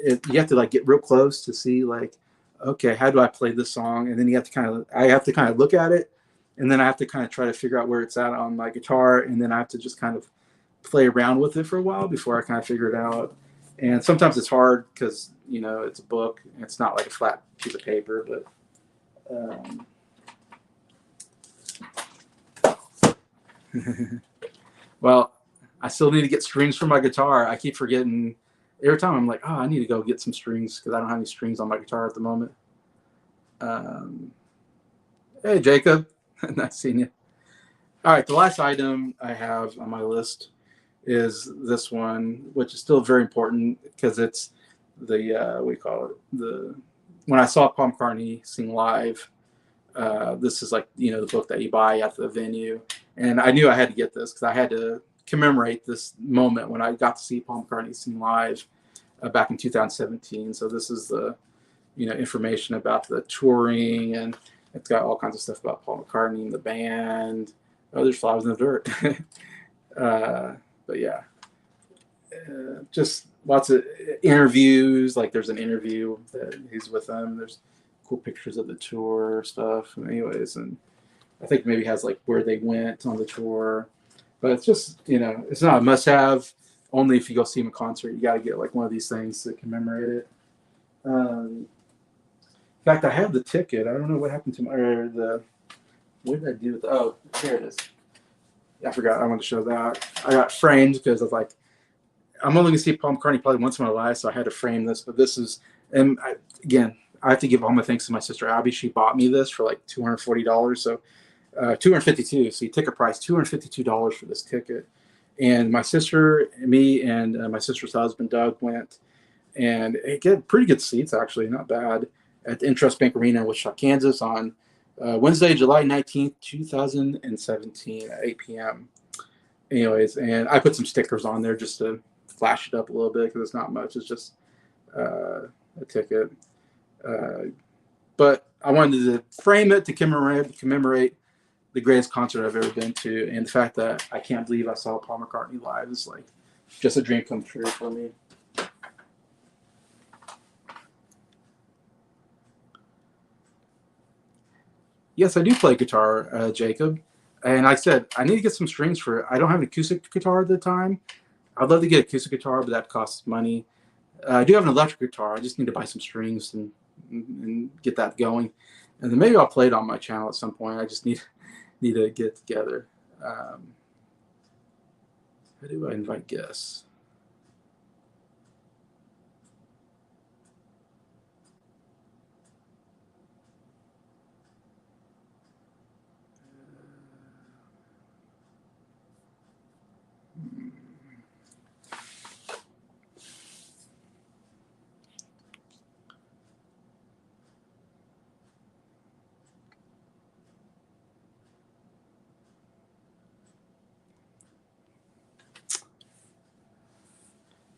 you have to like get real close to see like, okay, how do I play this song, and then I have to kind of look at it, and then I have to kind of try to figure out where it's at on my guitar, and then I have to just kind of play around with it for a while before I kind of figure it out. And sometimes it's hard because it's a book, and it's not like a flat piece of paper, but. Well, I still need to get strings for my guitar. I keep forgetting every time. I'm like, oh, I need to go get some strings because I don't have any strings on my guitar at the moment. Um, hey, Jacob, nice seeing you. All right, the last item I have on my list is this one, which is still very important because it's the we call it the when I saw Paul McCartney sing live. This is like the book that you buy at the venue, and I knew I had to get this because I had to commemorate this moment when I got to see Paul McCartney sing live back in 2017. So this is the information about the touring, and it's got all kinds of stuff about Paul McCartney and the band. Oh, there's flowers in the dirt. uh, but yeah, just lots of interviews. Like there's an interview that he's with them. There's cool pictures of the tour stuff. Anyways, and I think maybe has like where they went on the tour. But it's just it's not a must-have. Only if you go see him in concert, you got to get like one of these things to commemorate it. In fact, I have the ticket. I don't know what happened to my or the. What did I do with? Oh, here it is. I forgot. I wanted to show that. I got framed because of like I'm only going to see Paul McCartney probably once in my life, so I had to frame this. But this is, and again, I have to give all my thanks to my sister Abby. She bought me this for like $240, so $252. So ticket price $252 for this ticket. And my sister, me, and my sister's husband Doug went, and it get pretty good seats actually, not bad, at the Intrust Bank Arena in Wichita, Kansas, on Wednesday, July 19th, 2017, at 8 p.m. Anyways, and I put some stickers on there just to flash it up a little bit because it's not much. It's just a ticket. Uh, but I wanted to frame it to commemorate the greatest concert I've ever been to, and the fact that I can't believe I saw Paul McCartney live is like just a dream come true for me. Yes, I do play guitar, Jacob. And I said I need to get some strings for it. I don't have an acoustic guitar at the time. I'd love to get an acoustic guitar, but that costs money. I do have an electric guitar. I just need to buy some strings and get that going, and then maybe I'll play it on my channel at some point. I just need to get together. How do I invite guests?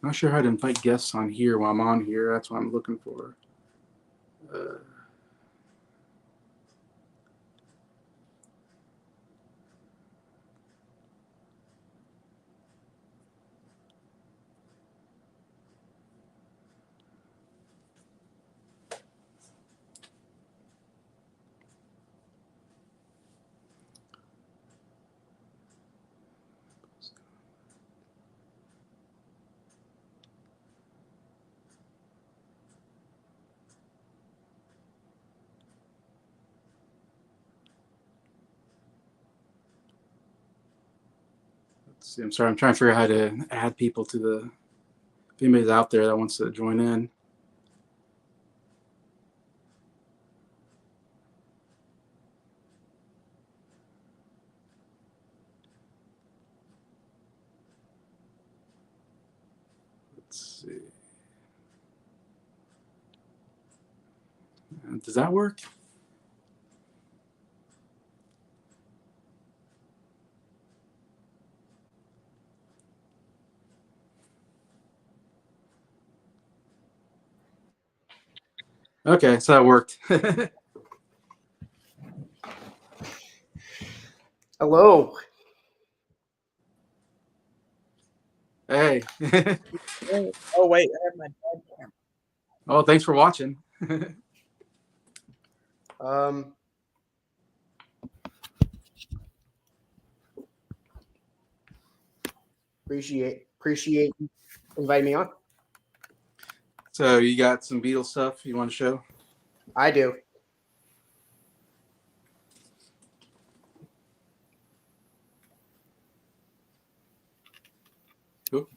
not sure how to invite guests on here while I'm on here. That's what I'm looking for. Let's see. I'm sorry. I'm trying to figure out how to add people to the. If anybody's out there that wants to join in. Let's see. Does that work? Okay, so that worked. Hello. Hey. Oh, wait. I have my dad camera. Oh, thanks for watching. Appreciate you inviting me on. So you got some Beatles stuff you want to show? I do. Cool.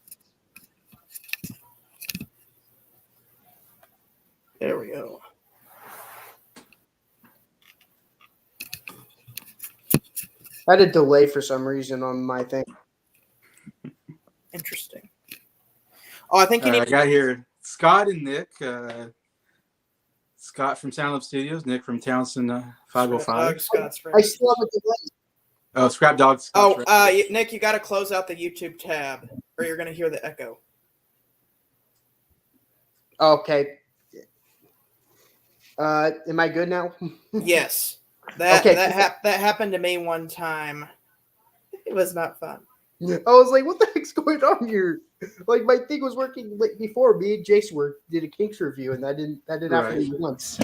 There we go. I had a delay for some reason on my thing. Interesting. Oh, I think you need. I got here Scott and Nick. Scott from Sound Lab Studios, Nick from Townsend 505. I still have a delay. Oh, Scrap Dogs. Nick, you got to close out the YouTube tab, or you're going to hear the echo. Okay. Am I good now? Yes. That happened to me one time. It was not fun. I was like, what the heck's going on here? Like, my thing was working before. Me and Jason did a Kinks review, and that didn't happen to me once.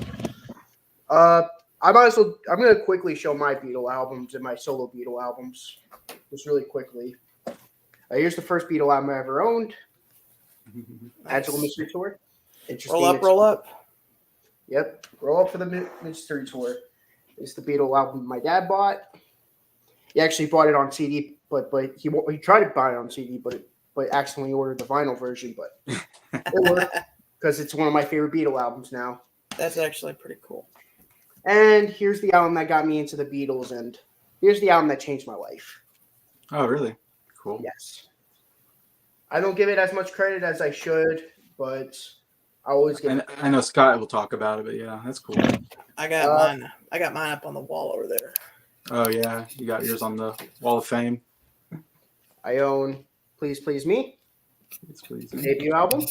I'm going to quickly show my Beatle albums and my solo Beatle albums, just really quickly. Here's the first Beatle album I ever owned. Magical Mystery Tour. Interesting. Roll up. Yep, roll up for the Mystery Tour. It's the Beatle album my dad bought. He actually bought it on CD, but he tried to buy it on CD, but accidentally ordered the vinyl version. But it worked because it's one of my favorite Beatle albums now. That's actually pretty cool. And here's the album that got me into the Beatles, and here's the album that changed my life. Oh, really? Cool. Yes. I don't give it as much credit as I should, but I always give it. I know Scott will talk about it, but yeah, that's cool. I got mine up on the wall over there. Oh yeah, you got yours on the Wall of Fame. I own Please Please Me. Please. Debut album.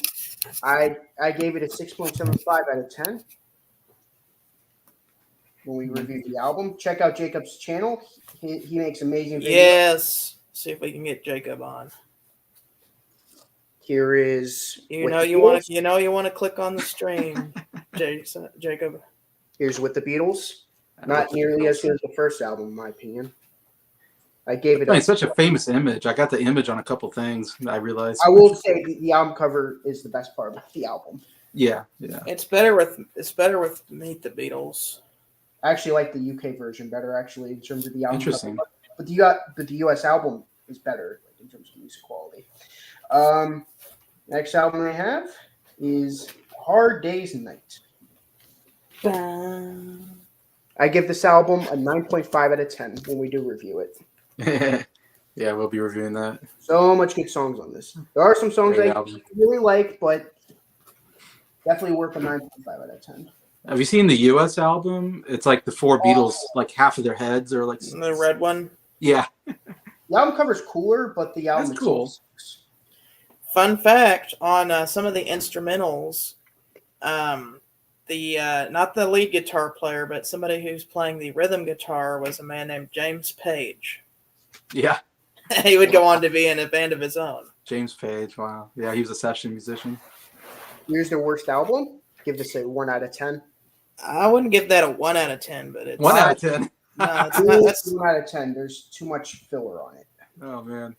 I gave it a 6.75 out of 10 when we reviewed the album. Check out Jacob's channel. He makes amazing videos. Yes. See if we can get Jacob on. Here is you want to click on the stream, Jacob. Here's With the Beatles. Not nearly as good as the first album, in my opinion. I gave it. It's such a famous image. I got the image on a couple things. I realized. I will say the album cover is the best part of the album. Yeah. It's better with Meet the Beatles. I actually like the UK version better, actually, in terms of the album. Interesting. Cover. But the US album is better in terms of music quality. Next album I have is Hard Days and Nights. I give this album a 9.5 out of 10 when we do review it. Yeah, we'll be reviewing that. So much good songs on this. There are some songs I really like, but definitely worth a 9.5 out of 10. Have you seen the US album? It's like the four Beatles, like half of their heads are like the red one. Yeah. The album cover's cooler, but the album is cool. Fun fact on some of the instrumentals, not the lead guitar player, but somebody who's playing the rhythm guitar was a man named James Page. Yeah. He would go on to be in a band of his own. James Page, wow. Yeah, he was a session musician. Here's the worst album. Give this a 1 out of 10. I wouldn't give that a 1 out of 10, but it's 1 out of 10. No, it's not. That's 1 out of 10. There's too much filler on it. Oh man.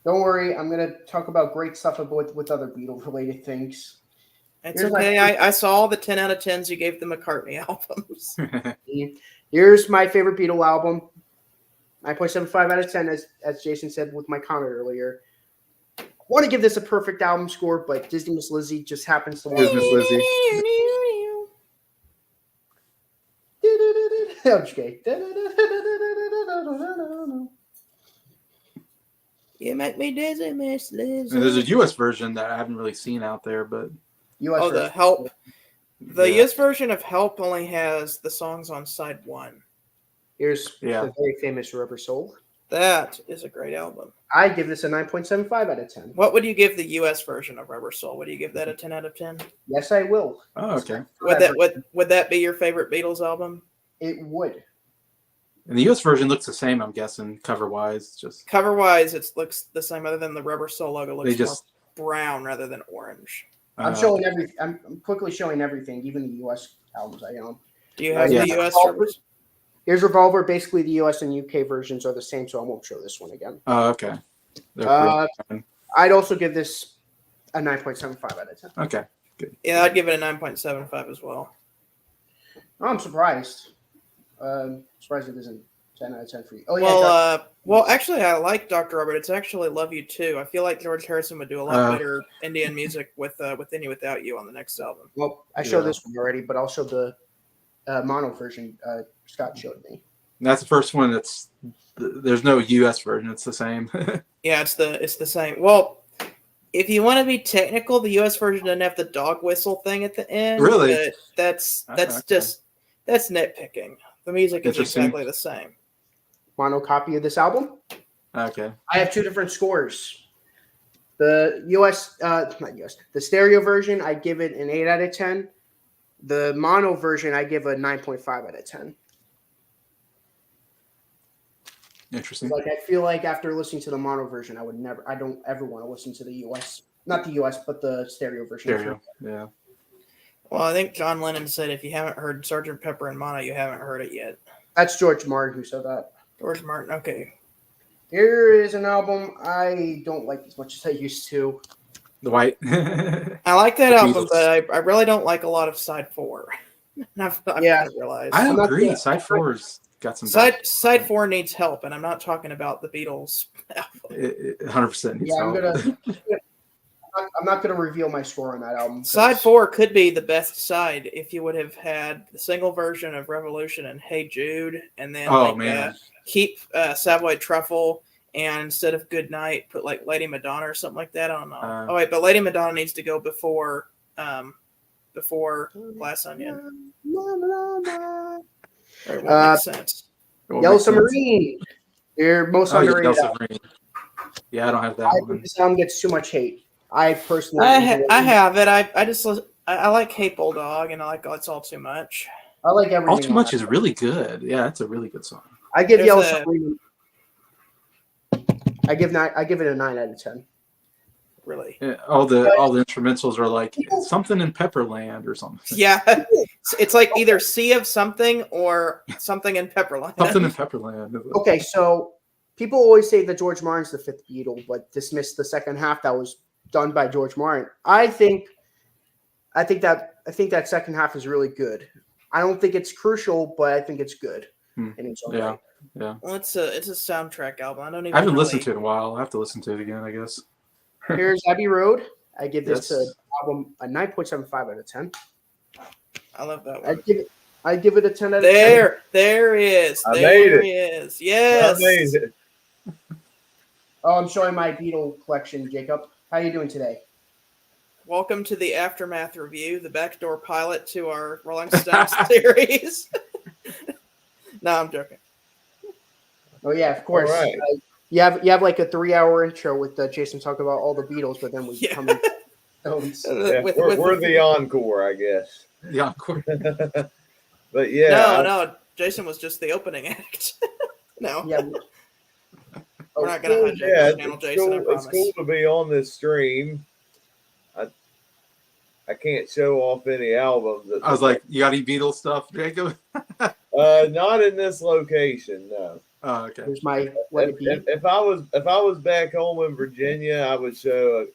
Don't worry, I'm gonna talk about great stuff with other Beatles related things. It's okay. I saw all the 10 out of 10s you gave the McCartney albums. Here's my favorite Beatle album. 9.75 out of 10, as Jason said with my comment earlier. I want to give this a perfect album score, but Disney Miss Lizzie just happens to want Here's Miss Lizzie. I'm just kidding. You make me dizzy, Miss Lizzie. And there's a U.S. version that I haven't really seen out there, but US the Help. The US version of Help only has the songs on side 1. Here's the very famous Rubber Soul. That is a great album. I give this a 9.75 out of 10. What would you give the US version of Rubber Soul? Would you give that a 10 out of 10? Yes, I will. Oh, okay. Would that be your favorite Beatles album? It would. And the U.S. version looks the same, I'm guessing, cover-wise. Just cover-wise, it looks the same, other than the Rubber Soul logo looks more brown rather than orange. I'm showing everything. I'm quickly showing everything, even the U.S. albums I own. Do you have the U.S. versions? Here's Revolver. Basically, the U.S. and U.K. versions are the same, so I won't show this one again. Oh, okay. I'd also give this a 9.75 out of 10. Okay, good. Yeah, I'd give it a 9.75 as well. Oh, I'm surprised. Surprised it isn't 10 out of 10 for you. Oh, yeah. Well, actually, I like Dr. Robert. It's actually Love You Too. I feel like George Harrison would do a lot better Indian music with Within You Without You on the next album. Well, I showed this one already, but I'll show the mono version Scott showed me. And that's the first one there's no US version. It's the same. Yeah, it's the same. Well, if you want to be technical, the US version doesn't have the dog whistle thing at the end. Really? But that's nitpicking. The music is exactly the same. Mono copy of this album. Okay. I have 2 different scores. The the stereo version, I give it an 8 out of 10. The mono version, I give a 9.5 out of 10. Interesting. Like, I feel like after listening to the mono version, I don't ever want to listen to the US, not the US, but the stereo version. Stereo, yeah. Well, I think John Lennon said, if you haven't heard Sgt. Pepper and Mono, you haven't heard it yet. That's George Martin who said that. George Martin, okay. Here is an album I don't like as much as I used to. The White. I like that album, but I really don't like a lot of side 4. I've realized. I agree. Side 4's got some. Side 4 needs help, and I'm not talking about the Beatles. It 100% needs help. I'm not going to reveal my score on that album. Side 4 could be the best side if you would have had the single version of Revolution and Hey Jude, and then keep Savoy Truffle, and instead of Good Night, put like Lady Madonna or something like that. I don't know. But Lady Madonna needs to go before Glass Onion. Or it won't make sense. Yellow Submarine. Your most underrated album. Yeah, I don't have that one. This album gets too much hate. I personally, I have it. I like Hey Bulldog, and I like It's All Too Much. I like everything. All Too Much is really good. Yeah, it's a really good song. I give Yellow Submarine. I give it a 9 out of 10. Really? Yeah, all the instrumentals are like something in Pepperland or something. Yeah, it's like either Sea of Something or Something in Pepperland. Something in Pepperland. Okay, so people always say that George Martin's the 5th Beatle, but dismiss the second half that was done by George Martin. I think that second half is really good. I don't think it's crucial, but I think it's good. And it's okay. Yeah. Well, it's a soundtrack album. I haven't listened to it in a while. I'll have to listen to it again, I guess. Here's Abbey Road. I give this album a 9.75 out of 10. I love that one. I give it a 10 out of 10. There he is. Yes. I made it. Oh, I'm showing my Beatle collection, Jacob. How are you doing today? Welcome to the Aftermath review, the backdoor pilot to our Rolling Stones series. No, I'm joking. Oh yeah, of course. Right. You have like a 3-hour intro with Jason talking about all the Beatles, but then we come in. Yeah, we're the encore, I guess. The encore. But yeah. No, Jason was just the opening act. No. Yeah. We're not going to hijack the channel, Jason, I promise. It's cool to be on this stream. I can't show off any albums. I was like, you got any Beatles stuff, Jacob? Not in this location, no. Oh, okay. Here's my if I was back home in Virginia, I would show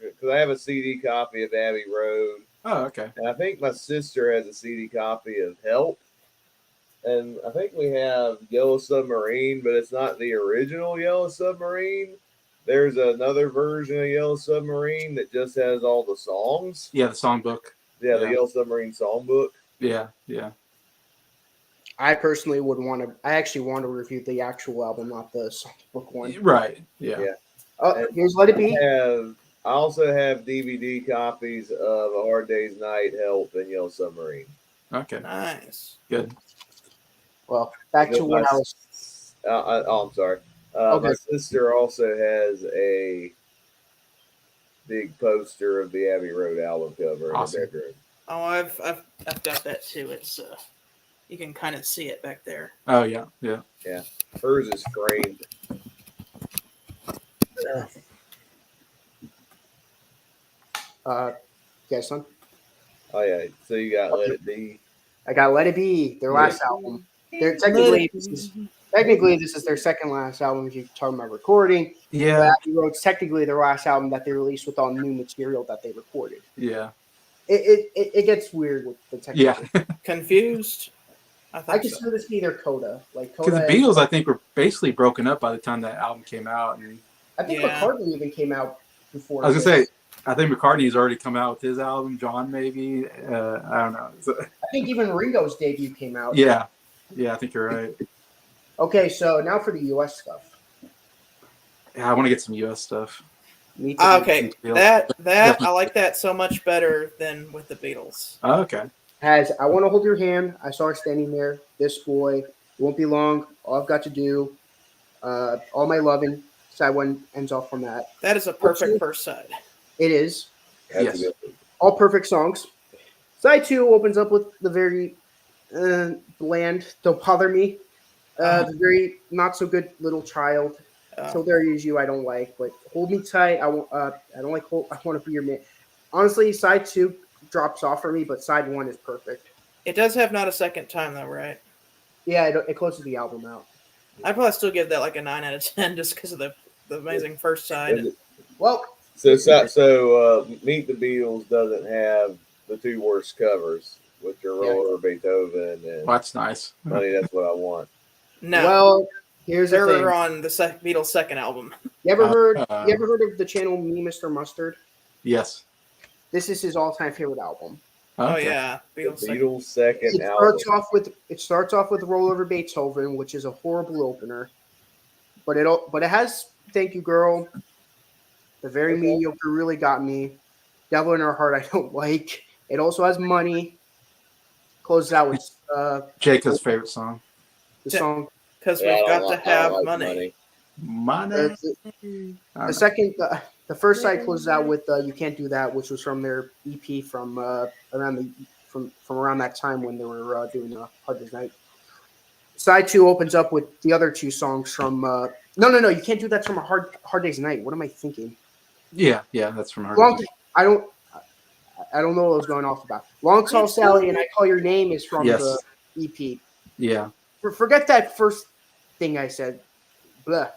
because I have a CD copy of Abbey Road. Oh, okay. And I think my sister has a CD copy of Help. And I think we have Yellow Submarine, but it's not the original Yellow Submarine. There's another version of Yellow Submarine that just has all the songs. Yeah, the songbook. Yeah, the Yellow Submarine songbook. Yeah. I personally would want to. I actually want to review the actual album, not the songbook one. Right. Yeah. Oh, here's Let It Be. I also have DVD copies of A Hard Day's Night, Help, and Yellow Submarine. Okay. Nice. Good. Well, back to when I was. I'm sorry. Okay. My sister also has a big poster of the Abbey Road album cover in the bedroom. Oh, I've got that too. It's you can kind of see it back there. Oh yeah. Hers is framed. Yes, son. Oh yeah. So you got Let It Be. I got Let It Be, their last album. They're technically this is their second last album if you're talking about recording. Yeah. Abbey Road's technically their last album that they released with all new material that they recorded. Yeah. It gets weird with the technical. Yeah. Confused? I consider this to be their coda. Like Because the Beatles, I think, were basically broken up by the time that album came out. And I think McCartney even came out before. I was gonna say, I think McCartney's already come out with his album. John, maybe. I don't know. I think even Ringo's debut came out. Yeah, I think you're right. Okay, so now for the U.S. stuff. Yeah, I want to get some U.S. stuff. Okay, that I like that so much better than with the Beatles. Oh, okay. Has I Want to Hold Your Hand. I saw her standing there. This boy. It won't be long. All I've got to do. All My Loving. Side one ends off from that. That is a perfect first side. It is. Yes. All perfect songs. Side two opens up with the very bland Don't Bother Me. The very not so good Little Child. So There Is You I don't like, but Hold Me Tight. I don't like I Want to Be Your Man. Honestly, side two drops off for me, but side one is perfect. It does have Not a Second Time though, right? Yeah, it closes the album out. I'd probably still give that like a 9 out of 10 just because of the amazing first side. Well, so Meet the Beatles doesn't have the two worst covers, which are Roll Over Beethoven and That's nice. Honey, That's What I Want. No. Well, here's the thing. They're on the Beatles' second album. You ever heard of the channel Me, Mr. Mustard? Yes. This is his all-time favorite album. Oh yeah, Beatles' second It album. starts off with Roll Over Beethoven, which is a horrible opener. But it has Thank You Girl, The Very Mediocre Really Got Me, Devil in Her Heart I Don't Like. It also has Money. Closes out with Jacob's favorite song. The song because we've got to have money. Money. The first side closes out with You Can't Do That, which was from their EP from around that time when they were doing Hard Day's Night. Side two opens up with the other two songs from No, You Can't Do That from a Hard Day's Night. What am I thinking? Yeah, that's from Hard Day's Night. I don't know what I was going off about. Long Tall Sally and I Call Your Name is from the EP. Yeah. Forget that first thing I said. Blah.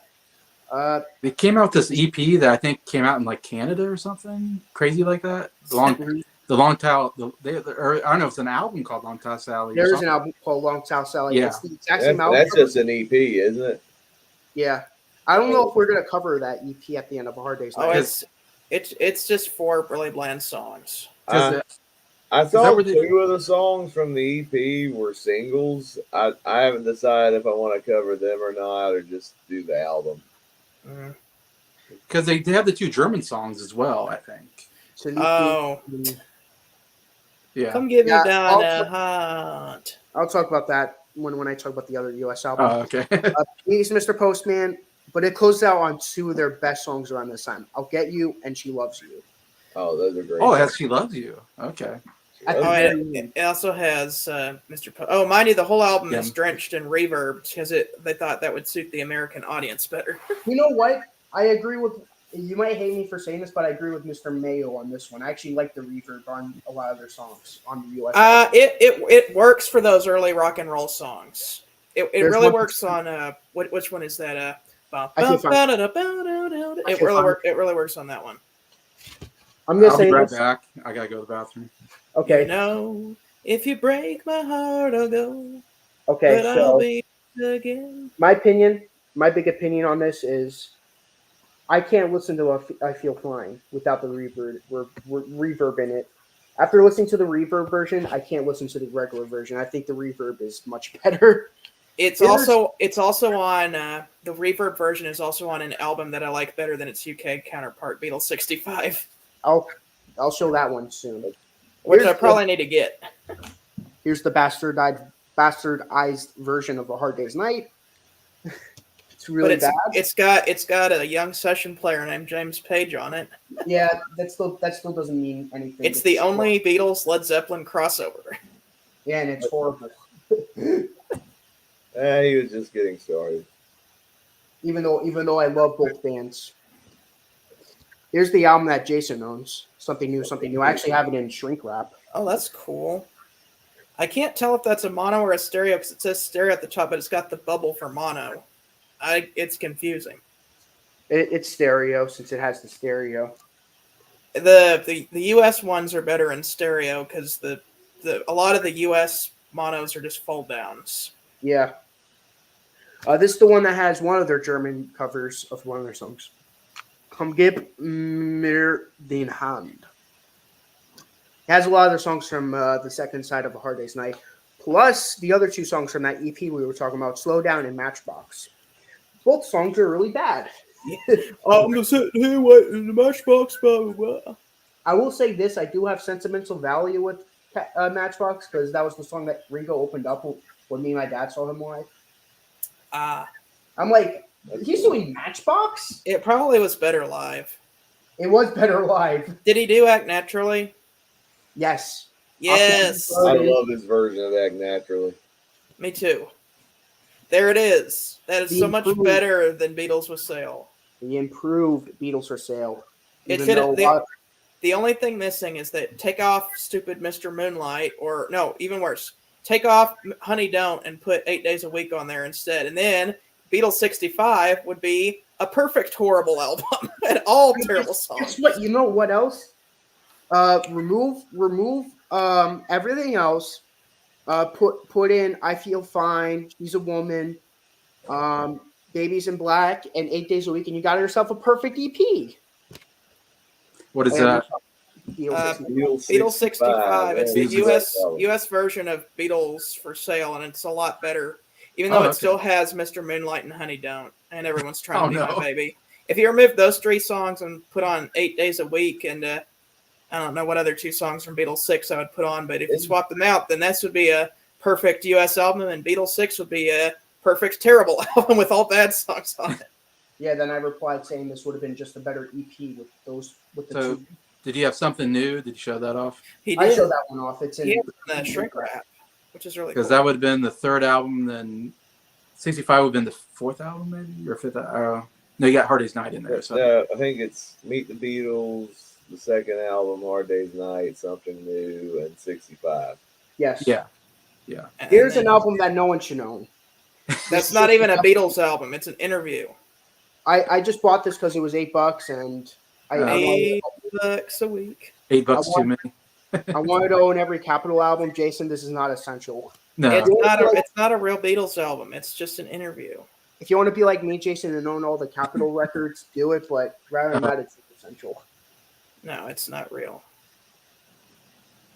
They came out with this EP that I think came out in like Canada or something crazy like that. The Long Tall. I don't know if it's an album called Long Tall Sally. There's an album called Long Tall Sally. Yeah. It's the exact same album. That's just an EP, isn't it? Yeah. I don't know if we're gonna cover that EP at the end of A Hard Day's Night. Oh, it's just 4 really bland songs. I thought 2 of the songs from the EP were singles. I haven't decided if I want to cover them or not, or just do the album. Because they have the 2 German songs as well, I think. Yeah. Come give me down a heart. I'll talk about that when I talk about the other U.S. album. Oh, okay. Please, Mr. Postman. but it closed out on two of their best songs around this time. I'll Get You and She Loves You. Oh, those are great. Oh, that's She Loves You. Okay. It also has Mr. Mind you, the whole album is drenched in reverb because they thought that would suit the American audience better. You know what? I agree with. You might hate me for saying this, but I agree with Mr. Mayo on this one. I actually like the reverb on a lot of their songs on the US. It works for those early rock and roll songs. It really works on which one is that? It really works on that one. I'm gonna I'll say be right this. back. I gotta go to the bathroom. Okay. If you break my heart, I'll go. Okay, but so I'll be again. My big opinion on this is, I can't listen to I Feel Fine without the reverb in it. After listening to the reverb version, I can't listen to the regular version. I think the reverb is much better. It's also on the reverb version is also on an album that I like better than its UK counterpart, Beatles 65. I'll show that one soon. Which I probably need to get. Here's the bastardized version of A Hard Day's Night. It's really bad. It's got a young session player named James Page on it. Yeah, that still doesn't mean anything. It's the only Beatles Led Zeppelin crossover. Yeah, and it's horrible. He was just getting started. Even though I love both bands. Here's the album that Jason owns. Something new. I actually have it in shrink wrap. Oh, that's cool. I can't tell if that's a mono or a stereo because it says stereo at the top, but it's got the bubble for mono. It's confusing. It's stereo since it has the stereo. The US ones are better in stereo because a lot of the US monos are just fold downs. Yeah. This is the one that has one of their German covers of one of their songs. Komm, gib mir den Hand. It has a lot of their songs from the second side of A Hard Day's Night, plus the other two songs from that EP we were talking about, Slow Down and Matchbox. Both songs are really bad. I'm just sitting here waiting in the Matchbox, blah, blah, blah. I will say this, I do have sentimental value with Matchbox because that was the song that Ringo opened up when me and my dad saw him live. I'm like, he's doing Matchbox? It probably was better live. It was better live. Did he do Act Naturally? Yes. Yes. I love this version of Act Naturally. Me too. There it is. That is so much better than Beatles with Sail. The improved Beatles for Sale. The only thing missing is that take off stupid Mr. Moonlight, or no, even worse, take off Honey Don't and put 8 Days a Week on there instead. And then Beatles 65 would be a perfect horrible album and all terrible songs. Guess what? You know what else? Remove everything else. Put in I Feel Fine, She's a Woman, Babies in Black, and 8 Days a Week, and you got yourself a perfect EP. What is that? Beatles 65. It's the US version of Beatles for Sale, and it's a lot better. Even though it still has Mr. Moonlight and Honey Don't, and Everyone's Trying to Be My Baby. If you remove those three songs and put on 8 Days a Week, and I don't know what other two songs from Beatles 6 I would put on, but if you swap them out, then this would be a perfect US album, and Beatles 6 would be a perfect terrible album with all bad songs on it. Yeah, then I replied saying this would have been just a better EP with the two. Did you have something new? Did you show that off? He did. I showed that one off. It's in the shrink wrap, which is really cool. Because that would have been the third album, then 65 would have been the fourth album, maybe? Or fifth? No, you got Hard Day's Night in there. So. I think it's Meet the Beatles, the second album, Hard Day's Night, Something New, and 65. Yes. Yeah. Here's an album that no one should own. That's not even a Beatles album. It's an interview. I just bought this because it was $8, and $8 a week. $8 too many. I wanted to own every Capitol album. Jason, this is not essential. No, it's not a real Beatles album. It's just an interview. If you want to be like me, Jason, and own all the Capitol records, do it. But rather than that, it's essential. No, it's not real.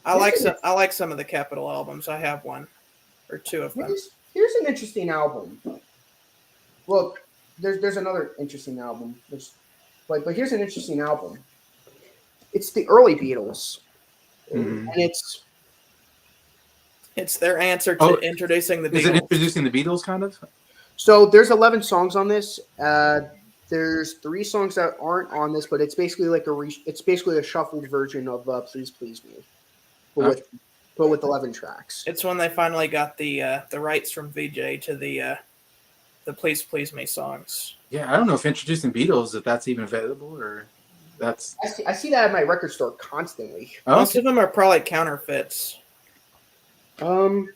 I like some of the Capitol albums. I have one or two of them. Here's an interesting album. Look, there's another interesting album. But here's an interesting album. It's the early Beatles, and it's their answer to introducing the Beatles. Is it introducing the Beatles, kind of? So there's 11 songs on this. There's 3 songs that aren't on this, but it's basically like it's basically a shuffled version of "Please Please Me," but with 11 tracks. It's when they finally got the rights from VJ to the "Please Please Me" songs. Yeah, I don't know if introducing Beatles if that's even available or that's. I see that at my record store constantly. Oh, Most of them are probably counterfeits. Let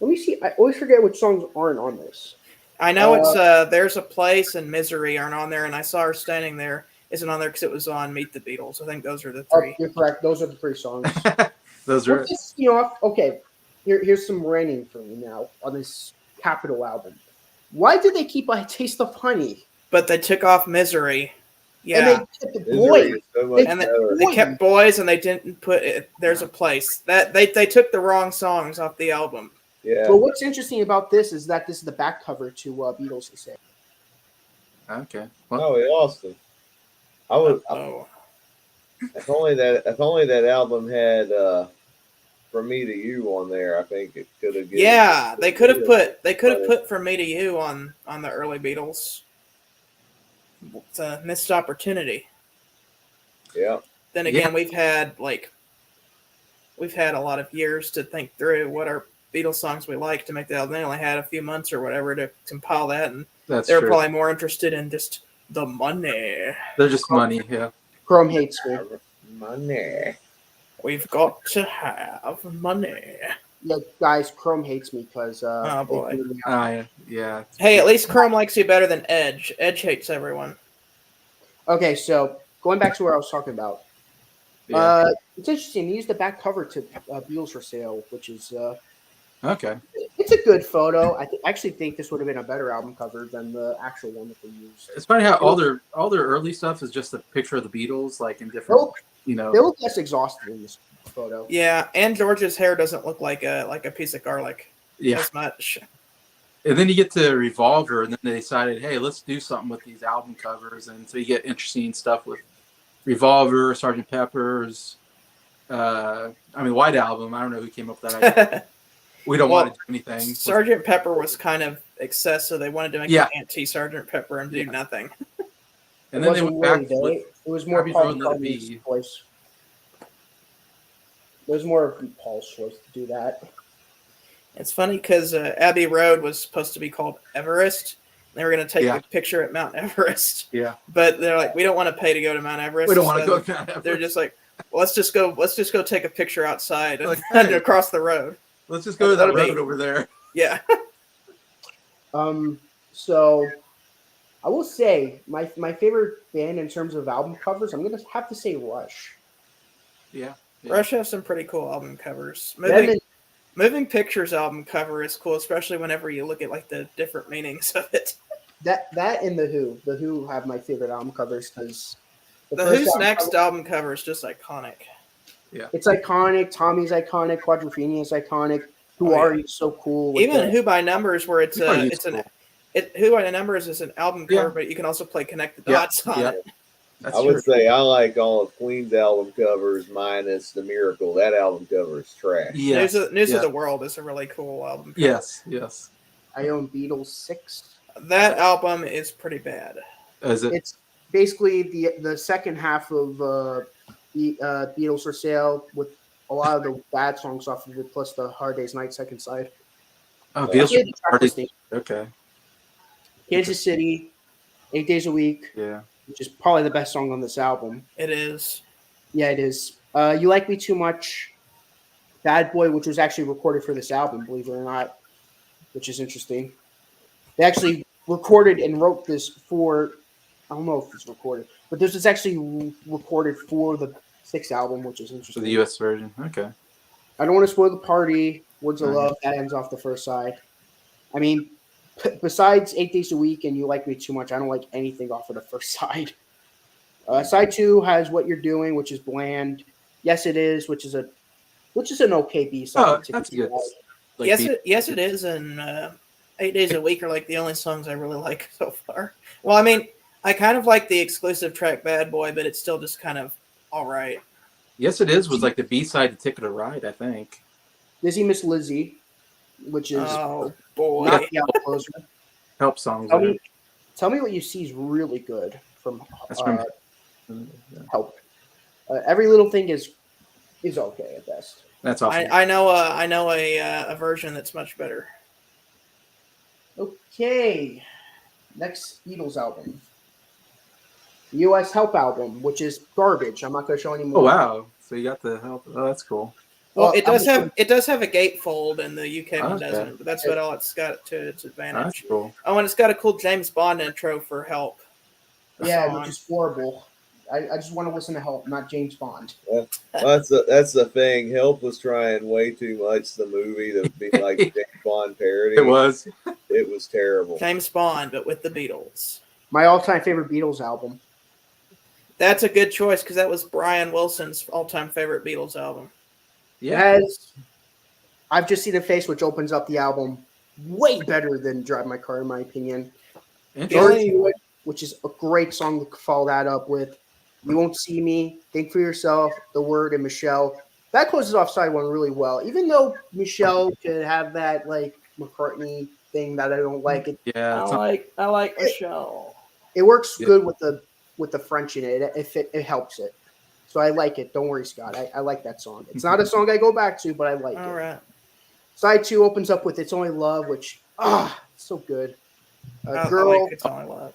me see. I always forget which songs aren't on this. I know it's "There's a Place" and "Misery" aren't on there, and I saw her standing there isn't on there because it was on "Meet the Beatles." I think those are the 3. Oh, you're correct. Those are the 3 songs. Those are. Okay. Here's some ranting for me now on this Capitol album. Why did they keep "I Taste of Honey"? But they took off "Misery." Yeah, and they kept the boys. They kept "Boys" and they didn't put "There's a Place." That they took the wrong songs off the album. Yeah. But what's interesting about this is that this is the back cover to Beatles Celebration. Okay. Well, we lost them. I would. Oh. If only that album had "From Me to You" on there, I think it could have. Yeah, they could have put "From Me to You" on the early Beatles. It's a missed opportunity. Yeah. Then again, we've had a lot of years to think through what our Beatles songs we like to make the album. They only had a few months or whatever to compile that, and they're probably more interested in just the money. They're just money, yeah. Chrome hates me. Money. We've got to have money. Look, guys, Chrome hates me because. Oh boy. Yeah. Hey, at least Chrome likes you better than Edge. Edge hates everyone. Okay, so going back to where I was talking about. Yeah. It's interesting. They used the back cover to Beatles for Sale, which is Okay. it's a good photo. I actually think this would have been a better album cover than the actual one that they used. It's funny how all their early stuff is just a picture of the Beatles, like in different, They look less exhausted in this photo. Yeah, and George's hair doesn't look like a piece of garlic. Yeah. As much. And then you get to Revolver, and then they decided, hey, let's do something with these album covers, and so you get interesting stuff with Revolver, Sgt. Pepper's. White Album. I don't know who came up with that idea. We don't want to do anything. Sgt. Pepper was kind of excess, so they wanted to make an anti-Sgt. Pepper and do nothing. And then they went back. It was more Paul McCartney's choice. It was more of Paul's choice to do that. It's funny because Abbey Road was supposed to be called Everest. They were going to take a picture at Mount Everest. Yeah. But they're like, we don't want to pay to go to Mount Everest. We don't want to go to Mount Everest. They're just like, let's just go take a picture outside and across the road. Let's just go to that road over there. Yeah. So I will say my favorite band in terms of album covers, I'm gonna have to say Rush. Yeah. Rush have some pretty cool album covers. Moving Pictures album cover is cool, especially whenever you look at like the different meanings of it. That and The Who. The Who have my favorite album covers because the Who's next album cover is just iconic. Yeah, it's iconic. Tommy's iconic. Quadrophenia's iconic. Who are you? So cool. Even Who by Numbers, where Who by Numbers is an album cover, but you can also play Connect the Dots on it. I would say I like all of Queen's album covers minus The Miracle. That album cover is trash. News of the World is a really cool album cover. Yes. I own Beatles 6. That album is pretty bad. Is it? It's basically the second half of the Beatles for Sale with a lot of the bad songs off of it, plus the Hard Day's Night second side. Oh, Beatles Hard Day's. Okay. Kansas City, 8 Days a Week. Yeah. Which is probably the best song on this album. It is. Yeah, it is. You Like Me Too Much. Bad Boy, which was actually recorded for this album, believe it or not, which is interesting. They actually recorded and wrote this for, I don't know if it's recorded, but this is actually recorded for the 6th album, which is interesting. For the U.S. version, okay. I Don't Want to Spoil the Party, Words of Love, that ends off the first side. I mean, besides 8 Days a Week and You Like Me Too Much, I don't like anything off of the first side. Side 2 has What You're Doing, which is bland. Yes, It Is, which is an okay B-side. Oh, that's good. Like yes, it is, and 8 Days a Week are like the only songs I really like so far. Well, I mean, I kind of like the exclusive track Bad Boy, but it's still just kind of all right. Yes, It Is was like the B-side to Ticket to Ride, I think. Lizzie Miss Lizzie. which is boy. not the out closer. Help songs. Tell me what you see is really good from That's from Help. Every little thing is okay at best. That's awesome. I know a version that's much better. Okay, next Beatles album, U.S. Help album, which is garbage. I'm not going to show any more. Oh wow! So you got the Help. Oh, that's cool. Well, it does have a gatefold, and the UK one Okay. doesn't. But that's about all it's got to its advantage. That's cool. Oh, and it's got a cool James Bond intro for Help. Yeah, which is horrible. I just want to listen to Help, not James Bond. Well, that's the thing. Help was trying way too much the movie to be like a James Bond parody. It was. It was terrible. James Bond, but with the Beatles. My all-time favorite Beatles album. That's a good choice because that was Brian Wilson's all-time favorite Beatles album. Yeah. I've just seen a face which opens up the album way better than Drive My Car, in my opinion. Which is a great song to follow that up with. You Won't See Me, Think for Yourself, The Word, and Michelle. That closes off side one really well. Even though Michelle could have that like McCartney thing that I don't like. Yeah, I like Michelle. It works good with the French in it. It helps it. So I like it. Don't worry, Scott. I like that song. It's not a song I go back to, but I like it. All right. Side 2 opens up with It's Only Love, which so good. Girl, I like It's Only Love.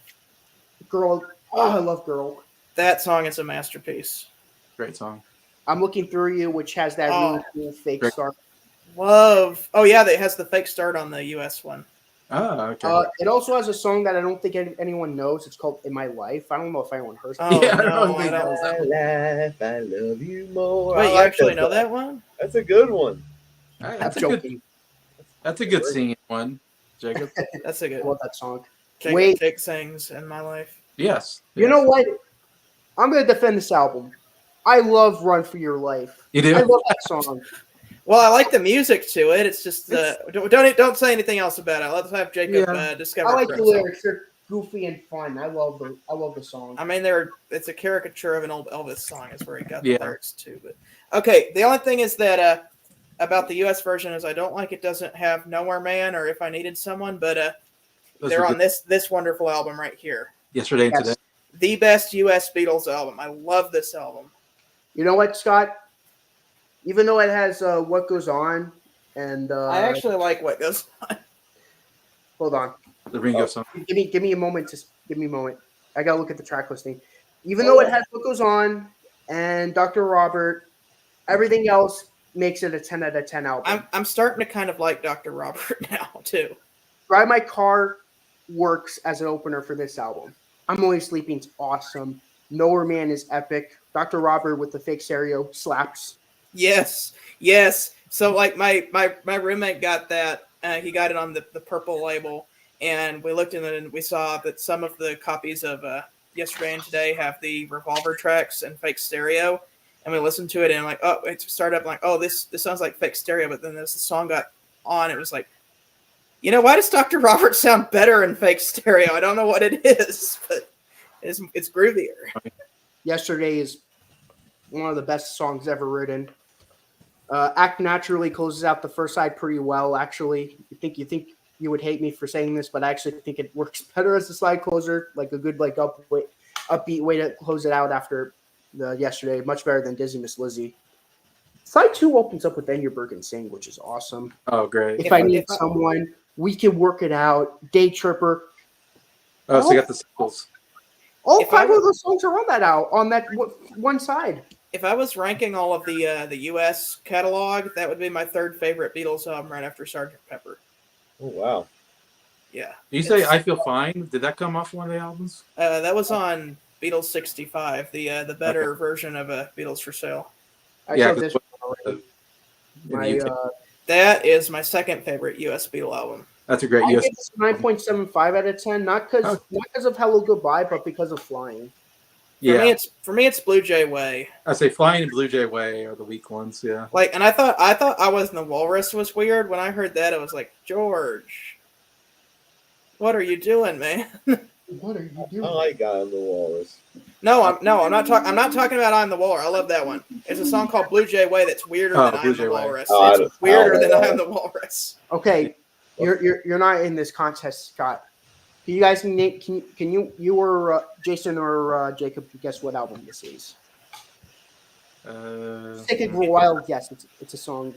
Girl, I love Girl. That song is a masterpiece. Great song. I'm Looking Through You, which has that really cool fake start. Love. Oh yeah, that has the fake start on the US one. Oh, okay. It also has a song that I don't think anyone knows. It's called In My Life. I don't know if anyone heard it. Oh, yeah, no, I don't think Life, I love you more. Wait, you actually know that one? That's a good one. I'm joking. That's a good singing one, Jacob. That's a good I love that song. Jake sings In My Life. Yes. You know what? I'm going to defend this album. I love Run for Your Life. You do? I love that song. Well, I like the music to it. It's just don't say anything else about it. Let's have Jacob discover. I like the lyrics. They're goofy and fun. I love the song. I mean, it's a caricature of an old Elvis song. Is where he got the lyrics to. But okay, the only thing is that about the U.S. version is I don't like it doesn't have Nowhere Man or If I Needed Someone, but they're on this wonderful album right here. Yesterday and Today. The best U.S. Beatles album. I love this album. You know what, Scott? Even though it has What Goes On, and I actually like What Goes On. Hold on. The Ringo song. Give me a moment. Give me a moment. I gotta look at the track listing. Even though it has What Goes On and Dr. Robert, everything else makes it a 10 out of 10 album. I'm starting to kind of like Dr. Robert now too. Drive My Car works as an opener for this album. I'm Only Sleeping's awesome. Nowhere Man is epic. Dr. Robert with the fake stereo slaps. Yes. So like my roommate got that. He got it on the purple label, and we looked in it and we saw that some of the copies of Yesterday and Today have the Revolver tracks and fake stereo. And we listened to it and like, oh, it started up like, oh, this sounds like fake stereo. But then as the song got on, it was like, you know, why does Dr. Robert sound better in fake stereo? I don't know what it is, but it's groovier. Yesterday is one of the best songs ever written. Act Naturally closes out the first side pretty well, actually. You think you would hate me for saying this, but I actually think it works better as a side closer, like a good upbeat way to close it out after the Yesterday. Much better than Dizzy Miss Lizzy. Side 2 opens up with Then Your Bergen Sing, which is awesome. Oh, great. If I Need Someone, We Can Work It Out, Day Tripper. Oh, so you got the singles. All five of those songs are on that one side. If I was ranking all of the U.S. catalog, that would be my third favorite Beatles album right after Sgt. Pepper. Oh, wow. Yeah. You say I Feel Fine? Did that come off one of the albums? That was on Beatles 65, the better version of Beatles for Sale. I saw this one already. That is my second favorite U.S. Beatle album. That's a great I U.S. give this 9.75 out of 10, not because of Hello Goodbye, but because of Flying. For me, it's Blue Jay Way. I say Flying and Blue Jay Way are the weak ones. Yeah. Like, and I thought I Was in the Walrus was weird. When I heard that, I was like, George, what are you doing, man? What are you doing? I like Guy on the Walrus. No, I'm not talking about I'm the Walrus. I love that one. It's a song called Blue Jay Way that's weirder than I'm the Walrus. It's weirder than I'm the Walrus. Okay, you're not in this contest, Scott. Can you guys name? Can you or Jason or Jacob guess what album this is? Take a wild guess. It's a song.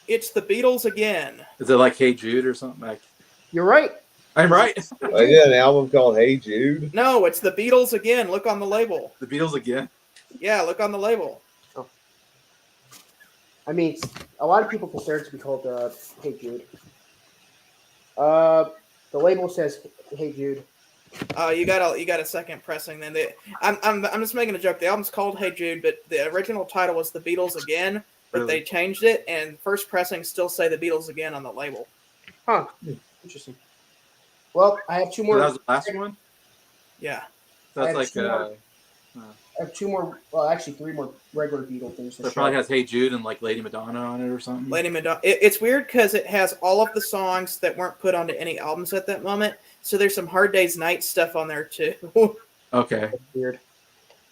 It's the Beatles again. Is it like Hey Jude or something? Like you're right. I'm right. I did an album called Hey Jude. No, it's the Beatles again. Look on the label. The Beatles again. Yeah, look on the label. Oh. I mean, a lot of people consider it to be called Hey Jude. The label says Hey Jude. Oh, you got a second pressing then. I'm just making a joke. The album's called Hey Jude, but the original title was The Beatles Again, but they changed it, and first pressings still say The Beatles Again on the label. Huh. Interesting. Well, I have two more. So that was the last one? Yeah. That's like I have two more. Well, actually, three more regular Beatle things. That probably has Hey Jude and like Lady Madonna on it or something. Lady Madonna. It's weird because it has all of the songs that weren't put onto any albums at that moment. So there's some Hard Day's Night stuff on there too. Okay. That's weird.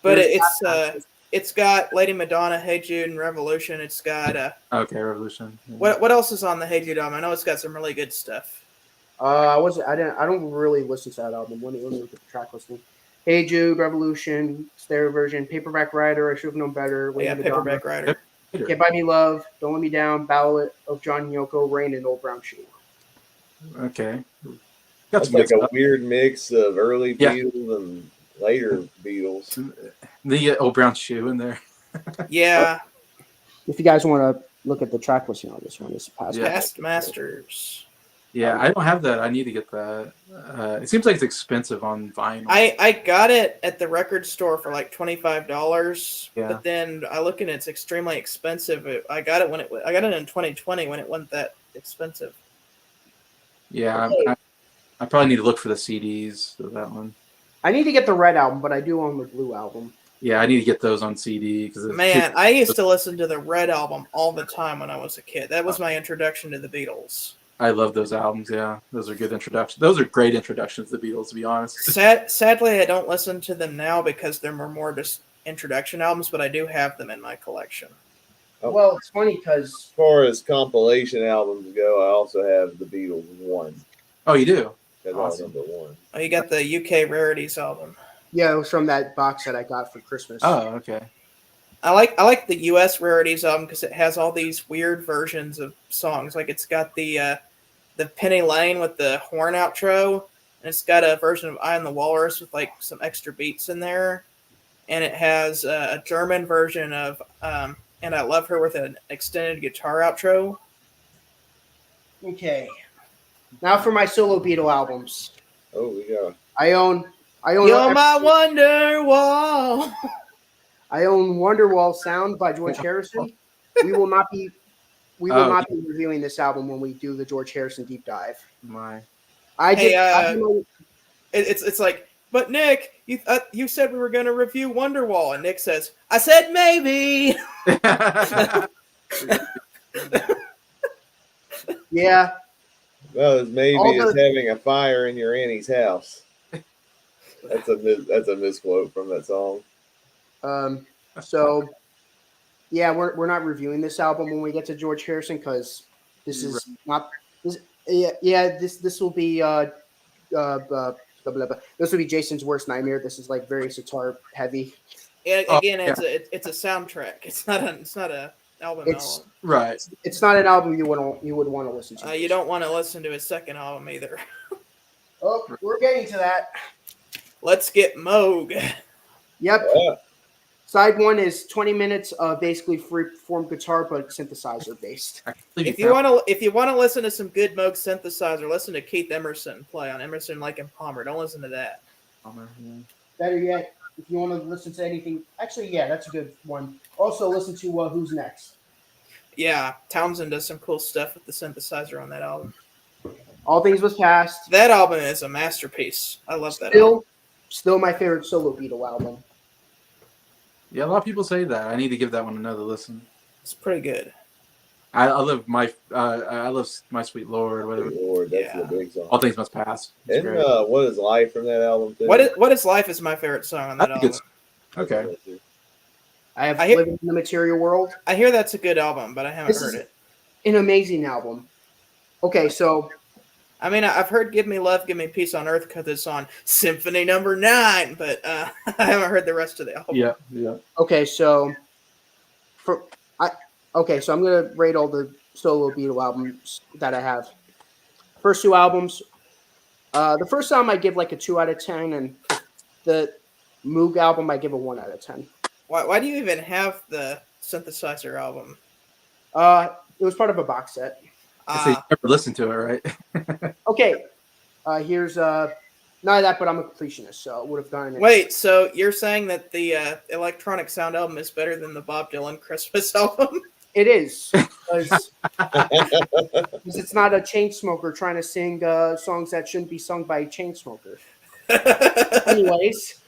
But it's got Lady Madonna, Hey Jude, and Revolution. It's got okay, Revolution. Yeah. What else is on the Hey Jude album? I know it's got some really good stuff. I don't really listen to that album. Let me look at the track listing. Hey Jude, Revolution, stereo version, Paperback Writer, I Should Have Known Better. Yeah, Paperback Writer. Can't Buy Me Love, Don't Let Me Down, Ballad of John and Yoko, Rain, and Old Brown Shoe. Okay. That's like a weird mix of early Beatles and later Beatles. The Old Brown Shoe in there. Yeah. If you guys want to look at the track listing on this one, it's Past Masters. Yeah, I don't have that. I need to get that. It seems like it's expensive on vinyl. I got it at the record store for like $25, but then I look and it's extremely expensive. I got it in 2020 when it wasn't that expensive. Yeah, I probably need to look for the CDs of that one. I need to get the red album, but I do own the blue album. Yeah, I need to get those on CD because I used to listen to the red album all the time when I was a kid. That was my introduction to the Beatles. I love those albums. Yeah, those are good introductions. Those are great introductions to the Beatles, to be honest. Sadly, I don't listen to them now because they're more just introduction albums, but I do have them in my collection. Oh. Well, it's funny because as far as compilation albums go, I also have the Beatles 1. Oh, you do? That's awesome. Number 1. Oh, you got the UK Rarities album. Yeah, it was from that box that I got for Christmas. Oh, okay. I like the US Rarities album because it has all these weird versions of songs. Like it's got the Penny Lane with the horn outro, and it's got a version of I Am the Walrus with like some extra beats in there, and it has a German version of And I Love Her with an extended guitar outro. Okay. Now for my solo Beatle albums. Oh, yeah. I own. You're my Wonderwall. I own Wonderwall Sound by George Harrison. We will not be reviewing this album when we do the George Harrison deep dive. It's like, but Nick, you said we were going to review Wonderwall, and Nick says, I said maybe. Yeah. Well, maybe it's having a fire in your Annie's house. That's a misquote from that song. So, yeah, we're not reviewing this album when we get to George Harrison because this is not this. Yeah, this will be this will be Jason's worst nightmare. This is like very sitar heavy. Again, it's a soundtrack. It's not a album. Right. It's not an album you would want to listen to. You don't want to listen to his second album either. Oh, we're getting to that. Let's get Moog. Yep. Yeah. Side 1 is 20 minutes of basically free-form guitar, but synthesizer based. If you want to listen to some good Moog synthesizer, listen to Keith Emerson play on Emerson, Lake and Palmer. Don't listen to that. Better yet, if you want to listen to anything, actually, yeah, that's a good one. Also, listen to Who's Next. Yeah, Townsend does some cool stuff with the synthesizer on that album. All Things Was Past. That album is a masterpiece. I love that album. Still my favorite solo Beatle album. Yeah, a lot of people say that. I need to give that one another listen. It's pretty good. I love My Sweet Lord. Whatever. Lord, that's the big song. All Things Must Pass. And What Is Life from that album too? What is Life is my favorite song on that album. Okay. I have I hear- Living in the Material World. I hear that's a good album, but I haven't This heard is it. an amazing album. Okay, so I mean, I've heard "Give Me Love, Give Me Peace on Earth" because it's on Symphony Number 9, but I haven't heard the rest of the album. Yeah, yeah. okay, so for I okay, so I'm gonna rate all the solo Beatle albums that I have. First two albums. The first album I give like a 2 out of 10, and the Moog album I give a 1 out of 10. Why do you even have the synthesizer album? It was part of a box set. I say you never listened to it, right? Okay, here's none of that, but I'm a completionist, so I would have done it. Wait, so you're saying that the electronic sound album is better than the Bob Dylan Christmas album? It is because it's not a chain smoker trying to sing songs that shouldn't be sung by a chain smoker. Anyways,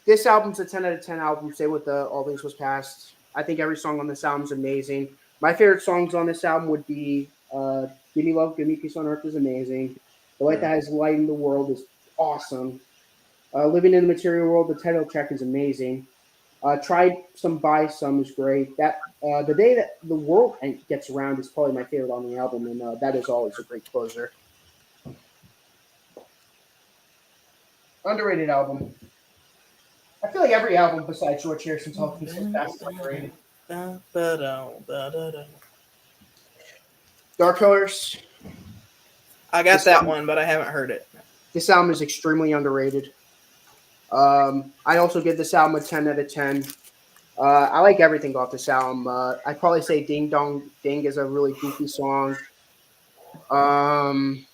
this album's a 10 out of 10 album. Say what the All Things Was Past. I think every song on this album is amazing. My favorite songs on this album would be "Give Me Love, Give Me Peace on Earth" is amazing. "The Light That Has Lightened the World" is awesome. "Living in the Material World," the title track is amazing. "Try Some By Some" is great. That "The Day That the World Gets Around" is probably my favorite on the album, and "That Is Always a Great Closer." Underrated album. I feel like every album besides George Harrison's All Things Was Past is underrated. Dark Colors. I got that one, but I haven't heard it. This album is extremely underrated. I also give this album a 10 out of 10. I like everything off this album. I'd probably say "Ding Dong Ding" is a really goofy song. My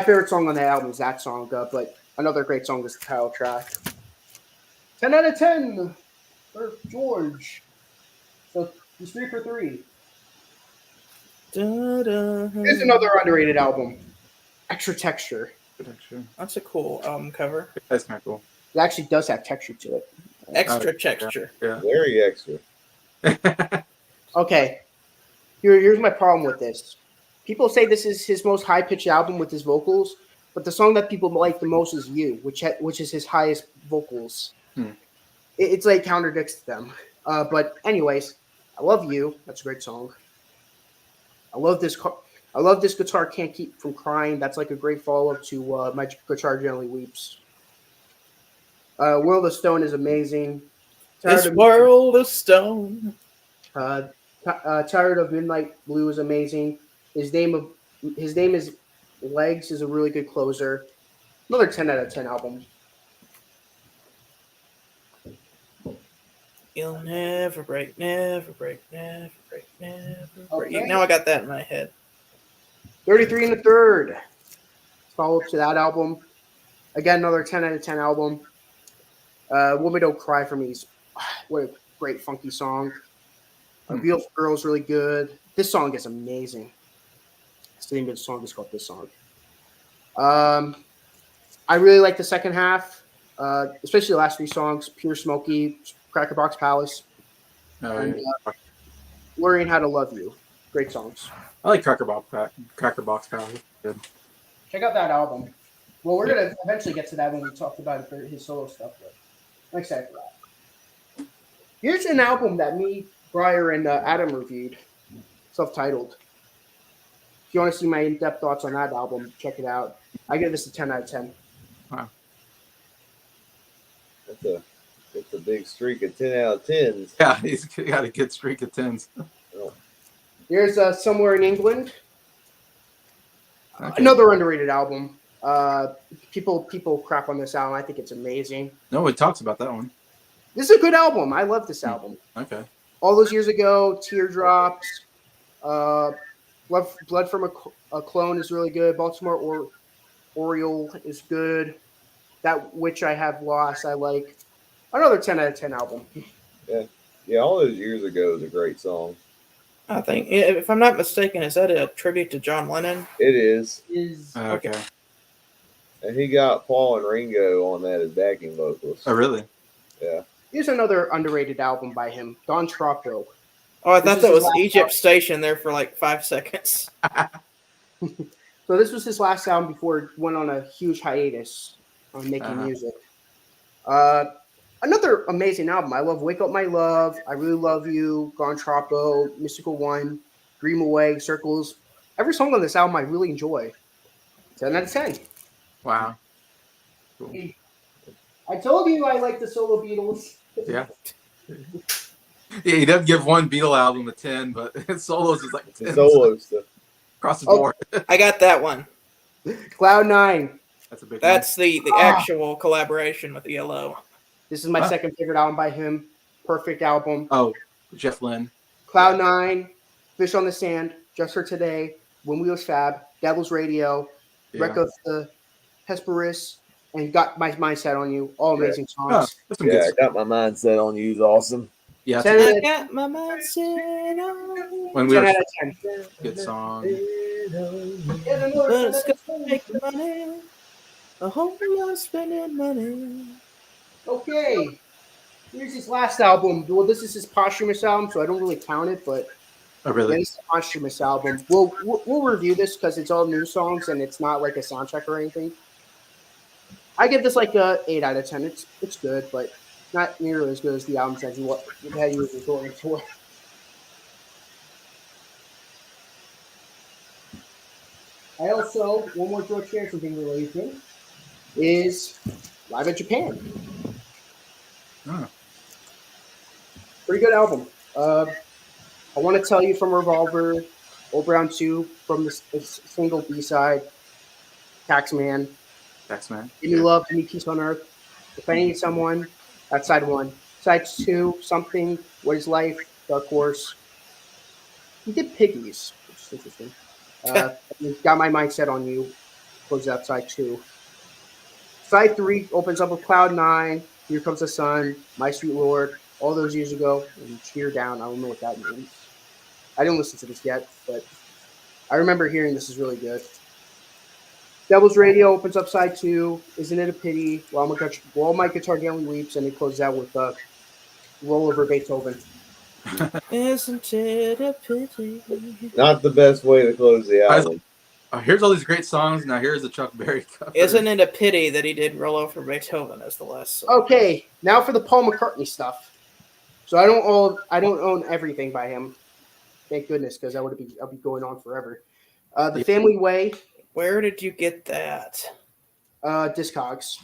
favorite song on the album is that song, but another great song is the title track. 10 out of 10 for George. So he's 3 for 3. Here's another underrated album, Extra Texture. That's a cool album cover. That's kind of cool. It actually does have texture to it. Extra texture. Yeah. Very extra. Okay, here's my problem with this. People say this is his most high-pitched album with his vocals, but the song that people like the most is "You," which is his highest vocals. It's like contradicts them. But anyways, I love "You." That's a great song. I love this guitar can't keep from crying. That's like a great follow-up to "My Guitar Gently Weeps." "World of Stone" is amazing. World of Stone. Tired of Midnight Blue is amazing. His name is Legs is a really good closer. Another 10 out of 10 album. You'll never break, never break, never break, never break. Okay. Now I got that in my head. 33 and a Third. Follow up to that album. Again, another 10 out of 10 album. Woman Don't Cry for Me is what a great funky song. Beautiful Girl is really good. This song is amazing. The name of the song is called "This Song." I really like the second half, especially the last 3 songs: "Pure Smoky," "Cracker Box Palace," and "Learning How to Love You." Great songs. I like Cracker Box Palace. Good. Check out that album. Well, we're gonna eventually get to that when we talk about his solo stuff. But I'm excited for that. Here's an album that me, Breyer, and Adam reviewed, self-titled. If you want to see my in-depth thoughts on that album, check it out. I give this a 10 out of 10. Wow. That's a big streak of 10 out of 10s. Yeah, he's got a good streak of 10s. Here's "Somewhere in England." Okay. Another underrated album. People crap on this album. I think it's amazing. No one talks about that one. This is a good album. I love this album. Okay. All Those Years Ago, Teardrops, Blood from a Clone is really good. Baltimore Oriole is good. That Which I Have Lost, I like. Another 10 out of 10 album. Yeah, All Those Years Ago is a great song. I think, if I'm not mistaken, is that a tribute to John Lennon? It is. Okay. And he got Paul and Ringo on that as backing vocals. Oh, really? Yeah. Here's another underrated album by him, Don Trotto. Oh, I thought This that is was his Egypt last Station there for like 5 seconds. So this was his last album before he went on a huge hiatus on making music. Another amazing album. I love Wake Up My Love, I Really Love You, Gone Tropo, Mystical One, Dream Away, Circles. Every song on this album I really enjoy. 10 out of 10. Wow. Cool. I told you I like the solo Beatles. Yeah. Yeah, he doesn't give one Beatle album a 10, but his solos is like 10 Solo stuff. across the board. I got that one. Cloud 9. That's a big That's the actual collaboration with ELO. This is my second favorite album by him. Perfect album. one. Oh, Jeff Lynne. Cloud 9, Fish on the Sand, Just for Today, When We Was Fab, Devil's Radio, Wreck of the Hesperus, and Got My Mindset on You. All amazing songs. Oh, that's some good Yeah, stuff. Got My Mindset on You is awesome. Yeah, 10 out I of got my mindset on. when we 10 were out of 10. good song. But it's gonna make money. I hope I'm not spending money. Okay. Here's his last album. Well, this is his posthumous album, so I don't really count it, but Oh, really? it's a posthumous album. We'll review this because it's all new songs and it's not like a soundtrack or anything. I give this like a 8 out of 10. It's good, but not nearly as good as the albums that you were going for. I also, one more George Harrison thing related to is Live at Japan. Oh. Pretty good album. I want to tell you from Revolver, Old Brown 2, from the single B-side, Taxman, Taxman. Give Me Love, Give Me Peace on Earth, If I Need Someone, that's side 1. Side 2, Something, What Is Life, Dark Horse. He did Piggies, which is interesting. Got My Mindset on You, closes out side 2. Side 3 opens up with Cloud 9, Here Comes the Sun, My Sweet Lord, All Those Years Ago, and Cheer Down. I don't know what that means. I didn't listen to this yet, but I remember hearing this is really good. Devil's Radio opens up side 2, Isn't It a Pity, While My Guitar Gently Weeps, and it closes out with Roll Over Beethoven. Isn't it a pity? Not the best way to close the album. Here's all these great songs. Now here's the Chuck Berry cover. Isn't it a pity that he did Roll Over Beethoven as the last song? Okay, now for the Paul McCartney stuff. So I don't own everything by him. Thank goodness, because I'll be going on forever. The Family Way. Where did you get that? Discogs.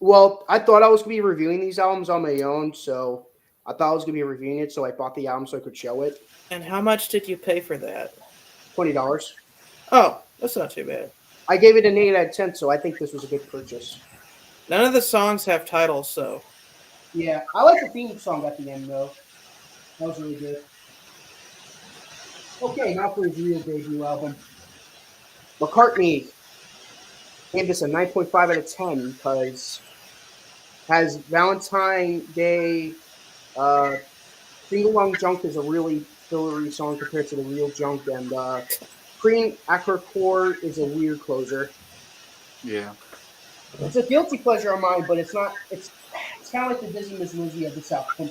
Well, I thought I was going to be reviewing these albums on my own, so I thought I was going to be reviewing it, so I bought the album so I could show it. And how much did you pay for that? $20. Oh, that's not too bad. I gave it an 8 out of 10, so I think this was a good purchase. None of the songs have titles, so. Yeah, I like the theme song at the end, though. That was really good. Okay, now for his real debut album. McCartney gave this a 9.5 out of 10 because has Valentine Day. Sing Along Junk is a really fillery song compared to the real Junk, and Cream Acrocore is a weird closer. Yeah. It's a guilty pleasure of mine, but it's not. It's kind of like the Dizzy Miss Lizzy of this album.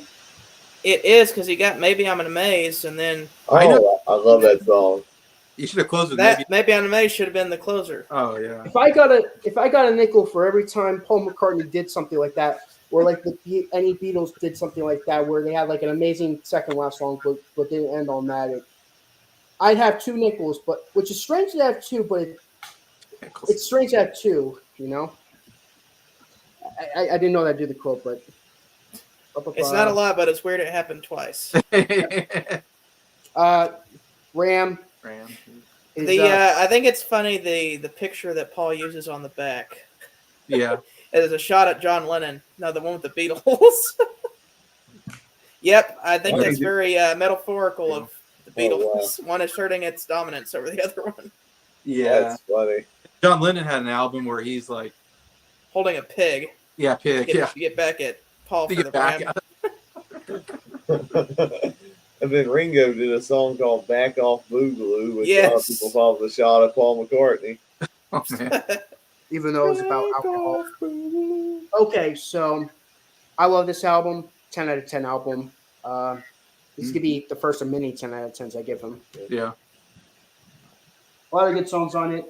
It is because he got Maybe I'm Amazed, and then I love that song. You should have closed with that Maybe I'm Amazed should have been the closer. Oh yeah. If I got a nickel for every time Paul McCartney did something like that, or like any Beatles did something like that, where they had like an amazing second last song, but didn't end on that, I'd have 2 nickels. But which is strange to have 2, but it's strange to have 2. You know, I didn't know that'd do the quote, but it's not a lot, but it's weird it happened twice. Ram. I think it's funny the picture that Paul uses on the back. Yeah. It is a shot at John Lennon. No, the one with the Beatles. Yep, I think that's very metaphorical of the Beatles. Oh, wow. One asserting its dominance over the other one. Yeah, that's funny. John Lennon had an album where he's like holding a pig. Yeah, pig. You get back at Paul for the Ram. And then Ringo did a song called "Back Off Boogaloo," which a lot of people thought was a shot at Paul McCartney. Oh, man. Even though it was about alcohol. Okay, so I love this album. 10 out of 10 album. This could be the first of many 10 out of 10s I give him. Yeah. A lot of good songs on it.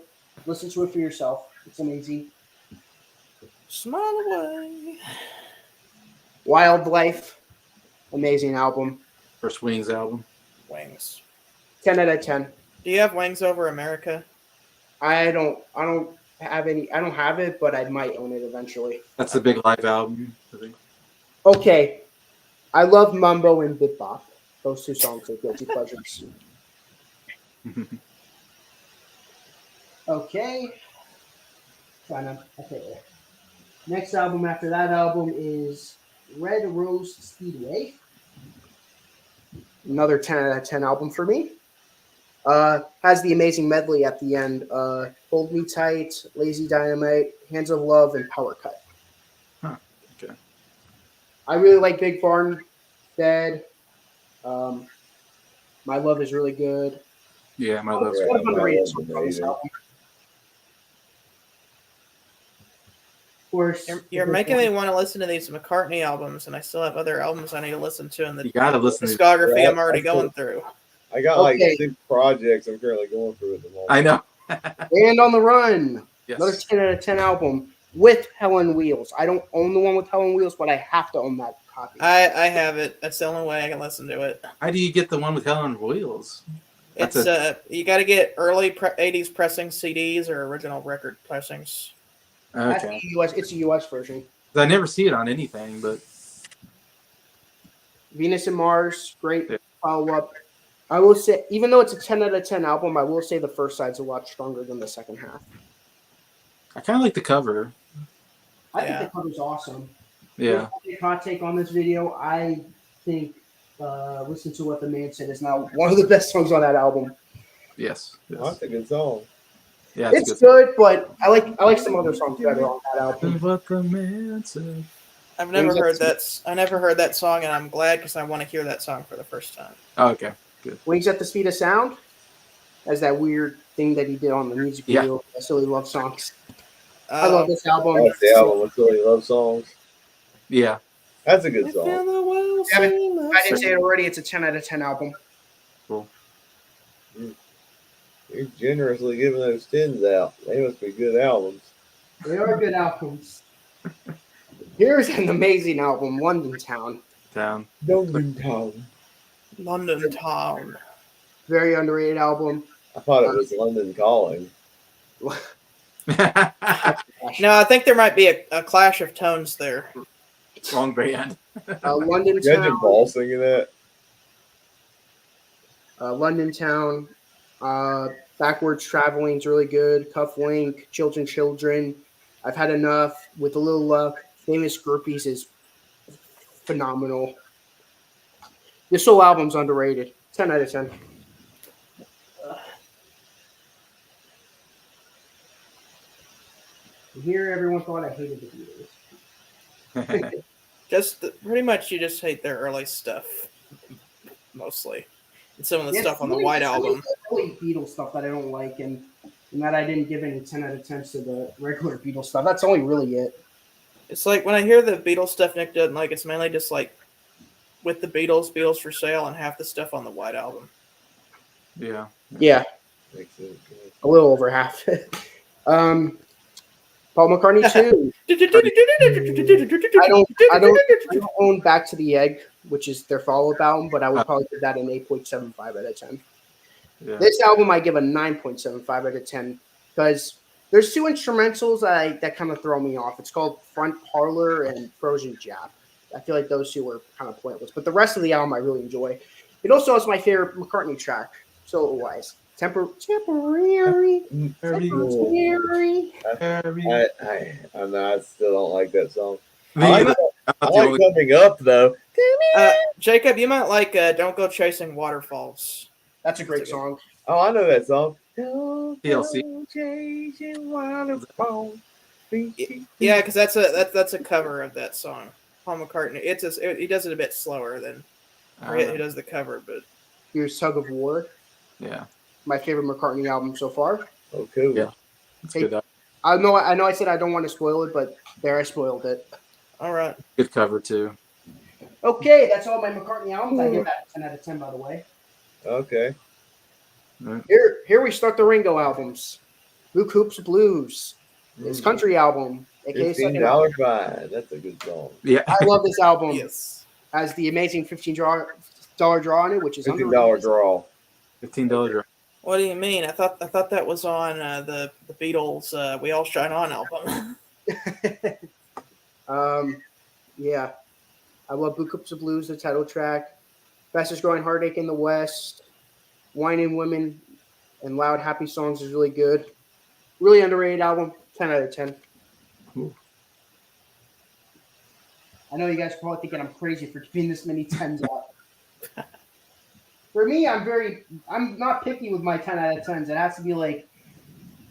Listen to it for yourself. It's amazing. Smile away. Wildlife, amazing album. First Wings album. Wings. 10 out of 10. Do you have Wings Over America? I don't have any. I don't have it, but I might own it eventually. That's the big live album, I think. Okay, I love Mumbo and Bip Bop. Those two songs are guilty pleasures. Okay. Okay. Next album after that album is Red Rose Speedway. Another 10 out of 10 album for me. Has the amazing medley at the end. Hold Me Tight, Lazy Dynamite, Hands of Love, and Power Cut. Huh. Okay. I really like Big Barn Bed. My Love is really good. Yeah, My Love's One of My underrated Love's songs on this amazing. album. Of course, You're making me want to listen to these McCartney albums, and I still have other albums I need to listen to in the You gotta listen to discography Yeah, I'm already that's cool. going through. I got like Okay. 6 projects I'm currently going through at the moment. I know. And on the Run. Yes. Another 10 out of 10 album with Helen Wheels. I don't own the one with Helen Wheels, but I have to own that copy. I have it. That's the only way I can listen to it. How do you get the one with Helen Wheels? That's It's you got to get early 80s pressing CDs or original record pressings. That's Okay. the US, it's a US version. I never see it on anything, but Venus and Mars, great Yeah. follow-up. I will say, even though it's a 10 out of 10 album, I will say the first side's a lot stronger than the second half. I kind of like the cover. I Yeah. think the cover's awesome. Yeah. Hot take on this video, I think Listen to What the Man Said is now one of the best songs on that album. Yes. Oh, Yes. that's a good song. Yeah. It's good, but I like some other songs better on that album. What the man said. I've never Wings heard at that. I never heard that song, and I'm glad because I want to hear that song for the first time. Oh, okay. Wings at the Speed of Sound as that weird thing that he did on the music Yeah. video. I silly love songs. I love this album. That's the album with Silly Love Songs. Yeah. That's a good song. I didn't say it already. It's a 10 out of 10 album. You're generously giving those 10s out. They must be good albums. They are good albums. Here's an amazing album, London Town. Town. London Town. London Town. Very underrated album. I thought it was London Calling. No, I think there might be a clash of tones there. Wrong band. London Imagine Town. Paul singing that. London Town. Backwards Traveling is really good. Cufflink, Children. I've Had Enough. With a Little Luck. Famous Groupies is phenomenal. This whole album's underrated. 10 out of 10. Here, everyone thought I hated the Beatles. Pretty much, you just hate their early stuff, mostly, and some of the Yeah, stuff on the really- White it's Album. really Beatles stuff that I don't like, and that I didn't give any 10 out of 10s to the regular Beatles stuff. That's only really it. It's like when I hear the Beatles stuff Nick doesn't like, it's mainly just like with the Beatles for Sale, and half the stuff on the White Album. Yeah. Yeah, Makes sense, yeah. a little over half. Paul McCartney too. I don't own Back to the Egg, which is their follow-up album, but I would probably give that an 8.75 out of 10. Yeah. This album I give a 9.75 out of 10 because there's two instrumentals that kind of throw me off. It's called Front Parlor and Frozen Jap. I feel like those two were kind of pointless, but the rest of the album I really enjoy. It also has my favorite McCartney track, solo-wise. Temporary. Temporary. I still don't like that song. Me I like, either. I like Coming Up though. Jacob, you might like Don't Go Chasing Waterfalls. That's a great song. Oh, I know that song. TLC. Yeah, because that's a cover of that song. Paul McCartney. He does it a bit slower than he does the cover, but Here's Tug of War, Yeah. my favorite McCartney album so far. Oh, cool. Yeah. It's good. I know I said I don't want to spoil it, but there I spoiled it. all right. Good cover too. Okay, that's all my McCartney albums. I give that 10 out of 10, by the way. Okay. Here we start the Ringo albums. Luke Hoops Blues, His country album, aka second $15 album. Fine. That's a good song. Yeah. I love this album. Yes. Has the amazing $15 draw on it, which is $15 underrated. draw. $15 draw. What do you mean? I thought that was on the Beatles "We All Shine On" album. Yeah. I love Blue Cups of Blues, the title track. Fastest Growing Heartache in the West. Whining Women and Loud Happy Songs is really good. Really underrated album. 10 out of 10. Ooh. I know you guys are probably thinking I'm crazy for giving this many 10s out. For me, I'm not picky with my 10 out of 10s. It has to be like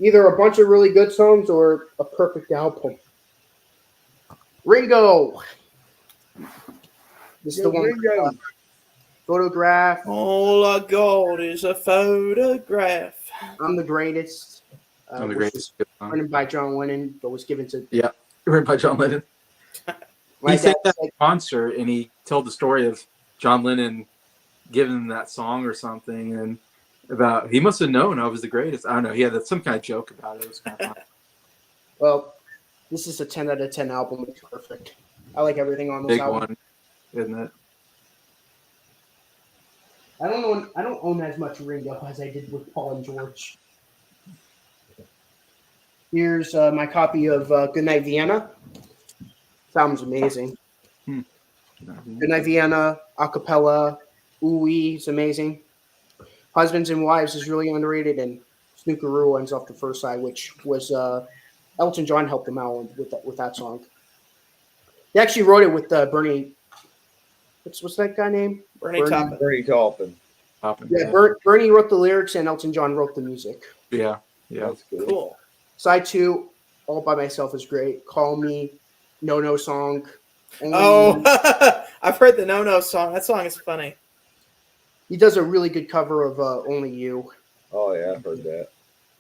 either a bunch of really good songs or a perfect album. Ringo. This is the one. Ringo. Photograph. All I got is a photograph. I'm the Greatest. I'm the Greatest. Written by John Lennon, but was given to. Yeah, written by John Lennon. He said that like, concert, and he told the story of John Lennon giving him that song or something, and about he must have known I was the greatest. I don't know. He had some kind of joke about it. It was kind of fun. Well, this is a 10 out of 10 album. It's perfect. I like everything on this Big album. one, isn't it? I don't own as much Ringo as I did with Paul and George. Here's my copy of Goodnight Vienna. This album's amazing. Goodnight Vienna, acapella, Ooh Wee is amazing. Husbands and Wives is really underrated, and Snookeroo ends off the first side, which was Elton John helped him out with that song. He actually wrote it with Bernie. What's that guy name? Bernie Taupin. Bernie Taupin. Yeah, Bernie wrote the lyrics and Elton John wrote the music. Yeah. That's cool. Cool. Side 2, All By Myself is great. Call Me, No Song. Oh, I've heard the No song. That song is funny. He does a really good cover of Only You. Oh, yeah, I've heard that.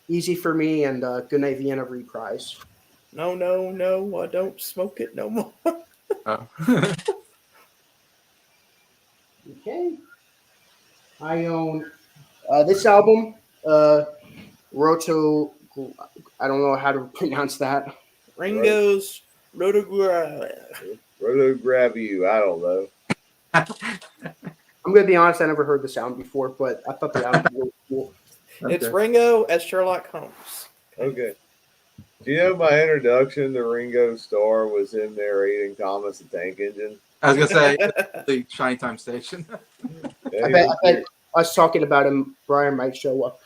Easy for Me and Goodnight Vienna reprise. No, I don't smoke it no more. Oh. Okay. I own this album, Roto. I don't know how to pronounce that. Ringo's Rotograph. Rotograph you. I don't know. I'm going to be honest, I never heard the sound before, but I thought the album was really cool. It's Okay. Ringo as Sherlock Holmes. Okay. Do you know my introduction to Ringo Starr was him narrating Thomas the Tank Engine? I was gonna say the Shiny Time Station. Yeah, I bet us talking about him, Brian might show up.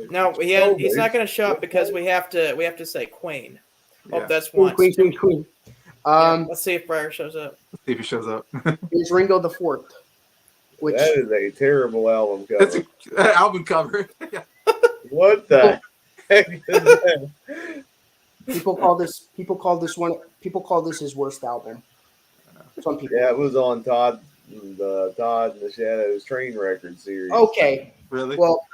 No, he's not going to show up because we have to say Queen. Oh, Yeah. that's Queen, once. Queen. Yeah, let's see if Briar shows up. See if he shows up. Here's Ringo the Fourth, which that is a terrible album That's cover. an album cover. Yeah. What the heck is that? people call this his worst album. Some people. Yeah, it was on Todd and the Shadows Train Record series. Okay. Really? Well,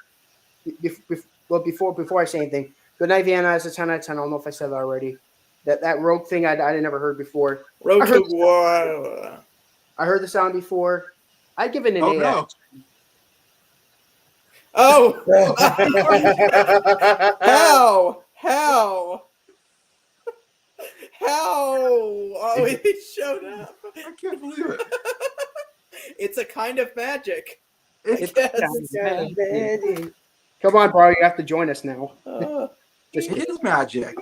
before I say anything, Goodnight Vienna is a 10 out of 10. I don't know if I said that already. That Rogue thing I'd never heard before. Road I to heard- War. I heard the sound before. I'd give it an 8 Oh out. no! Oh, how? Oh, he showed up. I can't believe it. It's a kind of magic. It's, Yes. Come on, bro. You have to join us now. Just it kidding. is magic.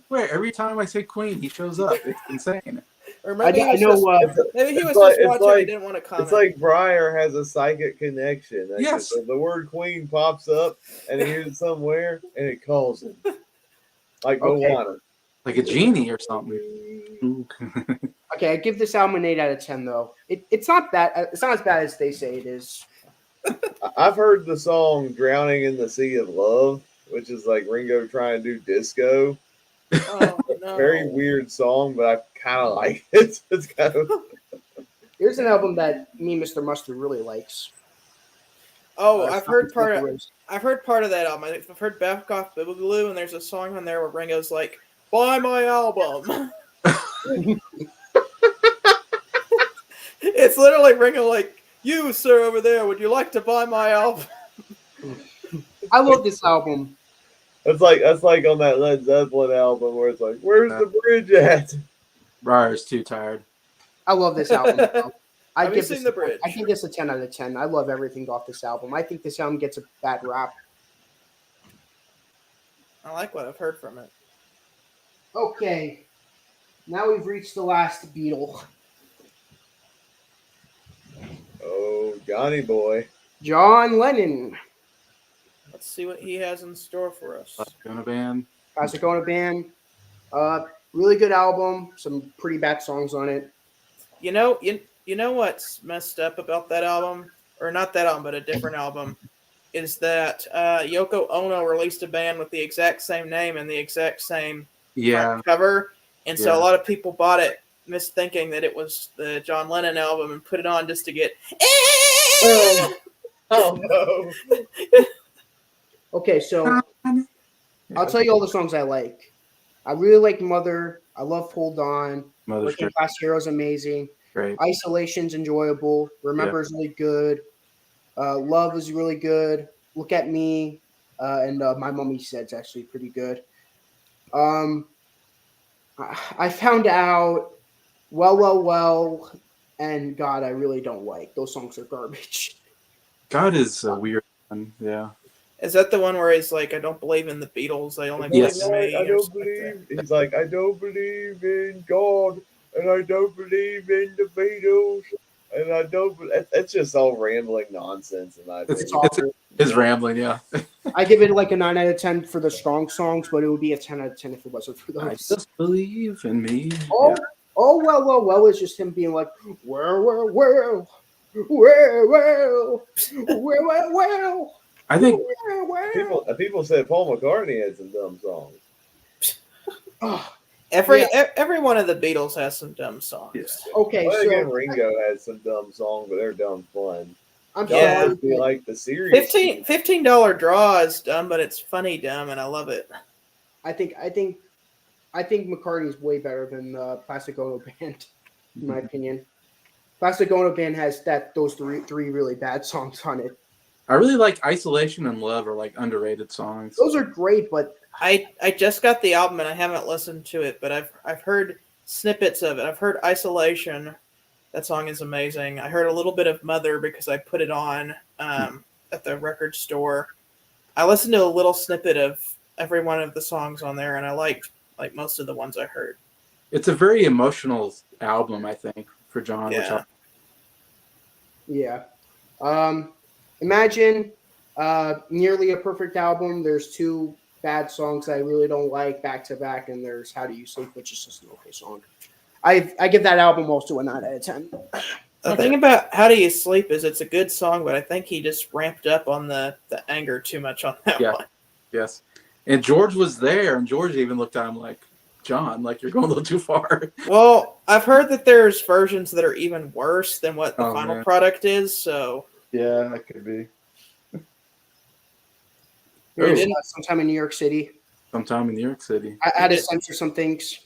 Where every time I say Queen, he shows up. It's insane. Or I maybe, know. maybe he was It's like- just it's watching like- and didn't want to comment. It's like Briar has a psychic connection. Like Yes. the word Queen pops up and he hears it somewhere and it calls him. Like Okay. Moana. Like a genie or something. Okay, I give this album an 8 out of 10, though. It's not bad. It's not as bad as they say it is. I've heard the song Drowning in the Sea of Love, which is like Ringo trying to do disco. Oh, no. Very weird song, but I kind of like it. It's kind of Here's an album that me, Mr. Mustard, really likes. Oh, Uh, I've heard part of Race. that album. I've heard Back Off Boogaloo, and there's a song on there where Ringo's like, "Buy my album." It's literally Ringo like, "You, sir, over there, would you like to buy my album?" I love this album. That's like on that Led Zeppelin album where it's like, where's the bridge at? Briar's too tired. I love this album. Have you seen the bridge? I think it's a 10 out of 10. I love everything off this album. I think this album gets a bad rap. I like what I've heard from it. Okay, now we've reached the last Beatle. Oh, Johnny boy. John Lennon. Let's see what he has in store for us. Gonna band. Pasacona Band. Really good album. Some pretty bad songs on it. You know what's messed up about that album, or not that album, but a different album, is that Yoko Ono released a band with the exact same name and the exact same front cover, and so a lot of people bought it misthinking that it was the John Lennon album and put it on just to get. Oh no! Okay, so I'll tell you all the songs I like. I really like Mother. I love Hold On. Working Class Hero is amazing. Great. Isolation's enjoyable. Remember is really good. Love is really good. Look at Me, and My Mummy Said's actually pretty good. I found out Well, and God, I really don't like. Those songs are garbage. God is a weird one. Yeah. Is that the one where he's like, I don't believe in the Beatles. I only believe in me. I don't believe. He's like, I don't believe in God, and I don't believe in the Beatles, and I don't. It's just all rambling nonsense, in my opinion. It's rambling. Yeah. I give it like a 9 out of 10 for the strong songs, but it would be a 10 out of 10 if it wasn't for those. I just believe in me. Oh, well, it's just him being like, well. I think people said Paul McCartney had some dumb songs. Every one of the Beatles has some dumb songs. Yes. Okay, well, so again, Ringo had some dumb songs, but they're dumb fun. I'm be like the series. $15 draw is dumb, but it's funny dumb, and I love it. I think McCartney's way better than Plastic Ono Band, in my opinion. Plastic Ono Band has those three really bad songs on it. I really like Isolation and Love are like underrated songs. Those are great, but I just got the album and I haven't listened to it, but I've heard snippets of it. I've heard Isolation. That song is amazing. I heard a little bit of Mother because I put it on at the record store. I listened to a little snippet of every one of the songs on there, and I liked like most of the ones I heard. It's a very emotional album, I think, for John. Yeah. Imagine Nearly a Perfect Album. There's two bad songs that I really don't like back to back, and there's How Do You Sleep, which is just an okay song. I give that album also a 9 out of 10. The thing about How Do You Sleep is it's a good song, but I think he just ramped up on the anger too much on that one. Yes. And George was there, and George even looked at him like, John, like you're going a little too far. Well, I've heard that there's versions that are even worse than what the final product is, so... Yeah, that could be. Sometime in New York City. Sometime in New York City. I had to censor some things.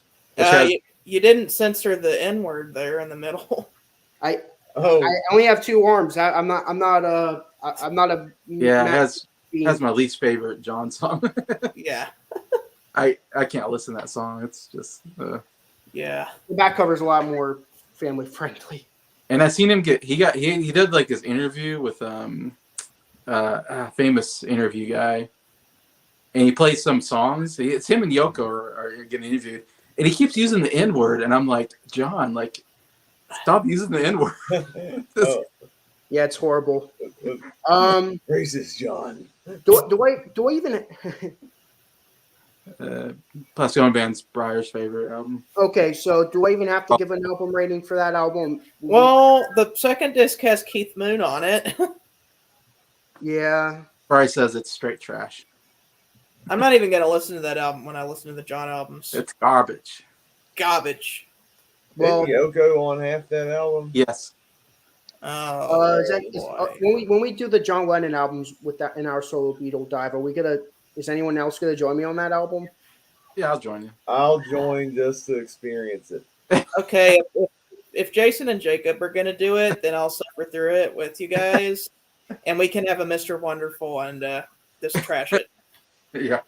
You didn't censor the N-word there in the middle. I only have two arms. I'm not a. Yeah, that's my least favorite John song. Yeah. I can't listen to that song. It's just. Yeah. The back cover is a lot more family friendly. And I seen him he did like this interview with a famous interview guy, and he plays some songs. It's him and Yoko are getting interviewed, and he keeps using the N-word, and I'm like, John, like, stop using the N-word. Yeah, it's horrible. Racist John. Do I even? Plastic Ono Band's Briar's favorite album. Okay, so do I even have to give an album rating for that album? Well, the second disc has Keith Moon on it. Yeah. Briar says it's straight trash. I'm not even going to listen to that album when I listen to the John albums. It's garbage. Garbage. Well, didn't Yoko on half that album? Yes. When we do the John Lennon albums with that in our solo Beatle dive, is anyone else gonna join me on that album? Yeah, I'll join you. I'll join just to experience it. Okay, if Jason and Jacob are gonna do it, then I'll suffer through it with you guys, and we can have a Mr. Wonderful and just trash it. Yeah.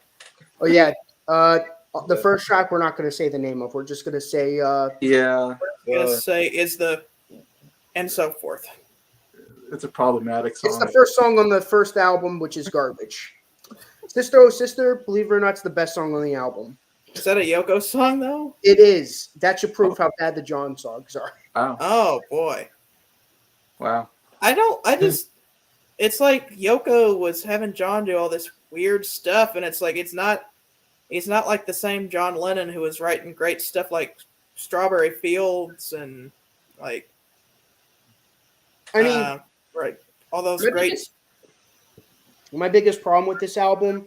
Oh yeah. The first track we're not going to say the name of. We're just going to say. Yeah. Gonna say is the and so forth. It's a problematic song. It's the first song on the first album, which is garbage. Sister Oh Sister, believe it or not, it's the best song on the album. Is that a Yoko song though? It is. That should prove how bad the John songs are. Wow. Oh boy. Wow. It's like Yoko was having John do all this weird stuff, and it's like he's not like the same John Lennon who was writing great stuff like Strawberry Fields and like right, all those great. My biggest problem with this album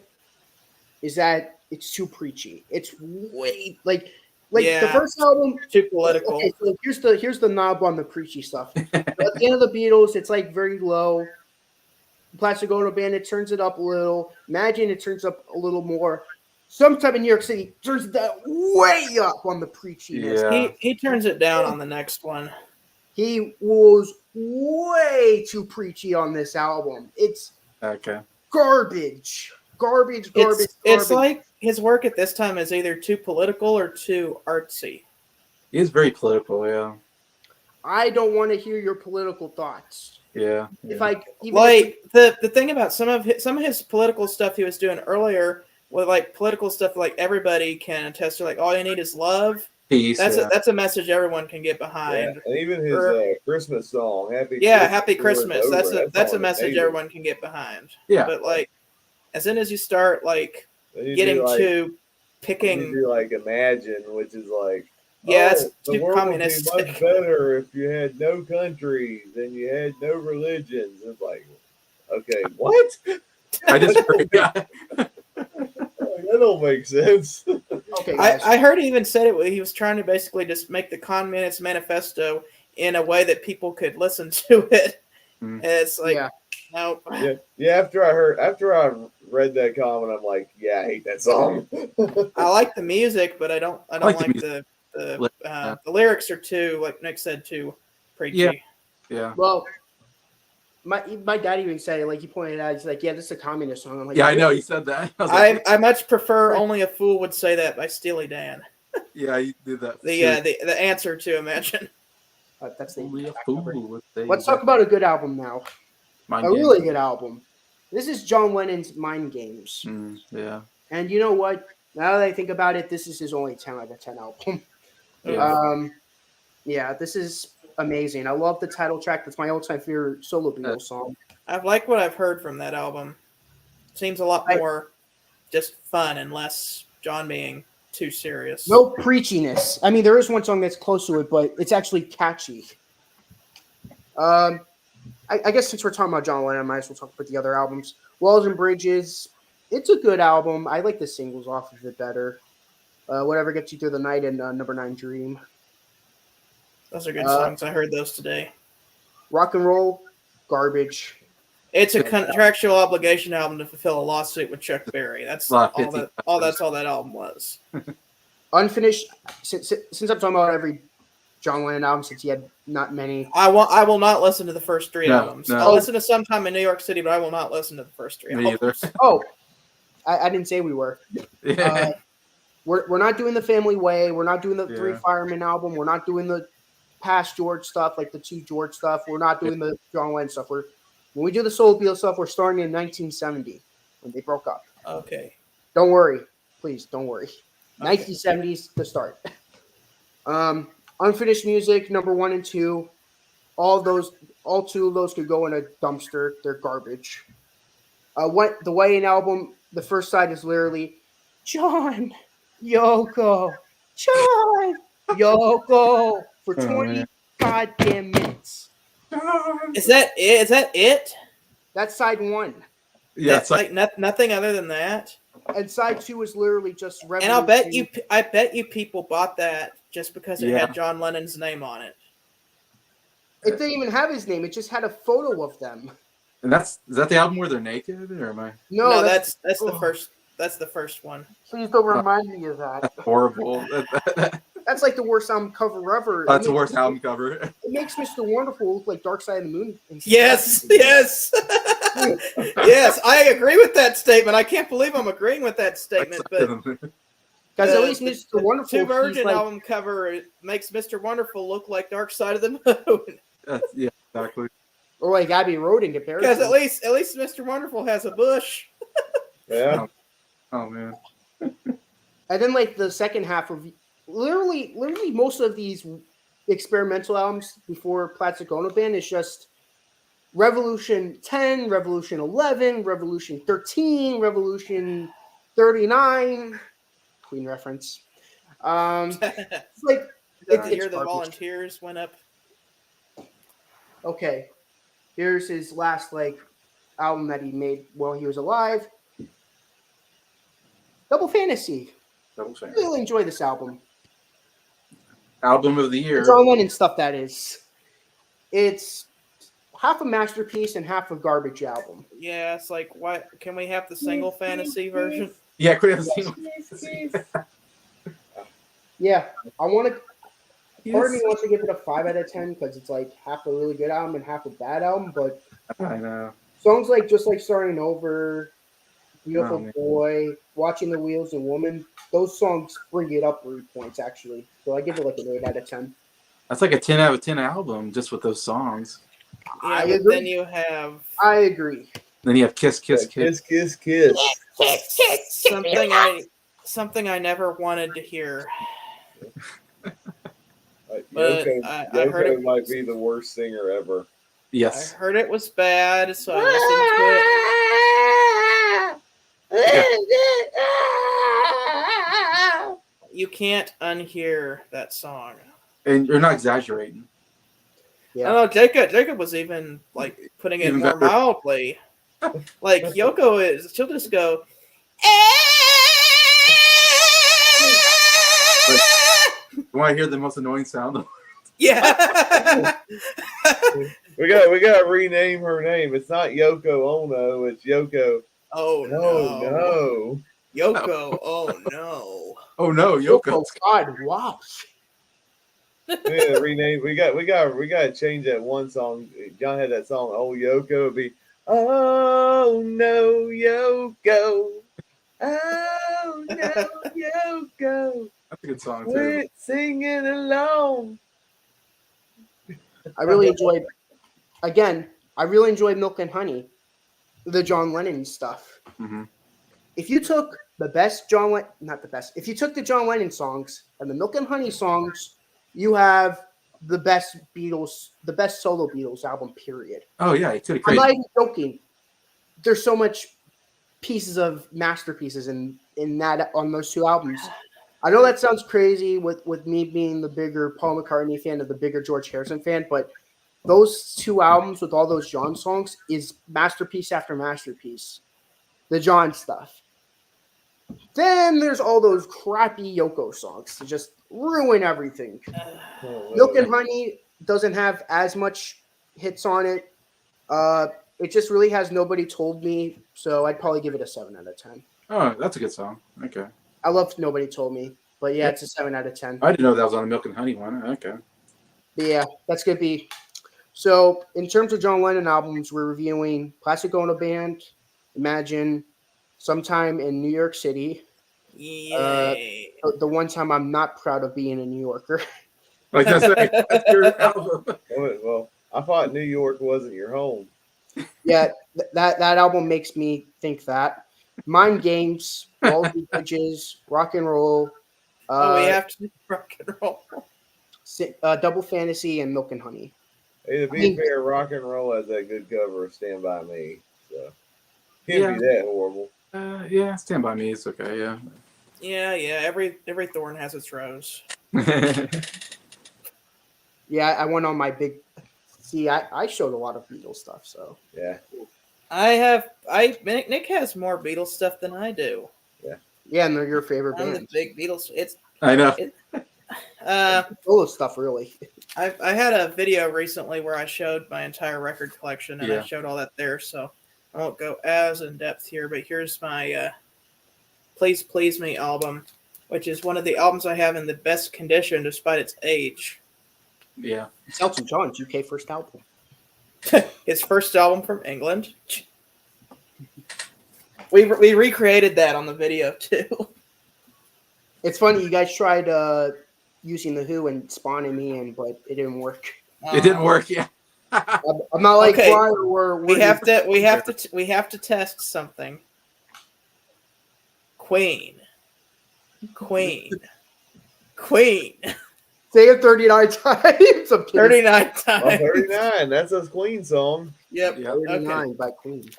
is that it's too preachy. It's way the first album too political. Okay, so here's the knob on the preachy stuff. At the end of the Beatles, it's like very low. Plastic Ono Band, it turns it up a little. Imagine it turns up a little more. Sometime in New York City turns that way up on the preachiness. Yeah. He turns it down on the next one. He was way too preachy on this album. It's Okay. garbage. It's like his work at this time is either too political or too artsy. He is very political, yeah. I don't want to hear your political thoughts. Yeah. The thing about some of his political stuff he was doing earlier with like political stuff like everybody can attest to, like all you need is love. Peace. That's a message everyone can get behind. Yeah, and even his Christmas song, Happy Christmas. That's a message everyone can get behind. Yeah. But like as soon as you start like getting to picking, you do like Imagine, which is like it's the too world communistic. would be much better if you had no countries and you had no religions. It's like, okay, what? I disagree. That don't make sense. Okay, guys. I heard he even said it. He was trying to basically just make the Communist Manifesto in a way that people could listen to it. And it's like, no. Yeah. After I read that comment, I'm like, I hate that song. I like the music, but I don't like the lyrics are too, like Nick said, too preachy. Yeah. Well, my dad even said it, like he pointed out, he's like, this is a communist song. I'm like, I know, he said that. I much prefer Only a Fool Would Say That by Steely Dan. Yeah, he did that. The answer to Imagine. That's the Only a fool would say Let's talk about a good album now. Mind really good album. This is John Lennon's Mind Games. Yeah. And you know what? Now that I think about it, this is his only 10 out of 10 album. This is amazing. I love the title track. That's my all-time favorite solo Beatles song. I like what I've heard from that album. Seems a lot more just fun and less John being too serious. No preachiness. I mean, there is one song that's close to it, but it's actually catchy. I guess since we're talking about John Lennon, I might as well talk about the other albums. Walls and Bridges. It's a good album. I like the singles off of it better. Whatever Gets You Through the Night and Number 9 Dream. Those are good songs. I heard those today. Rock and Roll, garbage. It's a contractual obligation album to fulfill a lawsuit with Chuck Berry. That's all that album was. Unfinished. Since I'm talking about every John Lennon album, since he had not many. I will not listen to the first three albums. I'll listen to Sometime in New York City, but I will not listen to the first three albums. Oh, I didn't say we were. We're not doing the Family Way. We're not doing the Three Firemen album. We're not doing the past George stuff, like the two George stuff. We're not doing the John Lennon stuff. When we do the Soul Beatles stuff, we're starting in 1970 when they broke up. Okay. Don't worry. Please, don't worry. Okay. 1970s, the start. Unfinished Music, number 1 and 2. All two of those could go in a dumpster. They're garbage. The Way In album, the first side is literally John, Yoko, John, Yoko for 20 goddamn minutes. Is that it? Is that it? That's side 1. Yeah, that's like nothing other than that. And side 2 is literally just Revolution. And I bet you people bought that just because it had John Lennon's name on it. It didn't even have his name. It just had a photo of them. And is that the album where they're naked, or am I? No, that's the first. That's the first one. Please don't remind me of that. That's horrible. That's like the worst album cover ever. That's the worst album cover. It makes Mr. Wonderful look like Dark Side of the Moon. Yes. Yes, I agree with that statement. I can't believe I'm agreeing with that statement, but Because at least Mr. Wonderful, Two he's Virgin like, album cover makes Mr. Wonderful look like Dark Side of the Moon. Yeah, exactly. or like Abbey Road in Because comparison. at least Mr. Wonderful has a bush. Yeah. Oh man. And then like the second half of literally most of these experimental albums before Plastic Ono Band is just Revolution 10, Revolution 11, Revolution 13, Revolution 39, Queen reference. It's like The year it's the garbage. Volunteers went up. Okay, here's his last like album that he made while he was alive. Double Fantasy. Double fan. Really enjoy this album. Album of the year. It's John Lennon stuff, that is. It's half a masterpiece and half a garbage album. Yeah, it's like, why can we have the single fantasy version? Yeah, could have seen. Yeah, I want to. Part of me Yes. wants to give it a 5 out of 10 because it's like half a really good album and half a bad album. But I know. songs like Just Like Starting Over, Beautiful Oh, man. Boy, Watching the Wheels and Woman, those songs bring it up 3 points actually. So I give it like an 8 out of 10. That's like a 10 out of 10 album just with those songs. Yeah, I but agree. then you have I agree. Then you have Kiss, Kiss, Kiss. Kiss, kiss, kiss. something I never wanted to hear. But Yoko, I heard it might be the worst singer ever. I Yes. heard it was bad, so I listened to it. You can't unhear that song. And you're not exaggerating. Yeah. I know Jacob was even like putting it Even more better. mildly. Like Yoko is, she'll just go. You want to hear the most annoying sound? Yeah. We got to rename her name. It's not Yoko Ono. It's Yoko. Oh No. Yoko. Oh no. Oh no, Yoko. Oh God! Wow. We gotta rename. We got to change that one song. John had that song. Oh Yoko. It'd be oh no Yoko. Oh no Yoko. That's a good song too. Quit singing along. I really enjoyed. Again, I really enjoyed Milk and Honey, the John Lennon stuff. Mm-hmm. If you took the best not the best. If you took the John Lennon songs and the Milk and Honey songs, you have the best Beatles, the best solo Beatles album. Period. Oh yeah, you could have I'm created. not even joking. There's so much pieces of masterpieces in that on those 2 albums. I know that sounds crazy with me being the bigger Paul McCartney fan of the bigger George Harrison fan, but those 2 albums with all those John songs is masterpiece after masterpiece. The John stuff. Then there's all those crappy Yoko songs to just ruin everything. Milk and Honey doesn't have as much hits on it. It just really has Nobody Told Me, so I'd probably give it a 7 out of 10. Oh, that's a good song. Okay. I love Nobody Told Me, but yeah, it's a 7 out of 10. I didn't know that was on the Milk and Honey one. Okay. But yeah, that's going to be. So, in terms of John Lennon albums, we're reviewing Plastic Ono Band, Imagine, Sometime in New York City. Yay. The one time I'm not proud of being a New Yorker. Like I said, that's your album. Well, I thought New York wasn't your home. Yeah, that album makes me think that. Mind Games, All the Bridges, Rock and Roll. We have to do rock and roll. Double Fantasy, and Milk and Honey. Hey, to be fair, Rock and Roll has that good cover of Stand By Me. So can't be that horrible. Yeah, Stand By Me is okay, yeah. Yeah. Every thorn has its rose. Yeah, I went on my big. See, I showed a lot of Beatles stuff, so Yeah. Nick has more Beatles stuff than I do. yeah, and they're your favorite I'm the band. big Beatles. I know. Full of stuff, really. I had a video recently where I showed my entire record collection and Yeah. I showed all that there, so I won't go as in depth here. But here's my "Please Please Me" album, which is one of the albums I have in the best condition despite its age. Yeah. It's Elton John's UK first album. His first album from England. We recreated that on the video too. It's funny you guys tried using the Who and spawning me in, but it didn't work. It didn't work. Yeah. I'm not like Okay. Brian. We have to test something. Queen. Say it 39 times. 39 times. 39. That's a Queen song. Yep. 39 Okay. by Queen.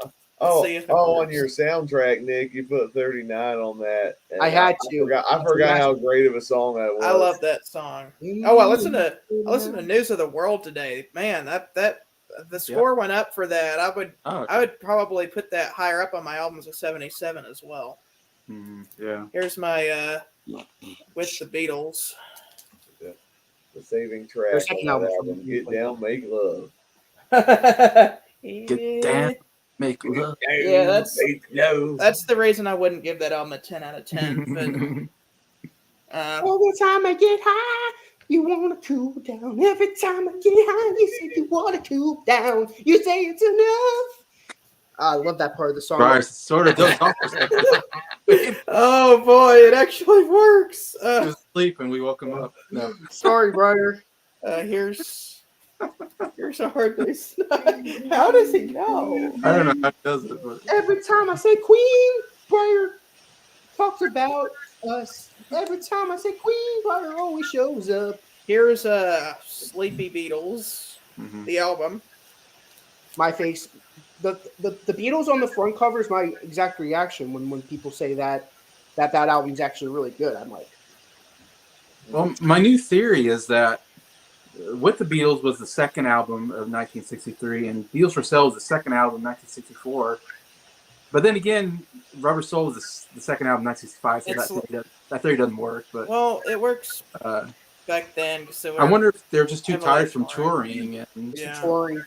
Oh, see if it on works. your soundtrack, Nick, you put 39 on that. And I had to. I forgot how great of a song that was. I love that song. Oh, I listened to News of the World today. Man, that the score went up for that. I would probably put that higher up on my albums of 77 as well. Yeah. Here's my with the Beatles. The saving track on that album. Get Down, Make Love. Get down, make love. Yeah, that's the reason I wouldn't give that album a 10 out of 10. But every time I get high, you want to cool down. Every time I get high, you say you want to cool down. You say it's enough. I love that part of the song. Right, sort of does. Oh boy, it actually works. He was asleep and we woke him up. No. Sorry, Briar. Here's a hard place. How does he know? I don't know how he does it, but Every time I say Queen, Briar talks about us. Every time I say Queen, Briar always shows up. Here's Sleepy Beatles, the album. My face. The Beatles on the front cover is my exact reaction when people say that album's actually really good. I'm like, well, my new theory is that With the Beatles was the second album of 1963, and Beatles for Sale was the second album of 1964. But then again, Rubber Soul was the second album of 1965, so that theory doesn't work. But well, it works back then. So I wonder if they're just too tired from touring. Touring.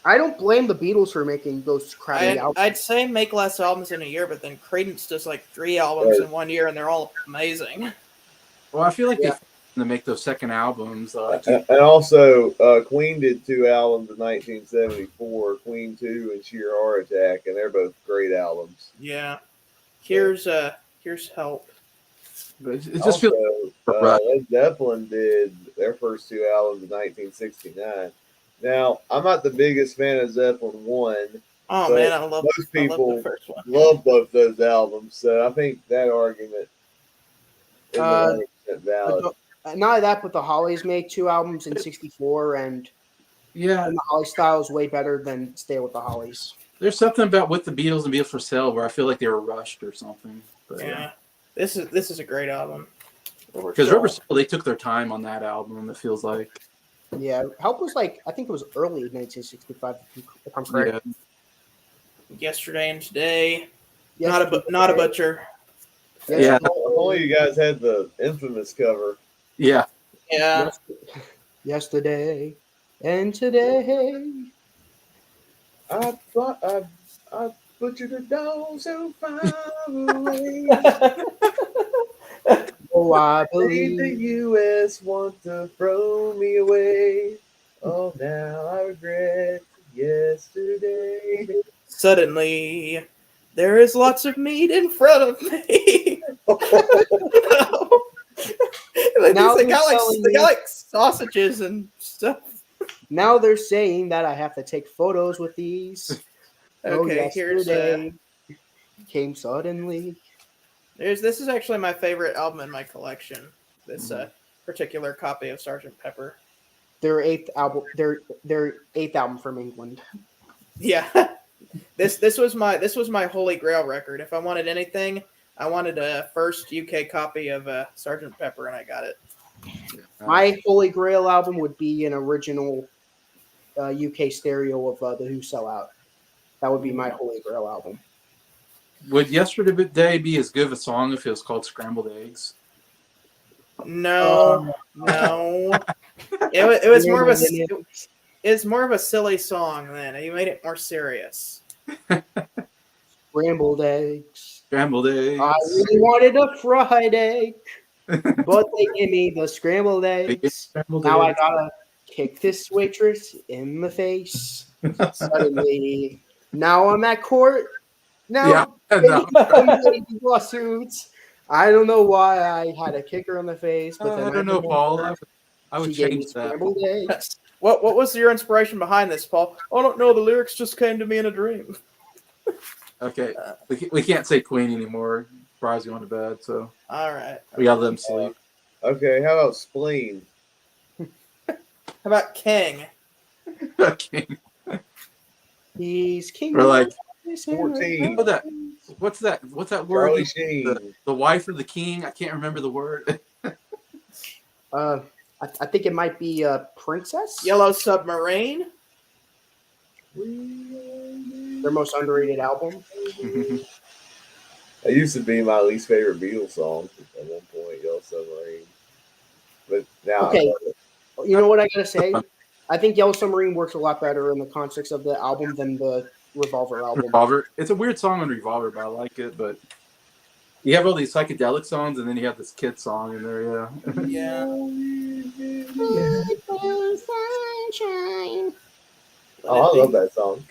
I don't blame the Beatles for making those crappy albums. I'd say make less albums in a year, but then Creedence does like 3 albums in 1 year, and they're all amazing. Well, I feel like they to make those second albums. And also, Queen did 2 albums in 1974, Queen 2 and Sheer Heart Attack, and they're both great albums. Yeah. Here's Help. But it just feels Led Zeppelin did their first 2 albums in 1969. Now, I'm not the biggest fan of Zeppelin 1. Oh, man, I love most people the first one. love both those albums, so I think that argument is 100% valid. Not only that, but the Hollies made 2 albums in 64, and the Holly style is way better than Stay with the Hollies. There's something about With the Beatles and Beatles for Sale where I feel like they were rushed or something. But, this is a great album. Because Rubber Soul, they took their time on that album, it feels like. Yeah, Help was I think it was early 1965, if I'm correct. Yeah. Yesterday and Today. Not a butcher. Yeah. If only you guys had the infamous cover. Yeah. Yeah. Yesterday and Today. I butchered a dog so far away. Oh, I believe the U.S. want to throw me away. Oh, now I regret yesterday. Suddenly, there is lots of meat in front of me. They got like sausages and stuff. Now they're saying that I have to take photos with these. Okay, yesterday came suddenly. This is actually my favorite album in my collection. This particular copy of Sgt. Pepper. Their eighth album from England. Yeah. This was my holy grail record. If I wanted anything, I wanted a first UK copy of Sgt. Pepper, and I got it. My holy grail album would be an original UK stereo of the Who Sell Out. That would be my holy grail album. Would Yesterday be as good of a song if it was called Scrambled Eggs? No. It was more of it's more of a silly song then. You made it more serious. Scrambled eggs. Scrambled eggs. I really wanted a fried egg, but they gave me the scrambled eggs. Now I gotta kick this waitress in the face. Suddenly, now I'm at court. Now, no. lawsuits. I don't know why I had a kicker on the face, but then I don't know, Paul. I would she gave me change that. scrambled eggs. What was your inspiration behind this, Paul? I don't know. The lyrics just came to me in a dream. Okay, we can't say Queen anymore. Brian's going to bed, so All right. we gotta let him sleep. Okay, how about spleen? How about King? Okay. He's king. Or like 14. what's that word? Charlie Sheen. The wife of the king. I can't remember the word. I think it might be Princess. Yellow Submarine. Their most underrated album. That used to be my least favorite Beatles song at one point, Yellow Submarine. But now Okay. I love it. You know what I gotta say? I think Yellow Submarine works a lot better in the context of the album than the Revolver album. Revolver. It's a weird song on Revolver, but I like it. But you have all these psychedelic songs, and then you have this kid song in there. Yeah. Yeah. Oh, I love that song.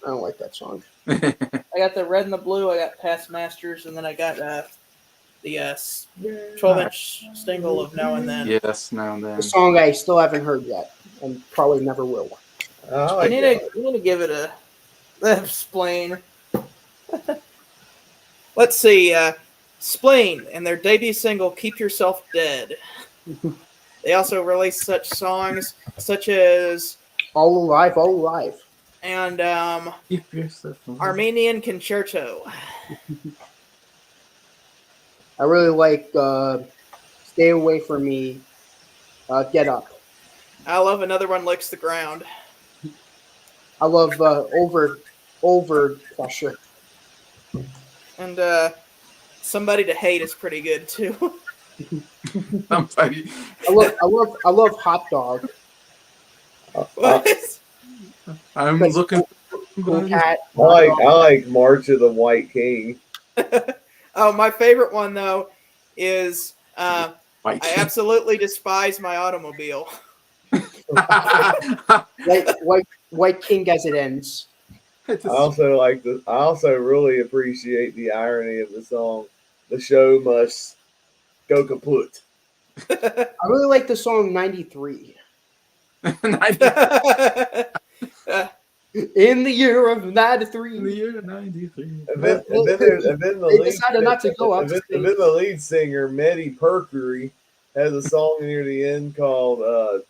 I don't like that song. I got the red and the blue. I got Past Masters, and then I got the 12-inch single of Now and Then. Yes, Now and Then. The song I still haven't heard yet, and probably never will. We need to give it a spleen. Let's see. Spleen and their debut single "Keep Yourself Dead." They also released such songs such as All Alive, All Alive. and Keep yourself alive. Armenian Concerto. I really like Stay Away From Me, Get Up. I love Another One Licks the Ground. I love Over Pressure. And Somebody to Hate is pretty good too. Somebody. I love Hot Dog. What? I'm looking. Cool Cat. I like March of the White King. Oh, my favorite one though is White I absolutely despise my automobile. White King as it ends. I also really appreciate the irony of the song. The show must go kaput. I really like the song 93. In the year of 93. In the year of 93. And then the decided not to go up. And then the lead singer, Mehdi Perkery, has a song near the end called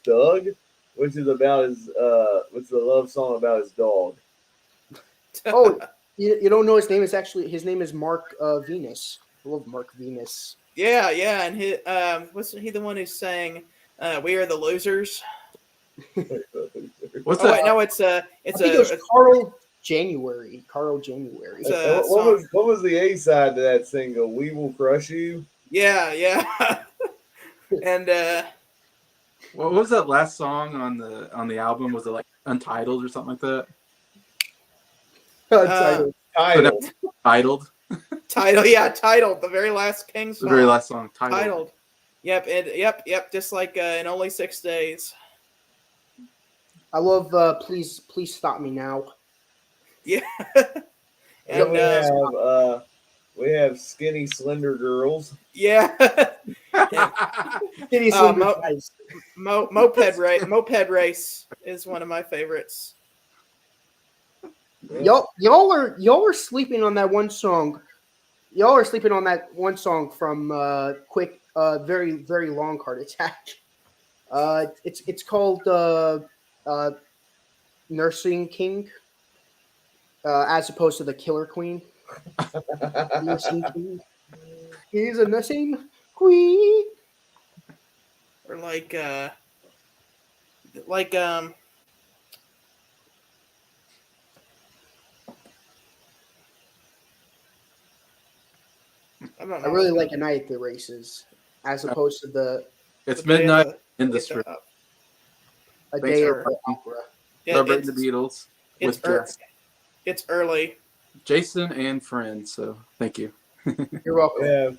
Doug, which is about which is a love song about his dog. Oh, you don't know his name his name is Mark Venus. I love Mark Venus. Yeah, and he wasn't he the one who sang "We Are the Losers"? What's Oh that? wait, no, it's I think it was Carl January. What was the A side to that single? We Will Crush You. Yeah. And What was that last song on the album? Was it like Untitled or something like that? Titled. Titled, the very last King song. The very last song, Titled. Yep. Just like in Only 6 Days. I love Please Stop Me Now. Yeah. And And we have Skinny Slender Girls. yeah. Moped Race is one of my favorites. Y'all are sleeping on that one song. Y'all are sleeping on that one song from Very Very Long Heart Attack. It's called Nursing King, as opposed to the Killer Queen. Nursing King. He's a nursing queen. Or like I don't know. I really like A Night at the Races, as opposed to the It's The Day of midnight the- in the street. A Thanks Day for of the Opera. Yeah, Celebrating the Beatles it's with Jess. it's early. Jason and friends. So thank you. You're welcome. We have